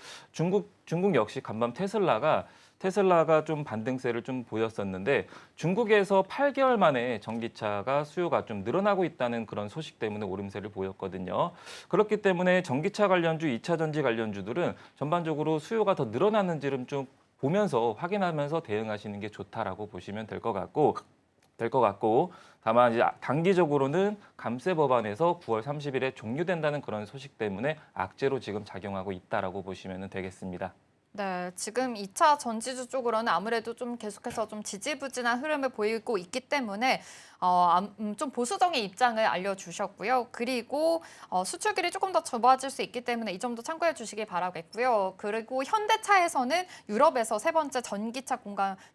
간밤 테슬라가 좀 반등세를 좀 보였었는데 중국에서 8개월 만에 전기차가 수요가 좀 늘어나고 있다는 그런 소식 때문에 오름세를 보였거든요. 그렇기 때문에 전기차 관련주, 2차 전지 관련주들은 전반적으로 수요가 더 늘어나는지를 좀 보면서 확인하면서 대응하시는 게 좋다라고 보시면 될 것 같고 다만 이제 단기적으로는 감세 법안에서 9월 30일에 종료된다는 그런 소식 때문에 악재로 지금 작용하고 있다라고 보시면 되겠습니다. 네, 지금 2차 전지주 쪽으로는 아무래도 좀 계속해서 좀 지지부진한 흐름을 보이고 있기 때문에 좀 보수적인 입장을 알려주셨고요. 그리고 수출길이 조금 더 좁아질 수 있기 때문에 이 점도 참고해 주시기 바라겠고요. 그리고 현대차에서는 유럽에서 세 번째 전기차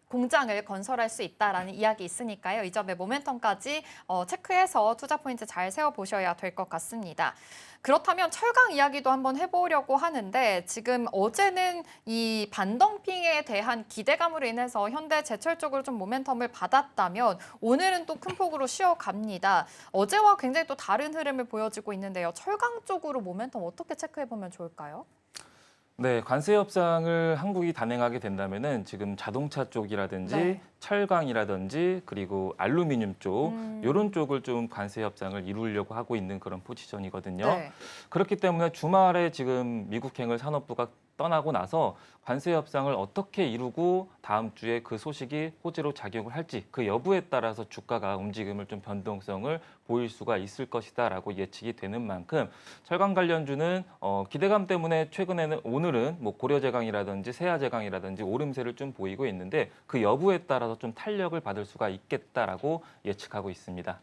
공장을 건설할 수 있다라는 이야기 있으니까요. 이 점의 모멘텀까지 체크해서 투자 포인트 잘 세워보셔야 될 것 같습니다. 그렇다면 철강 이야기도 한번 해보려고 하는데 지금 어제는 이 반덤핑에 대한 기대감으로 인해서 현대제철 쪽으로 좀 모멘텀을 받았다면 오늘은 또 큰 폭으로 쉬어갑니다. 어제와 굉장히 또 다른 흐름을 보여지고 있는데요. 철강 쪽으로 모멘텀 어떻게 체크해보면 좋을까요? 네, 관세 협상을 한국이 단행하게 된다면은 지금 자동차 쪽이라든지 네. 철강이라든지 그리고 알루미늄 쪽 이런 쪽을 좀 관세 협상을 이루려고 하고 있는 그런 포지션이거든요. 네. 그렇기 때문에 주말에 지금 미국행을 산업부가 떠나고 나서 관세 협상을 어떻게 이루고 다음 주에 그 소식이 호재로 작용을 할지 그 여부에 따라서 주가가 움직임을 좀 변동성을 보일 수가 있을 것이다라고 예측이 되는 만큼 철강 관련주는 기대감 때문에 최근에는 오늘은 뭐 고려제강이라든지 세아제강이라든지 오름세를 좀 보이고 있는데 그 여부에 따라서 좀 탄력을 받을 수가 있겠다라고 예측하고 있습니다.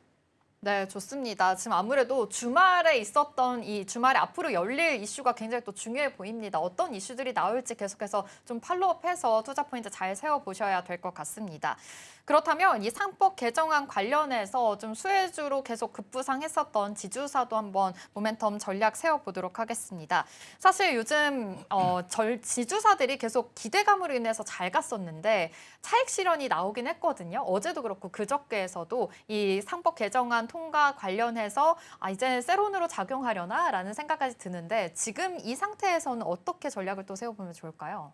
네, 좋습니다. 지금 아무래도 주말에 있었던 이 주말에 앞으로 열릴 이슈가 굉장히 또 중요해 보입니다. 어떤 이슈들이 나올지 계속해서 좀 팔로우업해서 투자 포인트 잘 세워보셔야 될 것 같습니다. 그렇다면 이 상법 개정안 관련해서 좀 수혜주로 계속 급부상했었던 지주사도 한번 모멘텀 전략 세워보도록 하겠습니다. 사실 요즘 지주사들이 계속 기대감으로 인해서 잘 갔었는데 차익 실현이 나오긴 했거든요. 어제도 그렇고 그저께에서도 이 상법 개정안 통과 관련해서 이제 세론으로 작용하려나라는 생각까지 드는데 지금 이 상태에서는 어떻게 전략을 또 세워보면 좋을까요?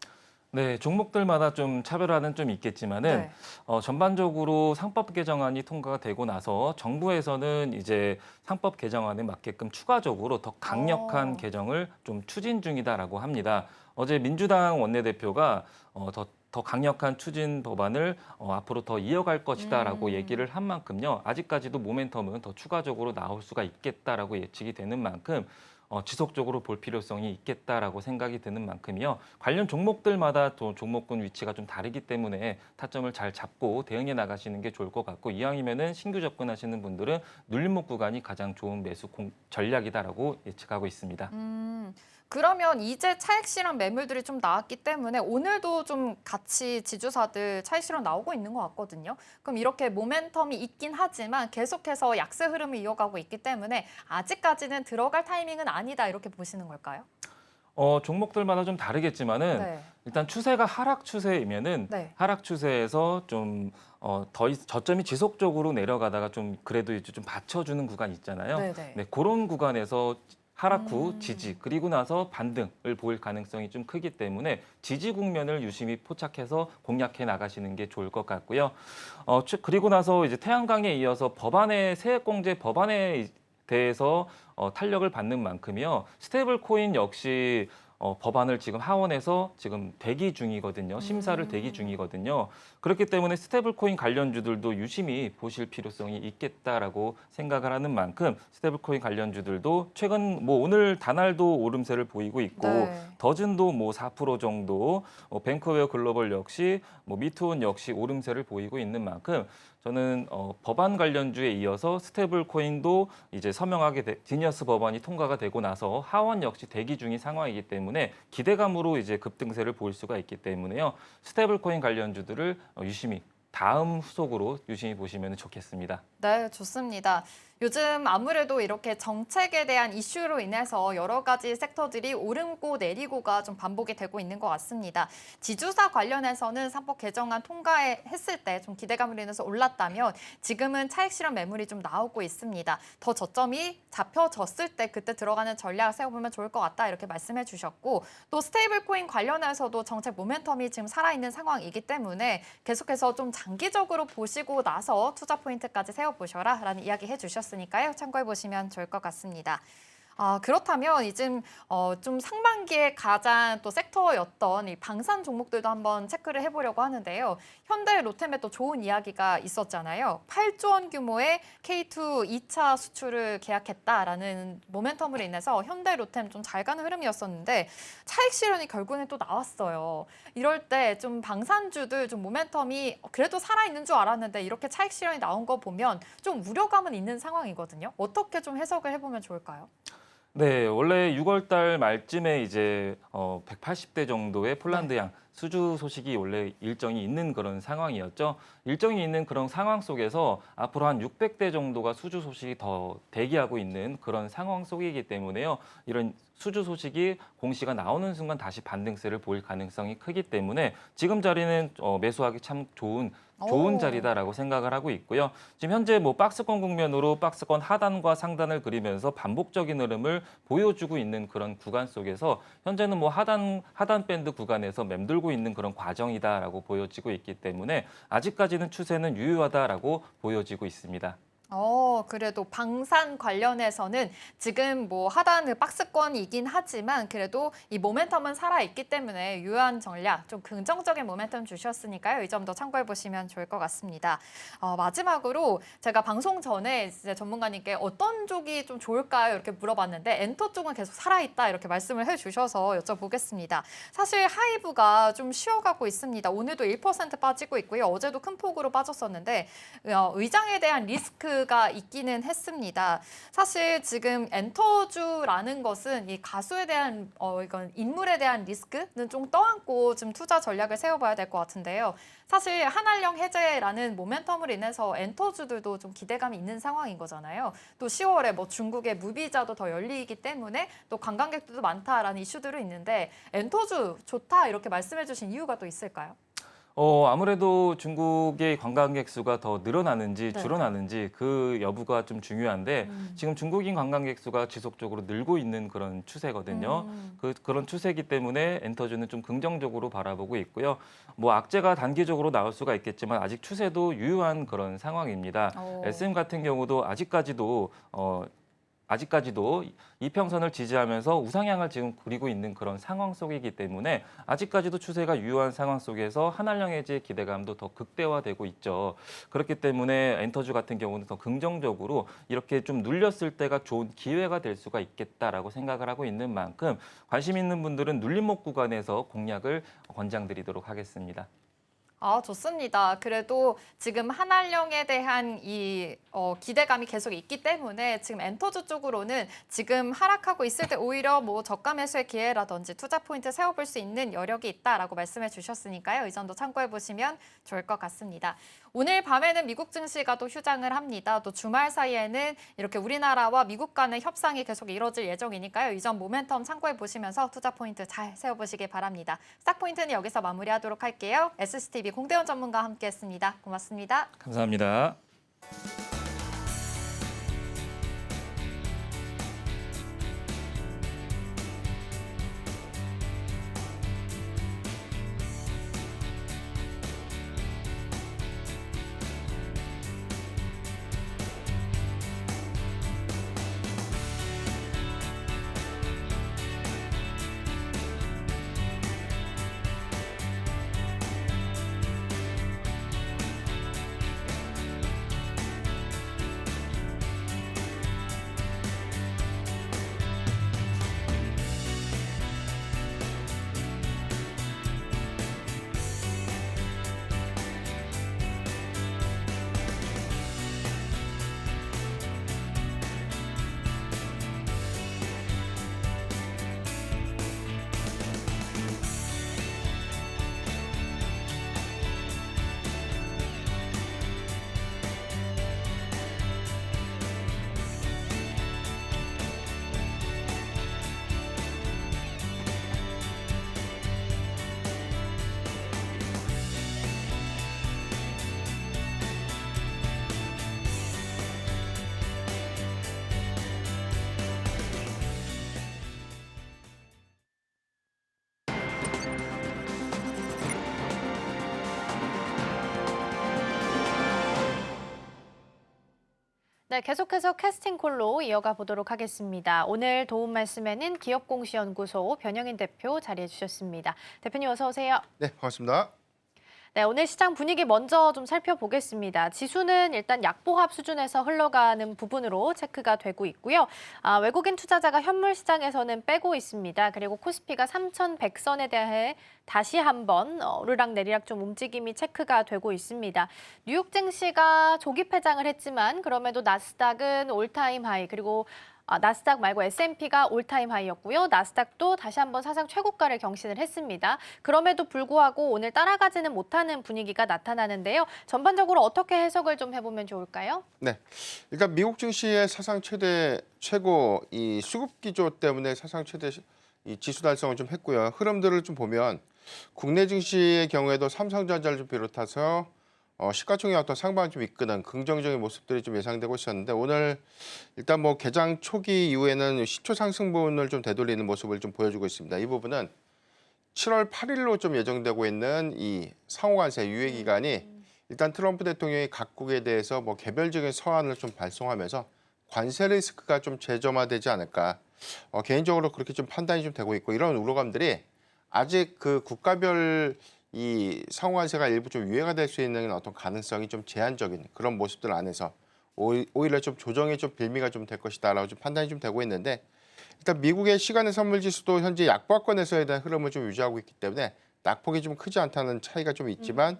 네, 종목들마다 좀 차별화는 좀 있겠지만은 네. 전반적으로 상법 개정안이 통과가 되고 나서 정부에서는 이제 상법 개정안에 맞게끔 추가적으로 더 강력한 개정을 좀 추진 중이다라고 합니다. 어제 민주당 원내대표가 더 강력한 추진 법안을 앞으로 더 이어갈 것이다라고 얘기를 한 만큼요. 아직까지도 모멘텀은 더 추가적으로 나올 수가 있겠다라고 예측이 되는 만큼 지속적으로 볼 필요성이 있겠다라고 생각이 드는 만큼이요. 관련 종목들마다 또 종목군 위치가 좀 다르기 때문에 타점을 잘 잡고 대응해 나가시는 게 좋을 것 같고 이왕이면은 신규 접근하시는 분들은 눌림목 구간이 가장 좋은 매수 전략이다라고 예측하고 있습니다. 그러면 이제 차익 실현 매물들이 좀 나왔기 때문에 오늘도 좀 같이 지주사들 차익 실현 나오고 있는 것 같거든요. 그럼 이렇게 모멘텀이 있긴 하지만 계속해서 약세 흐름을 이어가고 있기 때문에 아직까지는 들어갈 타이밍은 아니다 이렇게 보시는 걸까요? 종목들마다 좀 다르겠지만은 네. 일단 추세가 하락 추세이면은 네. 하락 추세에서 좀 저점이 지속적으로 내려가다가 좀 그래도 이제 좀 받쳐주는 구간 있잖아요. 네네. 네, 그런 구간에서 하락 후 지지 그리고 나서 반등을 보일 가능성이 좀 크기 때문에 지지 국면을 유심히 포착해서 공략해 나가시는 게 좋을 것 같고요. 그리고 나서 이제 태양광에 이어서 세액공제 법안에 대해서 탄력을 받는 만큼이요. 스테이블 코인 역시 법안을 지금 하원에서 지금 대기 중이거든요. 심사를 대기 중이거든요. 그렇기 때문에 스테이블코인 관련주들도 유심히 보실 필요성이 있겠다라고 생각을 하는 만큼 스테이블코인 관련주들도 최근 오늘 다날도 오름세를 보이고 있고 네. 더즌도 4% 정도, 뱅크웨어 글로벌 역시 미투온 역시 오름세를 보이고 있는 만큼 저는 법안 관련주에 이어서 스테이블코인도 이제 지니어스 법안이 통과가 되고 나서 하원 역시 대기 중인 상황이기 때문에 기대감으로 이제 급등세를 보일 수가 있기 때문에요. 스테이블코인 관련주들을 유심히 다음 후속으로 유심히 보시면 좋겠습니다. 네, 좋습니다. 요즘 아무래도 이렇게 정책에 대한 이슈로 인해서 여러 가지 섹터들이 오르고 내리고가 좀 반복이 되고 있는 것 같습니다. 지주사 관련해서는 상법 개정안 통과했을 때 좀 기대감으로 인해서 올랐다면 지금은 차익 실현 매물이 좀 나오고 있습니다. 더 저점이 잡혀졌을 때 그때 들어가는 전략 세워보면 좋을 것 같다 이렇게 말씀해 주셨고 또 스테이블 코인 관련해서도 정책 모멘텀이 지금 살아있는 상황이기 때문에 계속해서 좀 장기적으로 보시고 나서 투자 포인트까지 세워보셔라 라는 이야기 해주셨으니까요. 참고해 보시면 좋을 것 같습니다. 그렇다면 이제 좀 상반기에 가장 또 섹터였던 이 방산 종목들도 한번 체크를 해보려고 하는데요. 현대 로템에 또 좋은 이야기가 있었잖아요. 8조 원 규모의 K2 2차 수출을 계약했다라는 모멘텀으로 인해서 현대 로템 좀 잘 가는 흐름이었었는데 차익 실현이 결국은 또 나왔어요. 이럴 때 좀 방산주들 좀 모멘텀이 그래도 살아있는 줄 알았는데 이렇게 차익 실현이 나온 거 보면 좀 우려감은 있는 상황이거든요. 어떻게 좀 해석을 해보면 좋을까요? 네, 원래 6월 달 말쯤에 이제 180대 정도의 폴란드양 수주 소식이 원래 일정이 있는 그런 상황이었죠. 일정이 있는 그런 상황 속에서 앞으로 한 600대 정도가 수주 소식이 더 대기하고 있는 그런 상황 속이기 때문에요. 이런 수주 소식이 공시가 나오는 순간 다시 반등세를 보일 가능성이 크기 때문에 지금 자리는 매수하기 참 좋은 자리다라고 생각을 하고 있고요. 지금 현재 뭐 박스권 국면으로 박스권 하단과 상단을 그리면서 반복적인 흐름을 보여주고 있는 그런 구간 속에서 현재는 뭐 하단 밴드 구간에서 맴돌고 있는 그런 과정이다라고 보여지고 있기 때문에 아직까지는 추세는 유효하다라고 보여지고 있습니다. 그래도 방산 관련해서는 지금 뭐 하단 박스권이긴 하지만 그래도 이 모멘텀은 살아있기 때문에 유효한 전략, 좀 긍정적인 모멘텀 주셨으니까요. 이 점도 참고해 보시면 좋을 것 같습니다. 마지막으로 제가 방송 전에 이제 전문가님께 어떤 쪽이 좀 좋을까요? 이렇게 물어봤는데 엔터 쪽은 계속 살아있다 이렇게 말씀을 해주셔서 여쭤보겠습니다. 사실 하이브가 좀 쉬어가고 있습니다. 오늘도 1% 빠지고 있고요. 어제도 큰 폭으로 빠졌었는데 의장에 대한 리스크가 있기는 했습니다. 사실 지금 엔터주라는 것은 이 가수에 대한 이건 인물에 대한 리스크는 좀 떠안고 좀 투자 전략을 세워봐야 될 것 같은데요. 사실 한알령 해제라는 모멘텀으로 인해서 엔터주들도 좀 기대감이 있는 상황인 거잖아요. 또 10월에 뭐 중국의 무비자도 더 열리기 때문에 또 관광객들도 많다라는 이슈들이 있는데 엔터주 좋다 이렇게 말씀해 주신 이유가 또 있을까요? 아무래도 중국의 관광객 수가 더 늘어나는지 네. 줄어나는지 그 여부가 좀 중요한데 지금 중국인 관광객 수가 지속적으로 늘고 있는 그런 추세거든요. 그런 추세이기 때문에 엔터주는 좀 긍정적으로 바라보고 있고요. 뭐 악재가 단기적으로 나올 수가 있겠지만 아직 추세도 유효한 그런 상황입니다. SM 같은 경우도 아직까지도 이평선을 지지하면서 우상향을 지금 그리고 있는 그런 상황 속이기 때문에 아직까지도 추세가 유효한 상황 속에서 한알령 해지의 기대감도 더 극대화되고 있죠. 그렇기 때문에 엔터주 같은 경우는 더 긍정적으로 이렇게 좀 눌렸을 때가 좋은 기회가 될 수가 있겠다라고 생각을 하고 있는 만큼 관심 있는 분들은 눌림목 구간에서 공략을 권장드리도록 하겠습니다. 좋습니다. 그래도 지금 한알령에 대한 이 기대감이 계속 있기 때문에 지금 엔터주 쪽으로는 지금 하락하고 있을 때 오히려 뭐 저가 매수의 기회라든지 투자 포인트 세워볼 수 있는 여력이 있다라고 말씀해 주셨으니까요. 이 점도 참고해 보시면 좋을 것 같습니다. 오늘 밤에는 미국 증시가 또 휴장을 합니다. 또 주말 사이에는 이렇게 우리나라와 미국 간의 협상이 계속 이뤄질 예정이니까요. 이 점 모멘텀 참고해 보시면서 투자 포인트 잘 세워보시기 바랍니다. 스탁 포인트는 여기서 마무리하도록 할게요. SCTV 공대원 전문가와 함께했습니다. 고맙습니다. 감사합니다. 네, 계속해서 캐스팅콜로 이어가 보도록 하겠습니다. 오늘 도움 말씀에는 기업공시연구소 변영인 대표 자리해 주셨습니다. 대표님 어서 오세요. 네, 반갑습니다. 네, 오늘 시장 분위기 먼저 좀 살펴보겠습니다. 지수는 일단 약보합 수준에서 흘러가는 부분으로 체크가 되고 있고요. 외국인 투자자가 현물 시장에서는 빼고 있습니다. 그리고 코스피가 3,100선에 대해 다시 한번 오르락내리락 좀 움직임이 체크가 되고 있습니다. 뉴욕 증시가 조기 폐장을 했지만 그럼에도 나스닥은 올타임 하이 그리고 나스닥 말고 S&P가 올타임 하이였고요. 나스닥도 다시 한번 사상 최고가를 경신을 했습니다. 그럼에도 불구하고 오늘 따라가지는 못하는 분위기가 나타나는데요. 전반적으로 어떻게 해석을 좀 해보면 좋을까요? 네, 일단 미국 증시의 사상 최고 이 수급 기조 때문에 사상 최대 이 지수 달성을 좀 했고요. 흐름들을 좀 보면 국내 증시의 경우에도 삼성전자를 좀 비롯해서 시가총액 어떤 상방을 좀 이끄는 긍정적인 모습들이 좀 예상되고 있었는데 오늘 일단 뭐 개장 초기 이후에는 시초 상승분을 좀 되돌리는 모습을 좀 보여주고 있습니다. 이 부분은 7월 8일로 좀 예정되고 있는 이 상호관세 유예 기간이 일단 트럼프 대통령이 각국에 대해서 뭐 개별적인 서한을 좀 발송하면서 관세 리스크가 좀 재점화되지 않을까. 개인적으로 그렇게 좀 판단이 좀 되고 있고 이런 우려감들이 아직 그 국가별 이 상호관세가 일부 좀 유예가 될 수 있는 어떤 가능성이 좀 제한적인 그런 모습들 안에서 오히려 좀 조정의 좀 빌미가 좀 될 것이다라고 좀 판단이 좀 되고 있는데 일단 미국의 시간의 선물 지수도 현재 약보합권에서에 대한 흐름을 좀 유지하고 있기 때문에 낙폭이 좀 크지 않다는 차이가 좀 있지만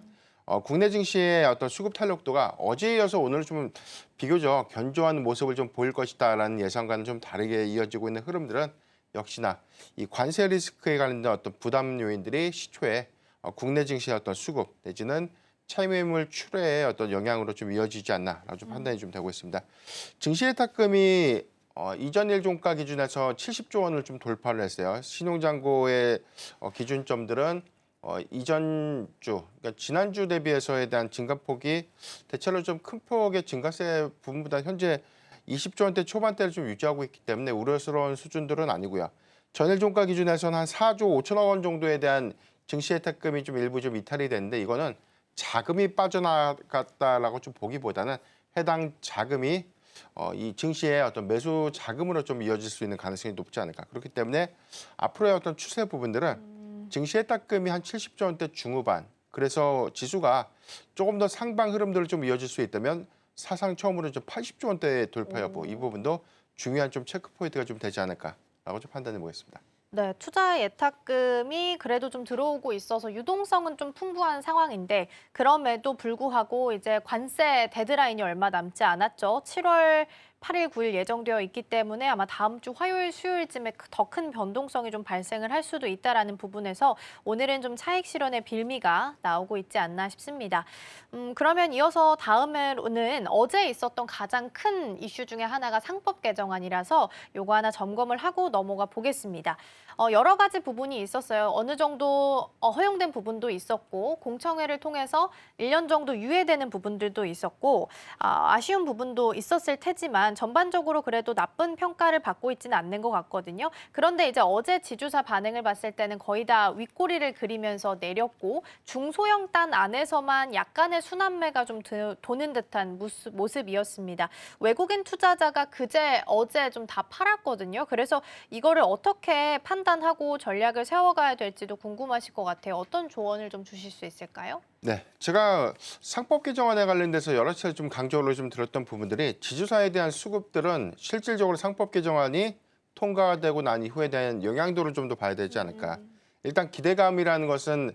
국내 증시의 어떤 수급 탄력도가 어제에 이어서 오늘 좀 비교적 견조한 모습을 좀 보일 것이다라는 예상과는 좀 다르게 이어지고 있는 흐름들은 역시나 이 관세 리스크에 관련된 어떤 부담 요인들이 시초에 국내 증시의 어떤 수급 내지는 차익매물 출회의 어떤 영향으로 좀 이어지지 않나라고 좀 판단이 좀 되고 있습니다. 증시 예탁금이 이전 일 종가 기준에서 70조 원을 좀 돌파를 했어요. 신용잔고의 기준점들은 이전 주, 그러니까 지난주 대비해서에 대한 증가폭이 대체로 좀 큰 폭의 증가세 부분보다 현재 20조 원대 초반대를 좀 유지하고 있기 때문에 우려스러운 수준들은 아니고요. 전일 종가 기준에서는 한 4조 5천억 원 정도에 대한 증시 예탁금이 좀 일부 좀 이탈이 됐는데 이거는 자금이 빠져나갔다라고 좀 보기보다는 해당 자금이 이 증시의 어떤 매수 자금으로 좀 이어질 수 있는 가능성이 높지 않을까. 그렇기 때문에 앞으로의 어떤 추세 부분들은 증시 예탁금이 한 70조 원대 중후반. 그래서 지수가 조금 더 상방 흐름들을 좀 이어질 수 있다면 사상 처음으로 좀 80조 원대 돌파 여부 이 부분도 중요한 좀 체크 포인트가 좀 되지 않을까라고 좀 판단해 보겠습니다. 네, 투자 예탁금이 그래도 좀 들어오고 있어서 유동성은 좀 풍부한 상황인데 그럼에도 불구하고 이제 관세 데드라인이 얼마 남지 않았죠. 7월 8일, 9일 예정되어 있기 때문에 아마 다음 주 화요일, 수요일쯤에 더 큰 변동성이 좀 발생을 할 수도 있다라는 부분에서 오늘은 좀 차익 실현의 빌미가 나오고 있지 않나 싶습니다. 그러면 이어서 다음으로는 어제 있었던 가장 큰 이슈 중에 하나가 상법 개정안이라서 요거 하나 점검을 하고 넘어가 보겠습니다. 여러 가지 부분이 있었어요. 어느 정도 허용된 부분도 있었고 공청회를 통해서 1년 정도 유예되는 부분들도 있었고 아쉬운 부분도 있었을 테지만 전반적으로 그래도 나쁜 평가를 받고 있지는 않는 것 같거든요. 그런데 이제 어제 지주사 반응을 봤을 때는 거의 다 윗꼬리를 그리면서 내렸고 중소형 단 안에서만 약간의 순환매가 좀 도는 듯한 모습이었습니다. 외국인 투자자가 어제 좀 다 팔았거든요. 그래서 이거를 어떻게 판단하고 전략을 세워가야 될지도 궁금하실 것 같아요. 어떤 조언을 좀 주실 수 있을까요? 네, 제가 상법 개정안에 관련돼서 여러 차례 좀 강조를 좀 드렸던 부분들이 지주사에 대한 수급들은 실질적으로 상법 개정안이 통과되고 난 이후에 대한 영향도를 좀 더 봐야 되지 않을까. 일단 기대감이라는 것은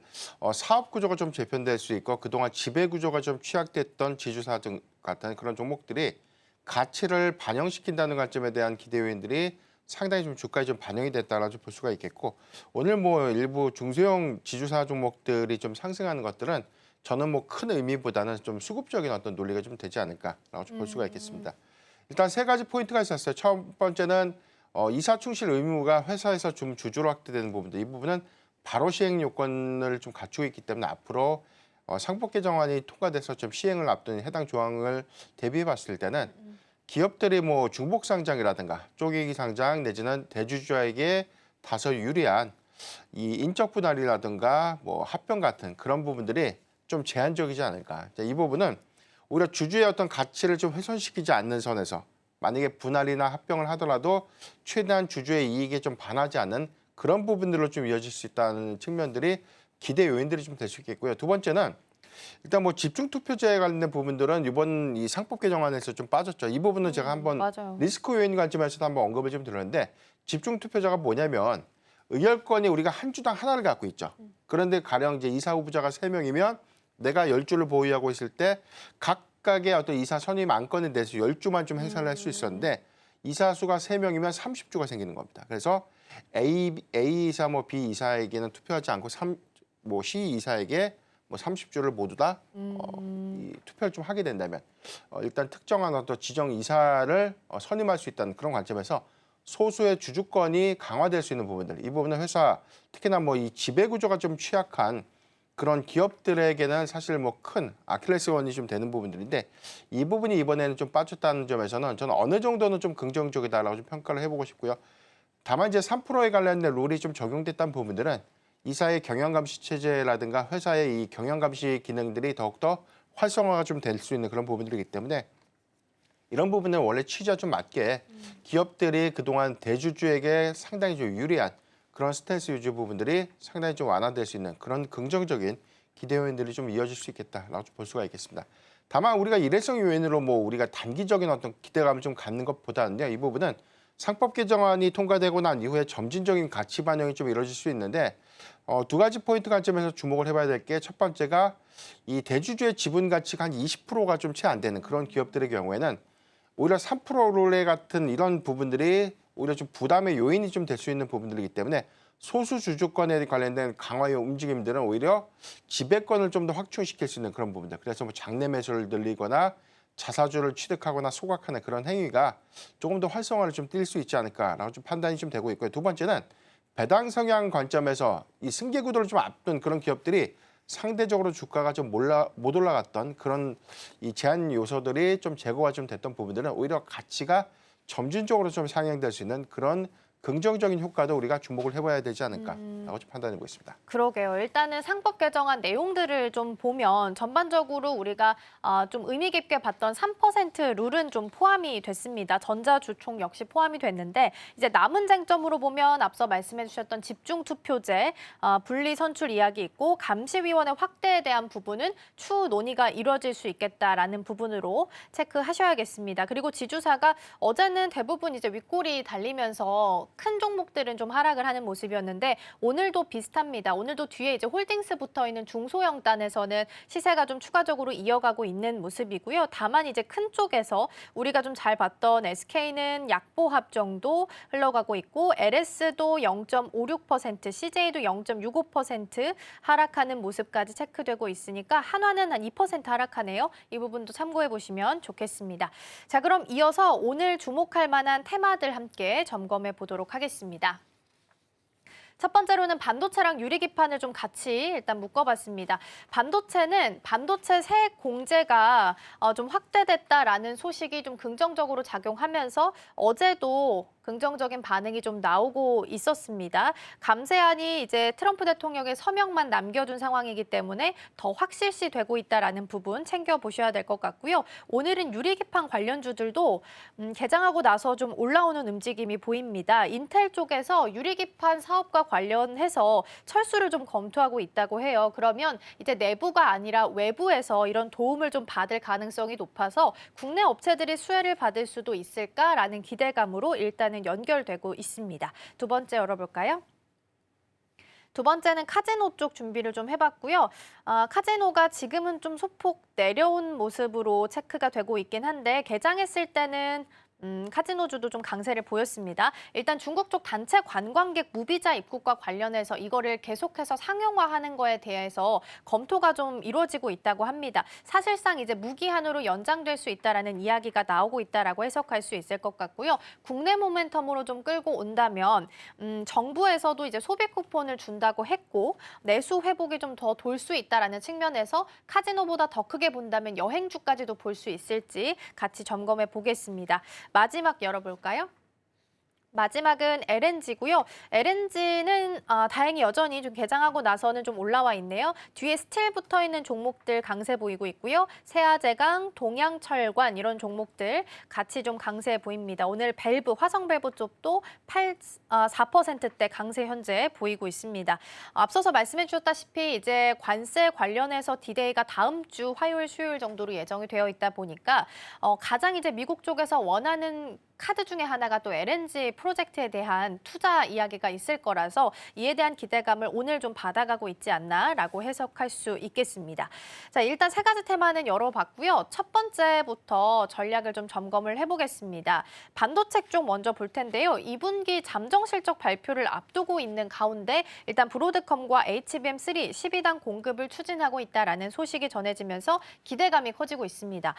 사업 구조가 좀 재편될 수 있고 그동안 지배 구조가 좀 취약됐던 지주사 등 같은 그런 종목들이 가치를 반영시킨다는 관점에 대한 기대 요인들이 상당히 좀 주가에 좀 반영이 됐다라고 볼 수가 있겠고 오늘 뭐 일부 중소형 지주사 종목들이 좀 상승하는 것들은 저는 뭐 큰 의미보다는 좀 수급적인 어떤 논리가 좀 되지 않을까라고 좀 볼 수가 있겠습니다. 일단 세 가지 포인트가 있었어요. 첫 번째는 이사 충실 의무가 회사에서 좀 주주로 확대되는 부분들 이 부분은 바로 시행 요건을 좀 갖추고 있기 때문에 앞으로 상법 개정안이 통과돼서 좀 시행을 앞둔 해당 조항을 대비해 봤을 때는 기업들이 뭐 중복 상장이라든가 쪼개기 상장 내지는 대주주에게 다소 유리한 이 인적 분할이라든가 뭐 합병 같은 그런 부분들이 좀 제한적이지 않을까. 이 부분은 오히려 주주의 어떤 가치를 좀 훼손시키지 않는 선에서 만약에 분할이나 합병을 하더라도 최대한 주주의 이익에 좀 반하지 않는 그런 부분들로 좀 이어질 수 있다는 측면들이 기대 요인들이 좀 될 수 있겠고요. 두 번째는 일단 뭐 집중 투표제에 관련된 부분들은 이번 이 상법 개정안에서 좀 빠졌죠. 이 부분은 제가 한번 맞아요. 리스크 요인 관점에서도 한번 언급을 좀 드렸는데 집중 투표자가 뭐냐면 의결권이 우리가 한 주당 하나를 갖고 있죠. 그런데 가령 이제 이사 후보자가 3명이면 내가 10주를 보유하고 있을 때 각각의 어떤 이사 선임 안건에 대해서 10주만 좀 행사를 할 수 있었는데 이사 수가 3명이면 30주가 생기는 겁니다. 그래서 A 이사 뭐 B 이사에게는 투표하지 않고 뭐 C 이사에게 뭐 30주를 모두 다 이 투표를 좀 하게 된다면 일단 특정한 어떤 지정 이사를 선임할 수 있다는 그런 관점에서 소수의 주주권이 강화될 수 있는 부분들, 이 부분은 회사 특히나 뭐 이 지배 구조가 좀 취약한 그런 기업들에게는 사실 뭐 큰 아킬레스건이 좀 되는 부분들인데 이 부분이 이번에는 좀 빠졌다는 점에서는 저는 어느 정도는 좀 긍정적이다라고 좀 평가를 해보고 싶고요. 다만 이제 3%에 관련된 룰이 좀 적용됐다는 부분들은 이사의 경영감시 체제라든가 회사의 이 경영감시 기능들이 더욱더 활성화가 좀 될 수 있는 그런 부분들이기 때문에 이런 부분은 원래 취지와 좀 맞게 기업들이 그동안 대주주에게 상당히 좀 유리한 그런 스탠스 유지 부분들이 상당히 좀 완화될 수 있는 그런 긍정적인 기대 요인들이 좀 이어질 수 있겠다라고 좀 볼 수가 있겠습니다. 다만 우리가 일회성 요인으로 뭐 우리가 단기적인 어떤 기대감을 좀 갖는 것보다는요, 이 부분은 상법 개정안이 통과되고 난 이후에 점진적인 가치 반영이 좀 이루어질 수 있는데 두 가지 포인트 관점에서 주목을 해봐야 될 게 첫 번째가 이 대주주의 지분 가치가 한 20%가 좀 채 안 되는 그런 기업들의 경우에는 오히려 3% 룰에 같은 이런 부분들이 오히려 좀 부담의 요인이 좀 될 수 있는 부분들이기 때문에 소수 주주권에 관련된 강화의 움직임들은 오히려 지배권을 좀 더 확충시킬 수 있는 그런 부분들. 그래서 뭐 장내 매수를 늘리거나 자사주를 취득하거나 소각하는 그런 행위가 조금 더 활성화를 좀 띌 수 있지 않을까라고 좀 판단이 좀 되고 있고요. 두 번째는 배당 성향 관점에서 이 승계 구도를 좀 앞둔 그런 기업들이 상대적으로 주가가 좀 못 올라갔던 그런 이 제한 요소들이 좀 제거가 좀 됐던 부분들은 오히려 가치가 점진적으로 좀 상향될 수 있는 그런 긍정적인 효과도 우리가 주목을 해봐야 되지 않을까라고 좀 판단해 보고 있습니다. 그러게요. 일단은 상법 개정안 내용들을 좀 보면 전반적으로 우리가 좀 의미 깊게 봤던 3% 룰은 좀 포함이 됐습니다. 전자주총 역시 포함이 됐는데 이제 남은 쟁점으로 보면 앞서 말씀해 주셨던 집중투표제, 분리선출 이야기 있고 감시위원회 확대에 대한 부분은 추후 논의가 이루어질 수 있겠다라는 부분으로 체크하셔야겠습니다. 그리고 지주사가 어제는 대부분 이제 윗골이 달리면서 큰 종목들은 좀 하락을 하는 모습이었는데 오늘도 비슷합니다. 오늘도 뒤에 이제 홀딩스 붙어 있는 중소형단에서는 시세가 좀 추가적으로 이어가고 있는 모습이고요. 다만 이제 큰 쪽에서 우리가 좀 잘 봤던 SK는 약보합 정도 흘러가고 있고 LS도 0.56%, CJ도 0.65% 하락하는 모습까지 체크되고 있으니까 한화는 한 2% 하락하네요. 이 부분도 참고해 보시면 좋겠습니다. 자, 그럼 이어서 오늘 주목할 만한 테마들 함께 점검해 보도록 하겠습니다. 첫 번째로는 반도체랑 유리기판을 좀 같이 일단 묶어봤습니다. 반도체는 반도체 세액 공제가 좀 확대됐다라는 소식이 좀 긍정적으로 작용하면서 어제도 긍정적인 반응이 좀 나오고 있었습니다. 감세안이 이제 트럼프 대통령의 서명만 남겨둔 상황이기 때문에 더 확실시 되고 있다라는 부분 챙겨보셔야 될 것 같고요. 오늘은 유리기판 관련주들도 개장하고 나서 좀 올라오는 움직임이 보입니다. 인텔 쪽에서 유리기판 사업과 관련해서 철수를 좀 검토하고 있다고 해요. 그러면 이제 내부가 아니라 외부에서 이런 도움을 좀 받을 가능성이 높아서 국내 업체들이 수혜를 받을 수도 있을까라는 기대감으로 일단은 연결되고 있습니다. 두 번째 열어볼까요? 두 번째는 카지노 쪽 준비를 좀 해봤고요. 카지노가 지금은 좀 소폭 내려온 모습으로 체크가 되고 있긴 한데 개장했을 때는 카지노주도 좀 강세를 보였습니다. 일단 중국 쪽 단체 관광객 무비자 입국과 관련해서 이거를 계속해서 상용화하는 거에 대해서 검토가 좀 이루어지고 있다고 합니다. 사실상 이제 무기한으로 연장될 수 있다라는 이야기가 나오고 있다라고 해석할 수 있을 것 같고요. 국내 모멘텀으로 좀 끌고 온다면 정부에서도 이제 소비 쿠폰을 준다고 했고 내수 회복이 좀 더 돌 수 있다라는 측면에서 카지노보다 더 크게 본다면 여행주까지도 볼 수 있을지 같이 점검해 보겠습니다. 마지막 열어볼까요? 마지막은 LNG고요. LNG는 다행히 여전히 좀 개장하고 나서는 좀 올라와 있네요. 뒤에 스틸 붙어 있는 종목들 강세 보이고 있고요. 세아제강, 동양철관 이런 종목들 같이 좀 강세 보입니다. 오늘 밸브, 화성밸브 쪽도 4%대 강세 현재 보이고 있습니다. 앞서서 말씀해 주셨다시피 이제 관세 관련해서 디데이가 다음 주 화요일, 수요일 정도로 예정이 되어 있다 보니까 가장 이제 미국 쪽에서 원하는 카드 중에 하나가 또 LNG 프로젝트에 대한 투자 이야기가 있을 거라서 이에 대한 기대감을 오늘 좀 받아가고 있지 않나라고 해석할 수 있겠습니다. 자, 일단 세 가지 테마는 열어봤고요. 첫 번째부터 전략을 좀 점검을 해보겠습니다. 반도체 쪽 먼저 볼 텐데요. 2분기 잠정 실적 발표를 앞두고 있는 가운데 일단 브로드컴과 HBM3 12단 공급을 추진하고 있다라는 소식이 전해지면서 기대감이 커지고 있습니다.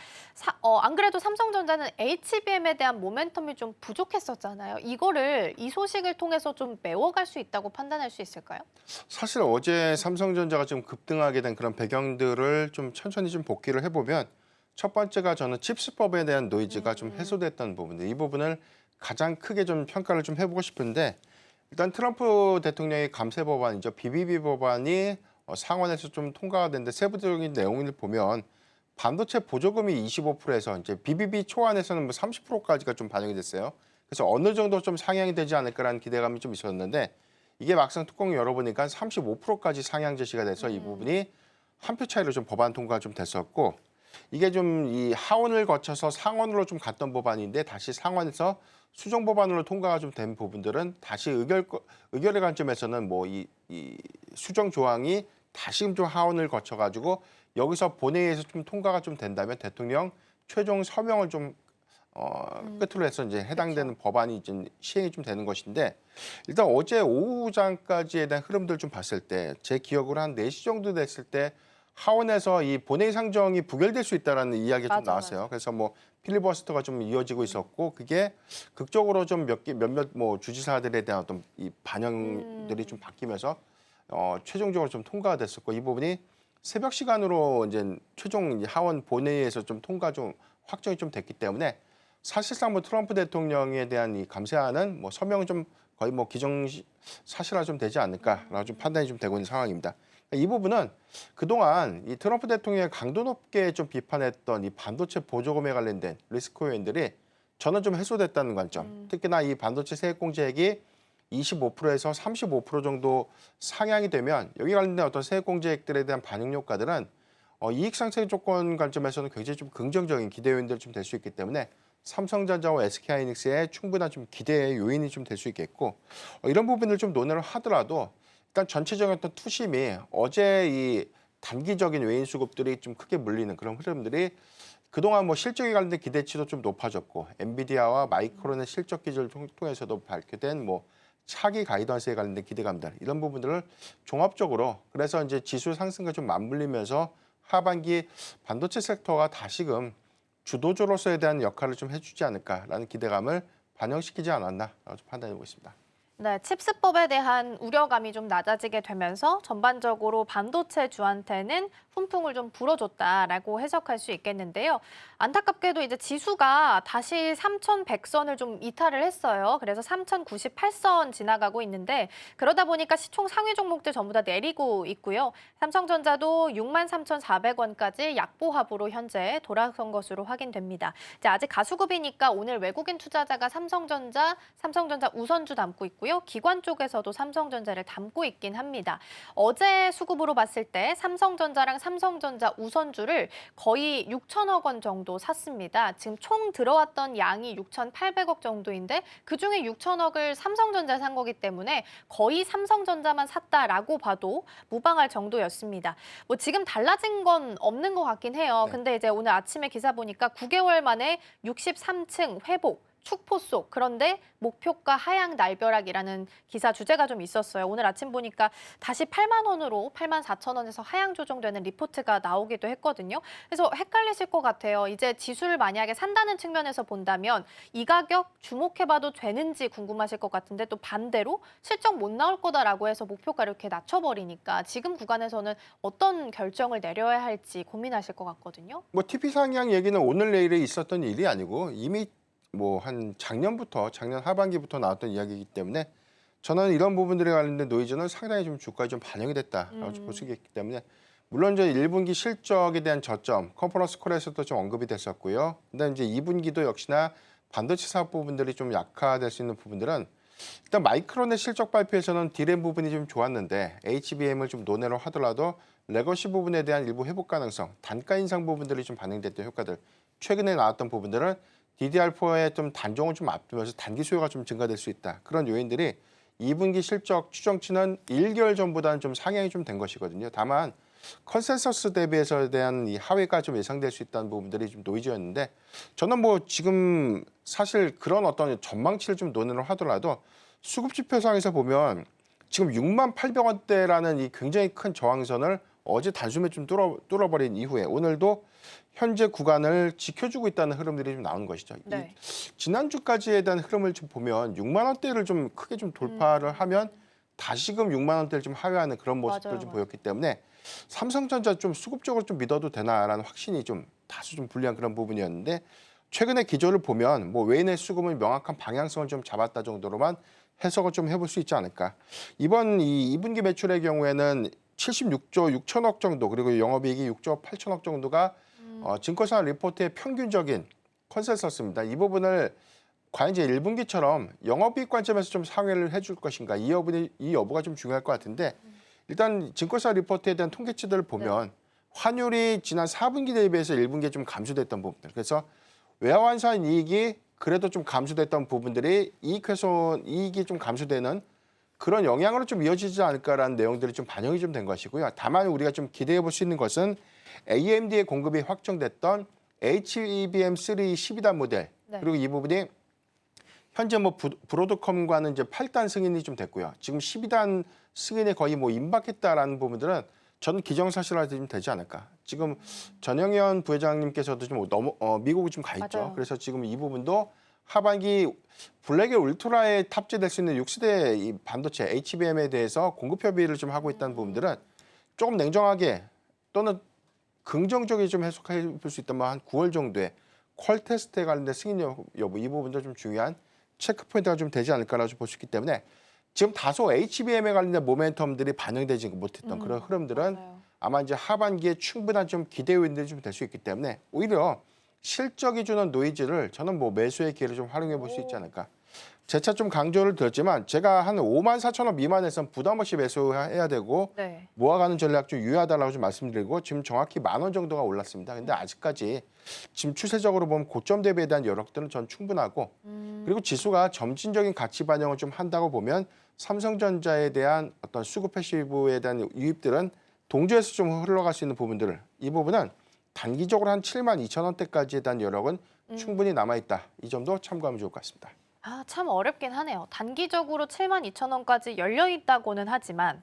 안 그래도 삼성전자는 HBM에 대한 모멘텀이 좀 부족했었잖아요. 이 소식을 통해서 좀 메워갈 수 있다고 판단할 수 있을까요? 사실 어제 삼성전자가 좀 급등하게 된 그런 배경들을 좀 천천히 좀 복기를 해보면 첫 번째가 저는 칩스법에 대한 노이즈가 좀 해소됐다는 부분인데 이 부분을 가장 크게 좀 평가를 좀 해보고 싶은데 일단 트럼프 대통령의 감세 법안이죠. BBB 법안이 상원에서 좀 통과가 됐는데 세부적인 내용을 보면 반도체 보조금이 25%에서 이제 BBB 초안에서는 뭐 30%까지가 좀 반영이 됐어요. 그래서 어느 정도 좀 상향이 되지 않을까라는 기대감이 좀 있었는데 이게 막상 뚜껑을 열어보니까 35%까지 상향 제시가 돼서 이 부분이 한 표 차이로 좀 법안 통과가 좀 됐었고 이게 좀 이 하원을 거쳐서 상원으로 좀 갔던 법안인데 다시 상원에서 수정 법안으로 통과가 좀 된 부분들은 다시 의결의 관점에서는 뭐 이 수정 조항이 다시 좀 하원을 거쳐가지고 여기서 본회의에서 좀 통과가 좀 된다면 대통령 최종 서명을 좀 끝으로 해서 이제 해당되는 법안이 이제 시행이 좀 되는 것인데 일단 어제 오후장까지에 대한 흐름들 좀 봤을 때 제 기억으로 한 4시 정도 됐을 때 하원에서 이 본회의 상정이 부결될 수 있다라는 이야기가 좀 나왔어요. 그래서 뭐 필리버스터가 좀 이어지고 있었고 그게 극적으로 좀 몇몇 뭐 주지사들에 대한 어떤 이 반영들이 좀 바뀌면서 최종적으로 좀 통과가 됐었고 이 부분이 새벽 시간으로 이제 최종 하원 본회의에서 좀 통과 좀 확정이 좀 됐기 때문에 사실상 뭐 트럼프 대통령에 대한 이 감세안은 뭐 서명은 좀 거의 뭐 기정사실화 좀 되지 않을까라고 좀 판단이 좀 되고 있는 상황입니다. 이 부분은 그동안 이 트럼프 대통령이 강도 높게 좀 비판했던 이 반도체 보조금에 관련된 리스크 요인들이 저는 좀 해소됐다는 관점. 특히나 이 반도체 세액공제액이 25%에서 35% 정도 상향이 되면 여기 관련된 어떤 세액공제액들에 대한 반영 효과들은 이익 상승 조건 관점에서는 굉장히 좀 긍정적인 기대 요인들이 좀 될 수 있기 때문에 삼성전자와 SK하이닉스의 충분한 좀 기대의 요인이 좀 될 수 있겠고 이런 부분을 좀 논의를 하더라도 일단 전체적인 어떤 투심이 어제 이 단기적인 외인 수급들이 좀 크게 물리는 그런 흐름들이 그동안 뭐 실적에 관련된 기대치도 좀 높아졌고 엔비디아와 마이크론의 실적 기조를 통해서도 발표된 뭐 차기 가이던스에 관련된 기대감들 이런 부분들을 종합적으로 그래서 이제 지수 상승과 좀 맞물리면서 하반기 반도체 섹터가 다시금 주도주로서에 대한 역할을 좀 해주지 않을까라는 기대감을 반영시키지 않았나라고 좀 판단해 보고 있습니다. 네, 칩스법에 대한 우려감이 좀 낮아지게 되면서 전반적으로 반도체주한테는 훈풍을 좀 불어줬다라고 해석할 수 있겠는데요. 안타깝게도 이제 지수가 다시 3,100선을 좀 이탈을 했어요. 그래서 3,098선 지나가고 있는데 그러다 보니까 시총 상위 종목들 전부 다 내리고 있고요. 삼성전자도 63,400원까지 약보합으로 현재 돌아선 것으로 확인됩니다. 이제 아직 가수급이니까 오늘 외국인 투자자가 삼성전자 우선주 담고 있고요. 기관 쪽에서도 삼성전자를 담고 있긴 합니다. 어제 수급으로 봤을 때 삼성전자랑 삼성전자 우선주를 거의 6천억 원 정도 샀습니다. 지금 총 들어왔던 양이 6,800억 정도인데 그중에 6천억을 삼성전자 산 거기 때문에 거의 삼성전자만 샀다라고 봐도 무방할 정도였습니다. 뭐 지금 달라진 건 없는 것 같긴 해요. 근데 이제 오늘 아침에 기사 보니까 9개월 만에 63층 회복. 축포 속 그런데 목표가 하향 날벼락이라는 기사 주제가 좀 있었어요. 오늘 아침 보니까 다시 8만 원으로 8만 4천 원에서 하향 조정되는 리포트가 나오기도 했거든요. 그래서 헷갈리실 것 같아요. 이제 지수를 만약에 산다는 측면에서 본다면 이 가격 주목해봐도 되는지 궁금하실 것 같은데 또 반대로 실적 못 나올 거다라고 해서 목표가를 이렇게 낮춰버리니까 지금 구간에서는 어떤 결정을 내려야 할지 고민하실 것 같거든요. 뭐 TP 상향 얘기는 오늘 내일에 있었던 일이 아니고 이미 뭐 한 작년 하반기부터 나왔던 이야기이기 때문에 저는 이런 부분들에 관련된 노이즈는 상당히 좀 주가에 좀 반영이 됐다라고 볼 수 있기 때문에 물론 이제 1분기 실적에 대한 저점 컨퍼런스 콜에서도 좀 언급이 됐었고요. 그다음 이제 2분기도 역시나 반도체 사업 부분들이 좀 약화될 수 있는 부분들은 일단 마이크론의 실적 발표에서는 D램 부분이 좀 좋았는데 HBM을 좀 논외로 하더라도 레거시 부분에 대한 일부 회복 가능성, 단가 인상 부분들이 좀 반영됐던 효과들, 최근에 나왔던 부분들은 DDR4의 좀 단종을 좀 앞두면서 단기 수요가 좀 증가될 수 있다. 그런 요인들이 2분기 실적 추정치는 1개월 전보다는 좀 상향이 좀 된 것이거든요. 다만 컨센서스 대비해서에 대한 이 하회가 좀 예상될 수 있다는 부분들이 좀 노이즈였는데 저는 뭐 지금 사실 그런 어떤 전망치를 좀 논의를 하더라도 수급 지표상에서 보면 지금 68,800원대라는 이 굉장히 큰 저항선을 어제 단숨에 좀 뚫어버린 이후에 오늘도 현재 구간을 지켜주고 있다는 흐름들이 좀 나오는 것이죠. 네. 지난주까지에 대한 흐름을 좀 보면 6만 원대를 좀 크게 좀 돌파를 하면 다시금 6만 원대를 좀 하회하는 그런 모습도 맞아요, 좀 맞아요. 보였기 때문에 삼성전자 좀 수급적으로 좀 믿어도 되나라는 확신이 좀 다소 좀 불리한 그런 부분이었는데 최근의 기조를 보면 뭐 외인의 수급은 명확한 방향성을 좀 잡았다 정도로만 해석을 좀 해볼 수 있지 않을까. 이번 이 2분기 매출의 경우에는 76조 6천억 정도 그리고 영업이익이 6조 8천억 정도가 증권사 리포트의 평균적인 컨센서스입니다. 이 부분을 과연 이제 1분기처럼 영업이익 관점에서 좀 상회를 해줄 것인가 이 여부가 좀 중요할 것 같은데 일단 증권사 리포트에 대한 통계치들을 보면 환율이 지난 4분기 대비해서 1분기에 좀 감소됐던 부분들. 그래서 외화환산 이익이 그래도 좀 감소됐던 부분들이 이익이 좀 감소되는 그런 영향으로 좀 이어지지 않을까라는 내용들이 좀 반영이 좀 된 것이고요. 다만 우리가 좀 기대해 볼 수 있는 것은 AMD의 공급이 확정됐던 HBM3 12단 모델 네. 그리고 이 부분이 현재 뭐 브로드컴과는 이제 8단 승인이 좀 됐고요. 지금 12단 승인에 거의 뭐 임박했다라는 부분들은 저는 기정사실화 좀 되지 않을까. 지금 전영현 부회장님께서도 좀 미국이 좀 가 있죠. 맞아요. 그래서 지금 이 부분도 하반기 블랙의 울트라에 탑재될 수 있는 6세대 이 반도체 HBM에 대해서 공급 협의를 좀 하고 있다는 부분들은 조금 냉정하게 또는 긍정적이게 좀 해석해 볼 수 있다면 한 9월 정도에 퀄 테스트에 관련된 승인 여부 이 부분도 좀 중요한 체크 포인트가 좀 되지 않을까라고 볼 수 있기 때문에 지금 다소 HBM에 관련된 모멘텀들이 반영되지 못했던 그런 흐름들은 맞아요. 아마 이제 하반기에 충분한 좀 기대 요인들이 좀 될 수 있기 때문에 오히려 실적이 주는 노이즈를 저는 뭐 매수의 기회를 좀 활용해 볼 수 있지 않을까. 재차 좀 강조를 드렸지만 제가 한 54,000원 미만에선 부담 없이 매수해야 되고 네. 모아가는 전략 좀 유효하다라고 좀 말씀드리고 지금 정확히 10,000원 정도가 올랐습니다. 근데 아직까지 지금 추세적으로 보면 고점 대비에 대한 여력들은 전 충분하고 그리고 지수가 점진적인 가치 반영을 좀 한다고 보면 삼성전자에 대한 어떤 수급 패시브에 대한 유입들은 동조해서 좀 흘러갈 수 있는 부분들을 이 부분은 단기적으로 한 72,000원대까지에 대한 여력은 충분히 남아있다. 이 점도 참고하면 좋을 것 같습니다. 아, 참 어렵긴 하네요. 단기적으로 72,000원까지 열려 있다고는 하지만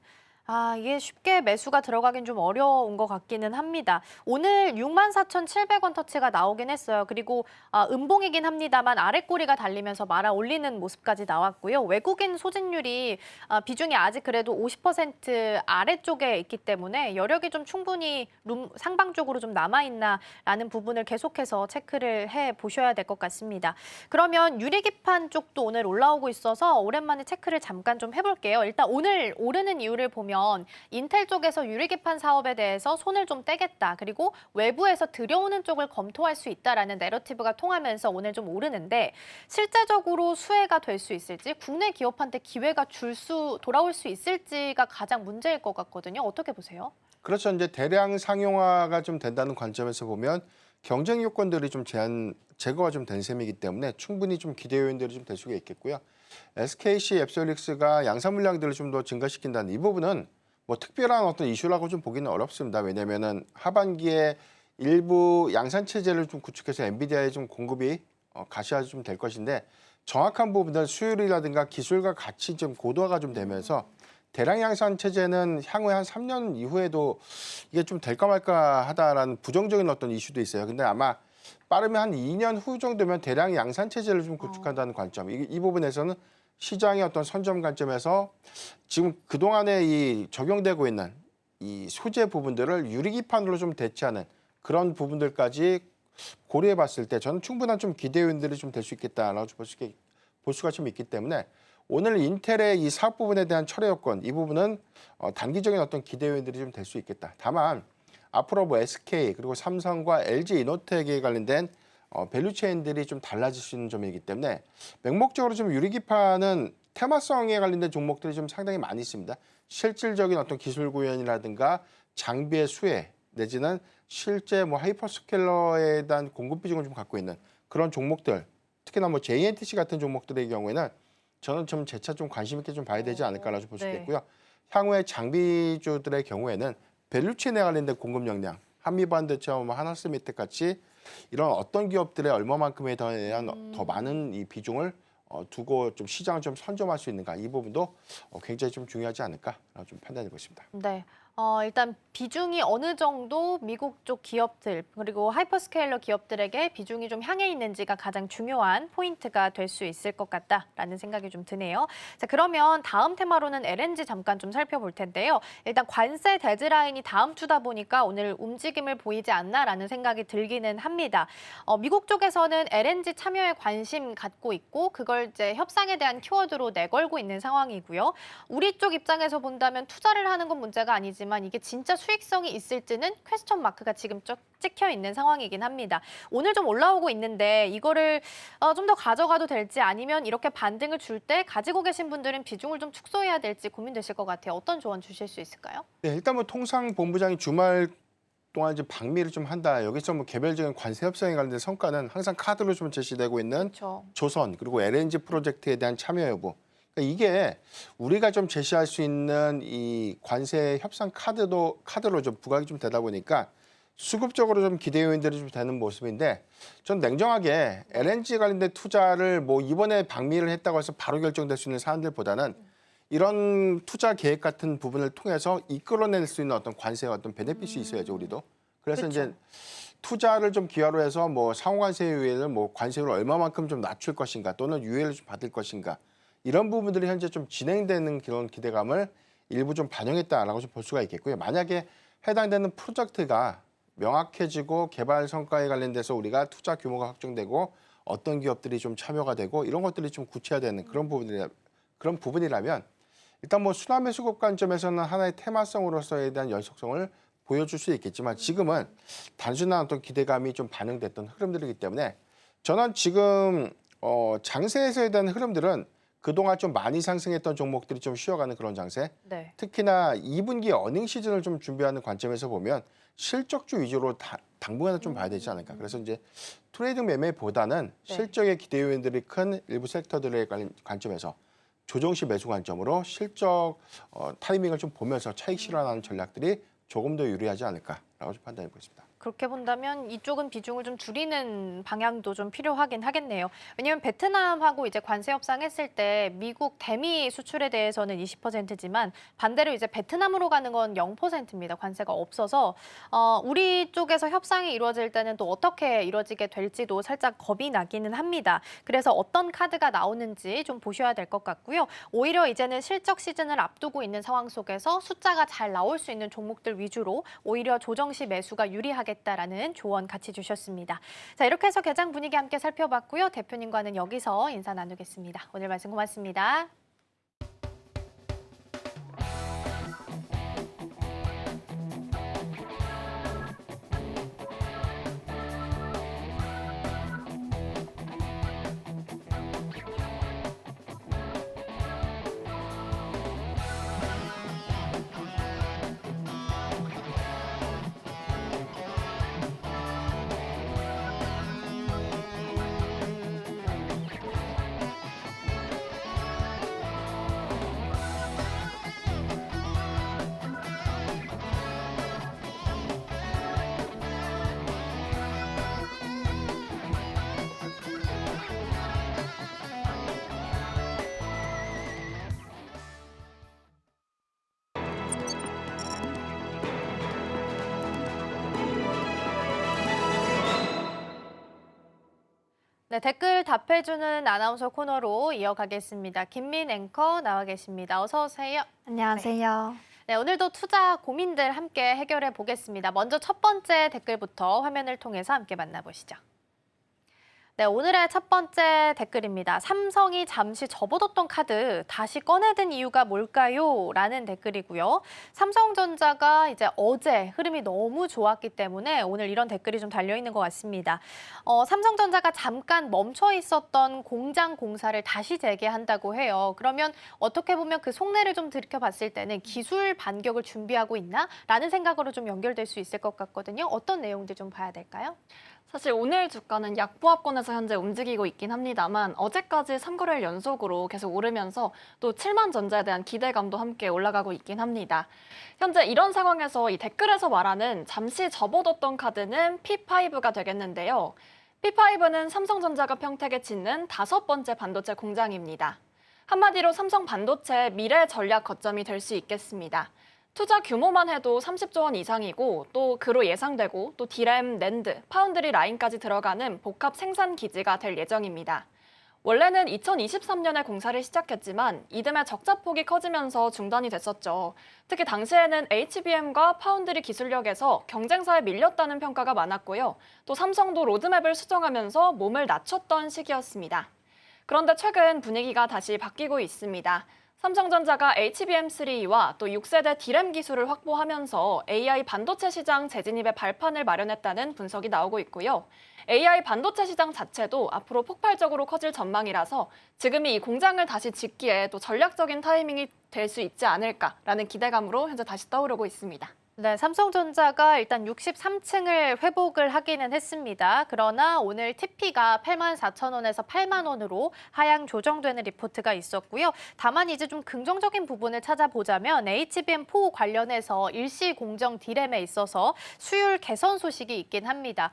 이게 쉽게 매수가 들어가긴 좀 어려운 것 같기는 합니다. 오늘 64,700원 터치가 나오긴 했어요. 그리고 음봉이긴 합니다만 아랫꼬리가 달리면서 말아 올리는 모습까지 나왔고요. 외국인 소진율이 비중이 아직 그래도 50% 아래쪽에 있기 때문에 여력이 좀 충분히 상방 쪽으로 좀 남아있나라는 부분을 계속해서 체크를 해보셔야 될 것 같습니다. 그러면 유리기판 쪽도 오늘 올라오고 있어서 오랜만에 체크를 잠깐 좀 해볼게요. 일단 오늘 오르는 이유를 보면 인텔 쪽에서 유리기판 사업에 대해서 손을 좀 떼겠다. 그리고 외부에서 들여오는 쪽을 검토할 수 있다라는 내러티브가 통하면서 오늘 좀 오르는데 실제적으로 수혜가 될 수 있을지 국내 기업한테 기회가 돌아올 수 있을지가 가장 문제일 것 같거든요. 어떻게 보세요? 그렇죠. 이제 대량 상용화가 좀 된다는 관점에서 보면 경쟁 요건들이 좀 제거가 좀 된 셈이기 때문에 충분히 좀 기대 요인들이 좀 될 수가 있겠고요. SKC 앱솔릭스가 양산 물량들을 좀 더 증가시킨다는 이 부분은 뭐 특별한 어떤 이슈라고 좀 보기는 어렵습니다. 왜냐하면은 하반기에 일부 양산 체제를 좀 구축해서 엔비디아에 좀 공급이 가시화 좀 될 것인데 정확한 부분들 수율이라든가 기술과 같이 좀 고도화가 좀 되면서 대량 양산 체제는 향후에 한 3년 이후에도 이게 좀 될까 말까 하다라는 부정적인 어떤 이슈도 있어요. 근데 아마 빠르면 한 2년 후 정도면 대량 양산 체제를 좀 구축한다는 관점. 이 부분에서는 시장의 어떤 선점 관점에서 지금 그동안에 이 적용되고 있는 이 소재 부분들을 유리기판으로 좀 대체하는 그런 부분들까지 고려해 봤을 때 저는 충분한 좀 기대 요인들이 좀 될 수 있겠다라고 볼 수가 좀 있기 때문에 오늘 인텔의 이 사업 부분에 대한 철회 여건 이 부분은 단기적인 어떤 기대 요인들이 좀 될 수 있겠다. 다만 앞으로 뭐 SK 그리고 삼성과 LG 이노텍에 관련된 밸류 체인들이 좀 달라질 수 있는 점이기 때문에 맹목적으로 좀 유리기판은 테마성에 관련된 종목들이 좀 상당히 많이 있습니다. 실질적인 어떤 기술 구현이라든가 장비의 수혜 내지는 실제 뭐 하이퍼스케일러에 대한 공급 비중을 좀 갖고 있는 그런 종목들, 특히나 뭐 JNTC 같은 종목들의 경우에는 저는 좀 재차 좀 관심 있게 좀 봐야 되지 않을까라고 볼 수 네. 있겠고요. 향후에 장비주들의 경우에는 밸류체인에 관련된 공급 역량, 한미반도체와 뭐 하나스미텍 같이 이런 어떤 기업들의 얼마만큼에 대한 더 많은 이 비중을 두고 좀 시장을 좀 선점할 수 있는가 이 부분도 굉장히 좀 중요하지 않을까라고 좀 판단해 보겠습니다. 네. 일단 비중이 어느 정도 미국 쪽 기업들 그리고 하이퍼스케일러 기업들에게 비중이 좀 향해 있는지가 가장 중요한 포인트가 될 수 있을 것 같다라는 생각이 좀 드네요. 자, 그러면 다음 테마로는 LNG 잠깐 좀 살펴볼 텐데요. 일단 관세 데드라인이 다음 주다 보니까 오늘 움직임을 보이지 않나라는 생각이 들기는 합니다. 미국 쪽에서는 LNG 참여에 관심 갖고 있고 그걸 이제 협상에 대한 키워드로 내걸고 있는 상황이고요. 우리 쪽 입장에서 본다면 투자를 하는 건 문제가 아니지만 이게 진짜 수익성이 있을지는 퀘스천 마크가 지금 쭉 찍혀 있는 상황이긴 합니다. 오늘 좀 올라오고 있는데 이거를 좀 더 가져가도 될지 아니면 이렇게 반등을 줄 때 가지고 계신 분들은 비중을 좀 축소해야 될지 고민되실 것 같아요. 어떤 조언 주실 수 있을까요? 네, 일단 뭐 통상본부장이 주말 동안 이제 방미를 좀 한다. 여기서 뭐 개별적인 관세 협상에 관련된 성과는 항상 카드로 좀 제시되고 있는 그렇죠. 조선 그리고 LNG 프로젝트에 대한 참여 여부. 그러니까 이게 우리가 좀 제시할 수 있는 이 관세 협상 카드로 좀 부각이 좀 되다 보니까 수급적으로 좀 기대 요인들이 좀 되는 모습인데 전 냉정하게 LNG 관련된 투자를 뭐 이번에 방미를 했다고 해서 바로 결정될 수 있는 사안들보다는 이런 투자 계획 같은 부분을 통해서 이끌어낼 수 있는 어떤 관세와 어떤 베네핏이 있어야죠, 우리도. 그래서 그쵸. 이제 투자를 좀 기하로 해서 뭐 상호관세 유예를 뭐 관세를 얼마만큼 좀 낮출 것인가 또는 유예를 좀 받을 것인가 이런 부분들이 현재 좀 진행되는 그런 기대감을 일부 좀 반영했다라고 좀 볼 수가 있겠고요. 만약에 해당되는 프로젝트가 명확해지고 개발 성과에 관련돼서 우리가 투자 규모가 확정되고 어떤 기업들이 좀 참여가 되고 이런 것들이 좀 구체화되는 그런 부분이라면 일단 뭐 순환매 수급 관점에서는 하나의 테마성으로서에 대한 연속성을 보여줄 수 있겠지만 지금은 단순한 어떤 기대감이 좀 반영됐던 흐름들이기 때문에 저는 지금 장세에서에 대한 흐름들은 그동안 좀 많이 상승했던 종목들이 좀 쉬어가는 그런 장세. 네. 특히나 2분기 어닝 시즌을 좀 준비하는 관점에서 보면 실적주 위주로 당분간은 좀 봐야 되지 않을까. 그래서 이제 트레이딩 매매보다는 네. 실적의 기대 요인들이 큰 일부 섹터들의 관점에서 조정시 매수 관점으로 실적 타이밍을 좀 보면서 차익 실현하는 전략들이 조금 더 유리하지 않을까라고 좀 판단해 보겠습니다. 그렇게 본다면 이쪽은 비중을 좀 줄이는 방향도 좀 필요하긴 하겠네요. 왜냐하면 베트남하고 이제 관세 협상했을 때 미국 대미 수출에 대해서는 20%지만 반대로 이제 베트남으로 가는 건 0%입니다. 관세가 없어서 우리 쪽에서 협상이 이루어질 때는 또 어떻게 이루어지게 될지도 살짝 겁이 나기는 합니다. 그래서 어떤 카드가 나오는지 좀 보셔야 될 것 같고요. 오히려 이제는 실적 시즌을 앞두고 있는 상황 속에서 숫자가 잘 나올 수 있는 종목들 위주로 오히려 조정시 매수가 유리하겠다라는 조언 같이 주셨습니다. 자, 이렇게 해서 개장 분위기 함께 살펴봤고요. 대표님과는 여기서 인사 나누겠습니다. 오늘 말씀 고맙습니다. 네, 댓글 답해주는 아나운서 코너로 이어가겠습니다. 김민 앵커 나와 계십니다. 어서 오세요. 안녕하세요. 네, 오늘도 투자 고민들 함께 해결해 보겠습니다. 먼저 첫 번째 댓글부터 화면을 통해서 함께 만나보시죠. 네, 오늘의 첫 번째 댓글입니다. 삼성이 잠시 접어뒀던 카드 다시 꺼내든 이유가 뭘까요? 라는 댓글이고요. 삼성전자가 이제 어제 흐름이 너무 좋았기 때문에 오늘 이런 댓글이 좀 달려있는 것 같습니다. 삼성전자가 잠깐 멈춰 있었던 공장 공사를 다시 재개한다고 해요. 그러면 어떻게 보면 그 속내를 좀 들여다봤을 때는 기술 반격을 준비하고 있나? 라는 생각으로 좀 연결될 수 있을 것 같거든요. 어떤 내용들 좀 봐야 될까요? 사실 오늘 주가는 약보합권에서 현재 움직이고 있긴 합니다만 어제까지 3거래일 연속으로 계속 오르면서 또 7만 전자에 대한 기대감도 함께 올라가고 있긴 합니다. 현재 이런 상황에서 이 댓글에서 말하는 잠시 접어뒀던 카드는 P5가 되겠는데요. P5는 삼성전자가 평택에 짓는 5번째 반도체 공장입니다. 한마디로 삼성 반도체의 미래 전략 거점이 될 수 있겠습니다. 투자 규모만 해도 30조 원 이상이고 또 그로 예상되고 또 디램, 낸드, 파운드리 라인까지 들어가는 복합 생산 기지가 될 예정입니다. 원래는 2023년에 공사를 시작했지만 이듬해 적자폭이 커지면서 중단이 됐었죠. 특히 당시에는 HBM과 파운드리 기술력에서 경쟁사에 밀렸다는 평가가 많았고요. 또 삼성도 로드맵을 수정하면서 몸을 낮췄던 시기였습니다. 그런데 최근 분위기가 다시 바뀌고 있습니다. 삼성전자가 HBM3와 또 6세대 디램 기술을 확보하면서 AI 반도체 시장 재진입의 발판을 마련했다는 분석이 나오고 있고요. AI 반도체 시장 자체도 앞으로 폭발적으로 커질 전망이라서 지금이 이 공장을 다시 짓기에 또 전략적인 타이밍이 될 수 있지 않을까라는 기대감으로 현재 다시 떠오르고 있습니다. 네, 삼성전자가 일단 63층을 회복을 하기는 했습니다. 그러나 오늘 TP가 84,000원에서 8만 원으로 하향 조정되는 리포트가 있었고요. 다만 이제 좀 긍정적인 부분을 찾아보자면 HBM4 관련해서 일시 공정 디램에 있어서 수율 개선 소식이 있긴 합니다.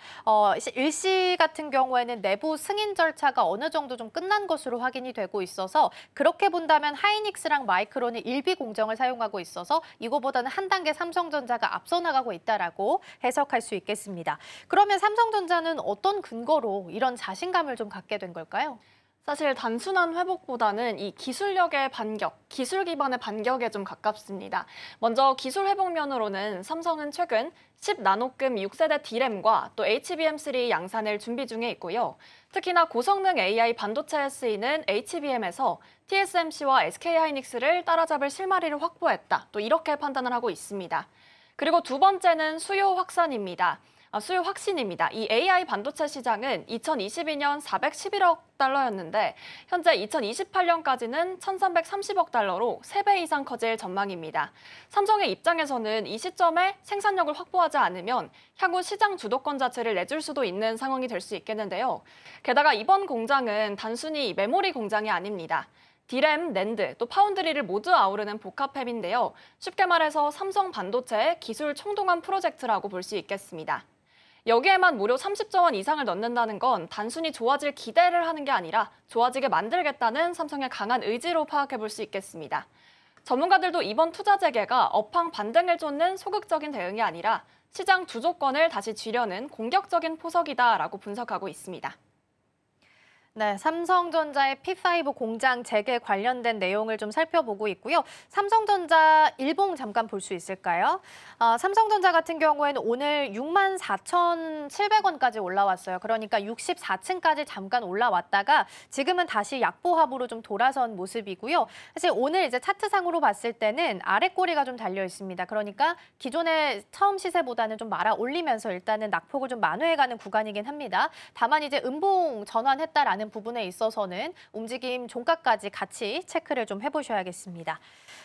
일시 같은 경우에는 내부 승인 절차가 어느 정도 좀 끝난 것으로 확인이 되고 있어서 그렇게 본다면 하이닉스랑 마이크론은 일비 공정을 사용하고 있어서 이거보다는 한 단계 삼성전자가 앞서 나가고 있다라고 해석할 수 있겠습니다. 그러면 삼성전자는 어떤 근거로 이런 자신감을 좀 갖게 된 걸까요? 사실 단순한 회복보다는 이 기술력의 반격, 기술 기반의 반격에 좀 가깝습니다. 먼저 기술 회복 면으로는 삼성은 최근 10나노급 6세대 디램과 또 HBM3 양산을 준비 중에 있고요. 특히나 고성능 AI 반도체에 쓰이는 HBM에서 TSMC와 SK하이닉스를 따라잡을 실마리를 확보했다. 또 이렇게 판단을 하고 있습니다. 그리고 두 번째는 수요 확산입니다. 수요 확신입니다. 이 AI 반도체 시장은 2022년 411억 달러였는데 현재 2028년까지는 1,330억 달러로 3배 이상 커질 전망입니다. 삼성의 입장에서는 이 시점에 생산력을 확보하지 않으면 향후 시장 주도권 자체를 내줄 수도 있는 상황이 될 수 있겠는데요. 게다가 이번 공장은 단순히 메모리 공장이 아닙니다. 디램, 낸드, 또 파운드리를 모두 아우르는 복합팹인데요. 쉽게 말해서 삼성 반도체의 기술 총동원 프로젝트라고 볼 수 있겠습니다. 여기에만 무려 30조 원 이상을 넣는다는 건 단순히 좋아질 기대를 하는 게 아니라 좋아지게 만들겠다는 삼성의 강한 의지로 파악해 볼 수 있겠습니다. 전문가들도 이번 투자 재개가 업황 반등을 쫓는 소극적인 대응이 아니라 시장 주도권을 다시 쥐려는 공격적인 포석이다라고 분석하고 있습니다. 네, 삼성전자의 P5 공장 재개 관련된 내용을 좀 살펴보고 있고요. 삼성전자 일봉 잠깐 볼 수 있을까요? 삼성전자 같은 경우에는 오늘 64,700원까지 올라왔어요. 그러니까 64층까지 잠깐 올라왔다가 지금은 다시 약보합으로 좀 돌아선 모습이고요. 사실 오늘 이제 차트상으로 봤을 때는 아랫꼬리가 좀 달려 있습니다. 그러니까 기존의 처음 시세보다는 좀 말아 올리면서 일단은 낙폭을 좀 만회해가는 구간이긴 합니다. 다만 이제 음봉 전환했다라는 부분에 있어서는 움직임 종가까지 같이 체크를 좀 해보셔야겠습니다.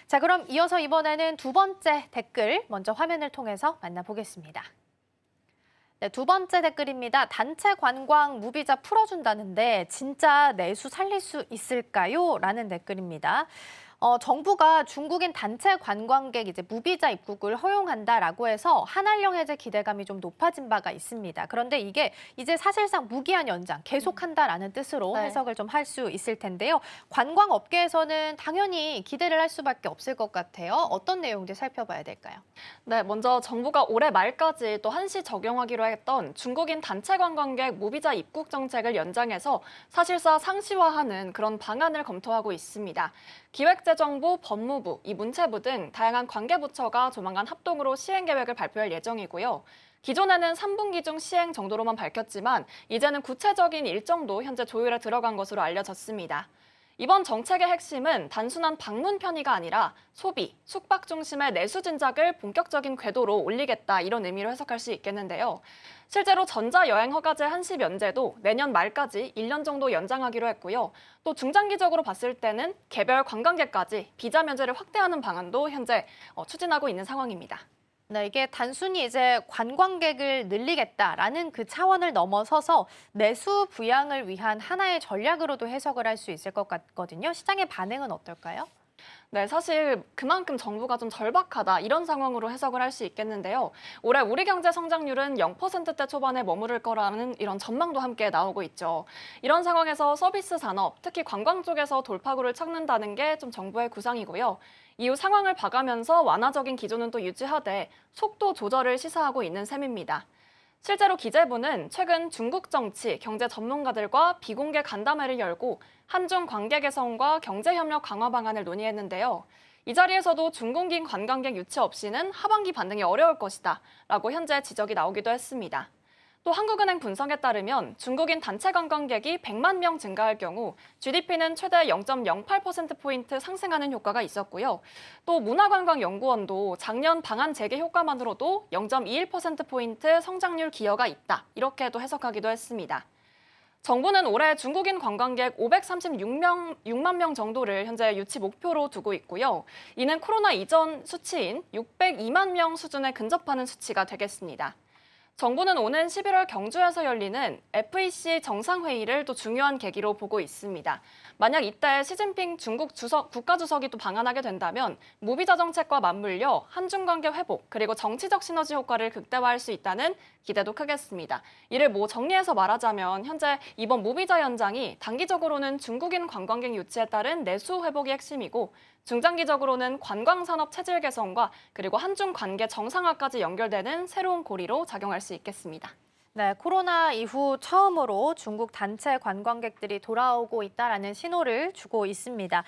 자, 그럼 이어서 이번에는 두 번째 댓글 먼저 화면을 통해서 만나보겠습니다. 네, 두 번째 댓글입니다. 단체 관광 무비자 풀어준다는데 진짜 내수 살릴 수 있을까요? 라는 댓글입니다. 정부가 중국인 단체 관광객 이제 무비자 입국을 허용한다라고 해서 한한령 해제 기대감이 좀 높아진 바가 있습니다. 그런데 이게 이제 사실상 무기한 연장 계속한다라는 뜻으로 해석을 좀 할 수 있을 텐데요. 관광업계에서는 당연히 기대를 할 수밖에 없을 것 같아요. 어떤 내용들 살펴봐야 될까요? 네, 먼저 정부가 올해 말까지 또 한시 적용하기로 했던 중국인 단체 관광객 무비자 입국 정책을 연장해서 사실상 상시화하는 그런 방안을 검토하고 있습니다. 기획 기획재정부, 법무부, 이 문체부 등 다양한 관계부처가 조만간 합동으로 시행 계획을 발표할 예정이고요. 기존에는 3분기 중 시행 정도로만 밝혔지만 이제는 구체적인 일정도 현재 조율에 들어간 것으로 알려졌습니다. 이번 정책의 핵심은 단순한 방문 편의가 아니라 소비, 숙박 중심의 내수 진작을 본격적인 궤도로 올리겠다 이런 의미로 해석할 수 있겠는데요. 실제로 전자여행 허가제 한시 면제도 내년 말까지 1년 정도 연장하기로 했고요. 또 중장기적으로 봤을 때는 개별 관광객까지 비자 면제를 확대하는 방안도 현재 추진하고 있는 상황입니다. 네, 이게 단순히 이제 관광객을 늘리겠다라는 그 차원을 넘어서서 내수 부양을 위한 하나의 전략으로도 해석을 할 수 있을 것 같거든요. 시장의 반응은 어떨까요? 네, 사실 그만큼 정부가 좀 절박하다 이런 상황으로 해석을 할 수 있겠는데요. 올해 우리 경제 성장률은 0%대 초반에 머무를 거라는 이런 전망도 함께 나오고 있죠. 이런 상황에서 서비스 산업, 특히 관광 쪽에서 돌파구를 찾는다는 게 좀 정부의 구상이고요. 이후 상황을 봐가면서 완화적인 기조는 또 유지하되 속도 조절을 시사하고 있는 셈입니다. 실제로 기재부는 최근 중국 정치, 경제 전문가들과 비공개 간담회를 열고 한중 관계 개선과 경제협력 강화 방안을 논의했는데요. 이 자리에서도 중국인 관광객 유치 없이는 하반기 반등이 어려울 것이다 라고 현재 지적이 나오기도 했습니다. 또 한국은행 분석에 따르면 중국인 단체 관광객이 100만 명 증가할 경우 GDP는 최대 0.08%포인트 상승하는 효과가 있었고요. 또 문화관광연구원도 작년 방한 재개 효과만으로도 0.21%포인트 성장률 기여가 있다. 이렇게도 해석하기도 했습니다. 정부는 올해 중국인 관광객 536만 명 정도를 현재 유치 목표로 두고 있고요. 이는 코로나 이전 수치인 602만 명 수준에 근접하는 수치가 되겠습니다. 정부는 오는 11월 경주에서 열리는 FEC 정상회의를 또 중요한 계기로 보고 있습니다. 만약 이때 시진핑 중국 국가주석이 또 방한하게 된다면 무비자 정책과 맞물려 한중 관계 회복 그리고 정치적 시너지 효과를 극대화할 수 있다는 기대도 크겠습니다. 이를 정리해서 말하자면 현재 이번 무비자 연장이 단기적으로는 중국인 관광객 유치에 따른 내수 회복이 핵심이고 중장기적으로는 관광산업 체질 개선과 그리고 한중 관계 정상화까지 연결되는 새로운 고리로 작용할 수 있겠습니다. 네, 코로나 이후 처음으로 중국 단체 관광객들이 돌아오고 있다라는 신호를 주고 있습니다.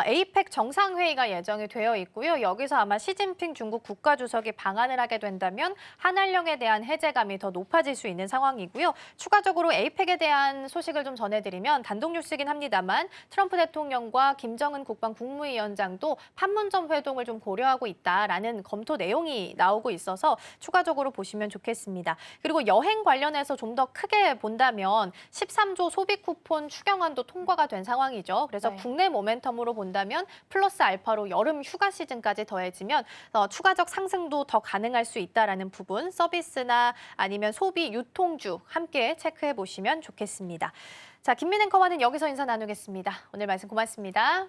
에이펙 정상회의가 예정이 되어 있고요. 여기서 아마 시진핑 중국 국가주석이 방한을 하게 된다면 한한령에 대한 해제감이 더 높아질 수 있는 상황이고요. 추가적으로 에이펙에 대한 소식을 좀 전해드리면 단독 뉴스긴 합니다만 트럼프 대통령과 김정은 국방 국무위원장도 판문점 회동을 좀 고려하고 있다라는 검토 내용이 나오고 있어서 추가적으로 보시면 좋겠습니다. 그리고 여행 관련해서 좀 더 크게 본다면 13조 소비 쿠폰 추경안도 통과가 된 상황이죠. 그래서 네. 국내 모멘텀으로 본다면 플러스 알파로 여름 휴가 시즌까지 더해지면 추가적 상승도 더 가능할 수 있다라는 부분, 서비스나 아니면 소비, 유통주 함께 체크해 보시면 좋겠습니다. 자, 김민 앵커와는 여기서 인사 나누겠습니다. 오늘 말씀 고맙습니다.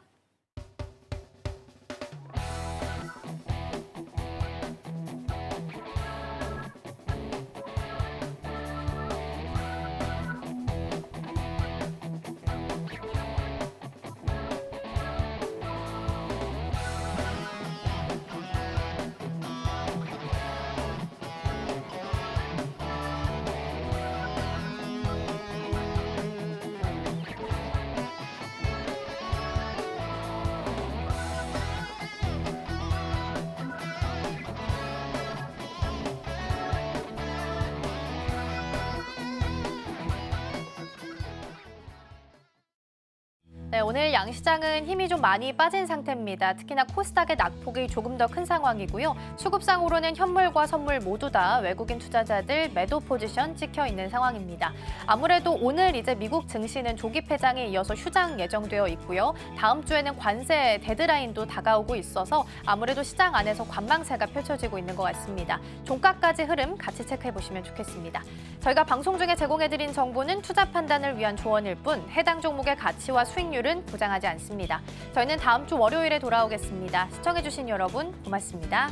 네, 오늘 양시장은 힘이 좀 많이 빠진 상태입니다. 특히나 코스닥의 낙폭이 조금 더 큰 상황이고요. 수급상으로는 현물과 선물 모두 다 외국인 투자자들 매도 포지션 찍혀 있는 상황입니다. 아무래도 오늘 이제 미국 증시는 조기 폐장에 이어서 휴장 예정되어 있고요. 다음 주에는 관세 데드라인도 다가오고 있어서 아무래도 시장 안에서 관망세가 펼쳐지고 있는 것 같습니다. 종가까지 흐름 같이 체크해 보시면 좋겠습니다. 저희가 방송 중에 제공해드린 정보는 투자 판단을 위한 조언일 뿐 해당 종목의 가치와 수익률은 보장하지 않습니다. 저희는 다음 주 월요일에 돌아오겠습니다. 시청해주신 여러분 고맙습니다.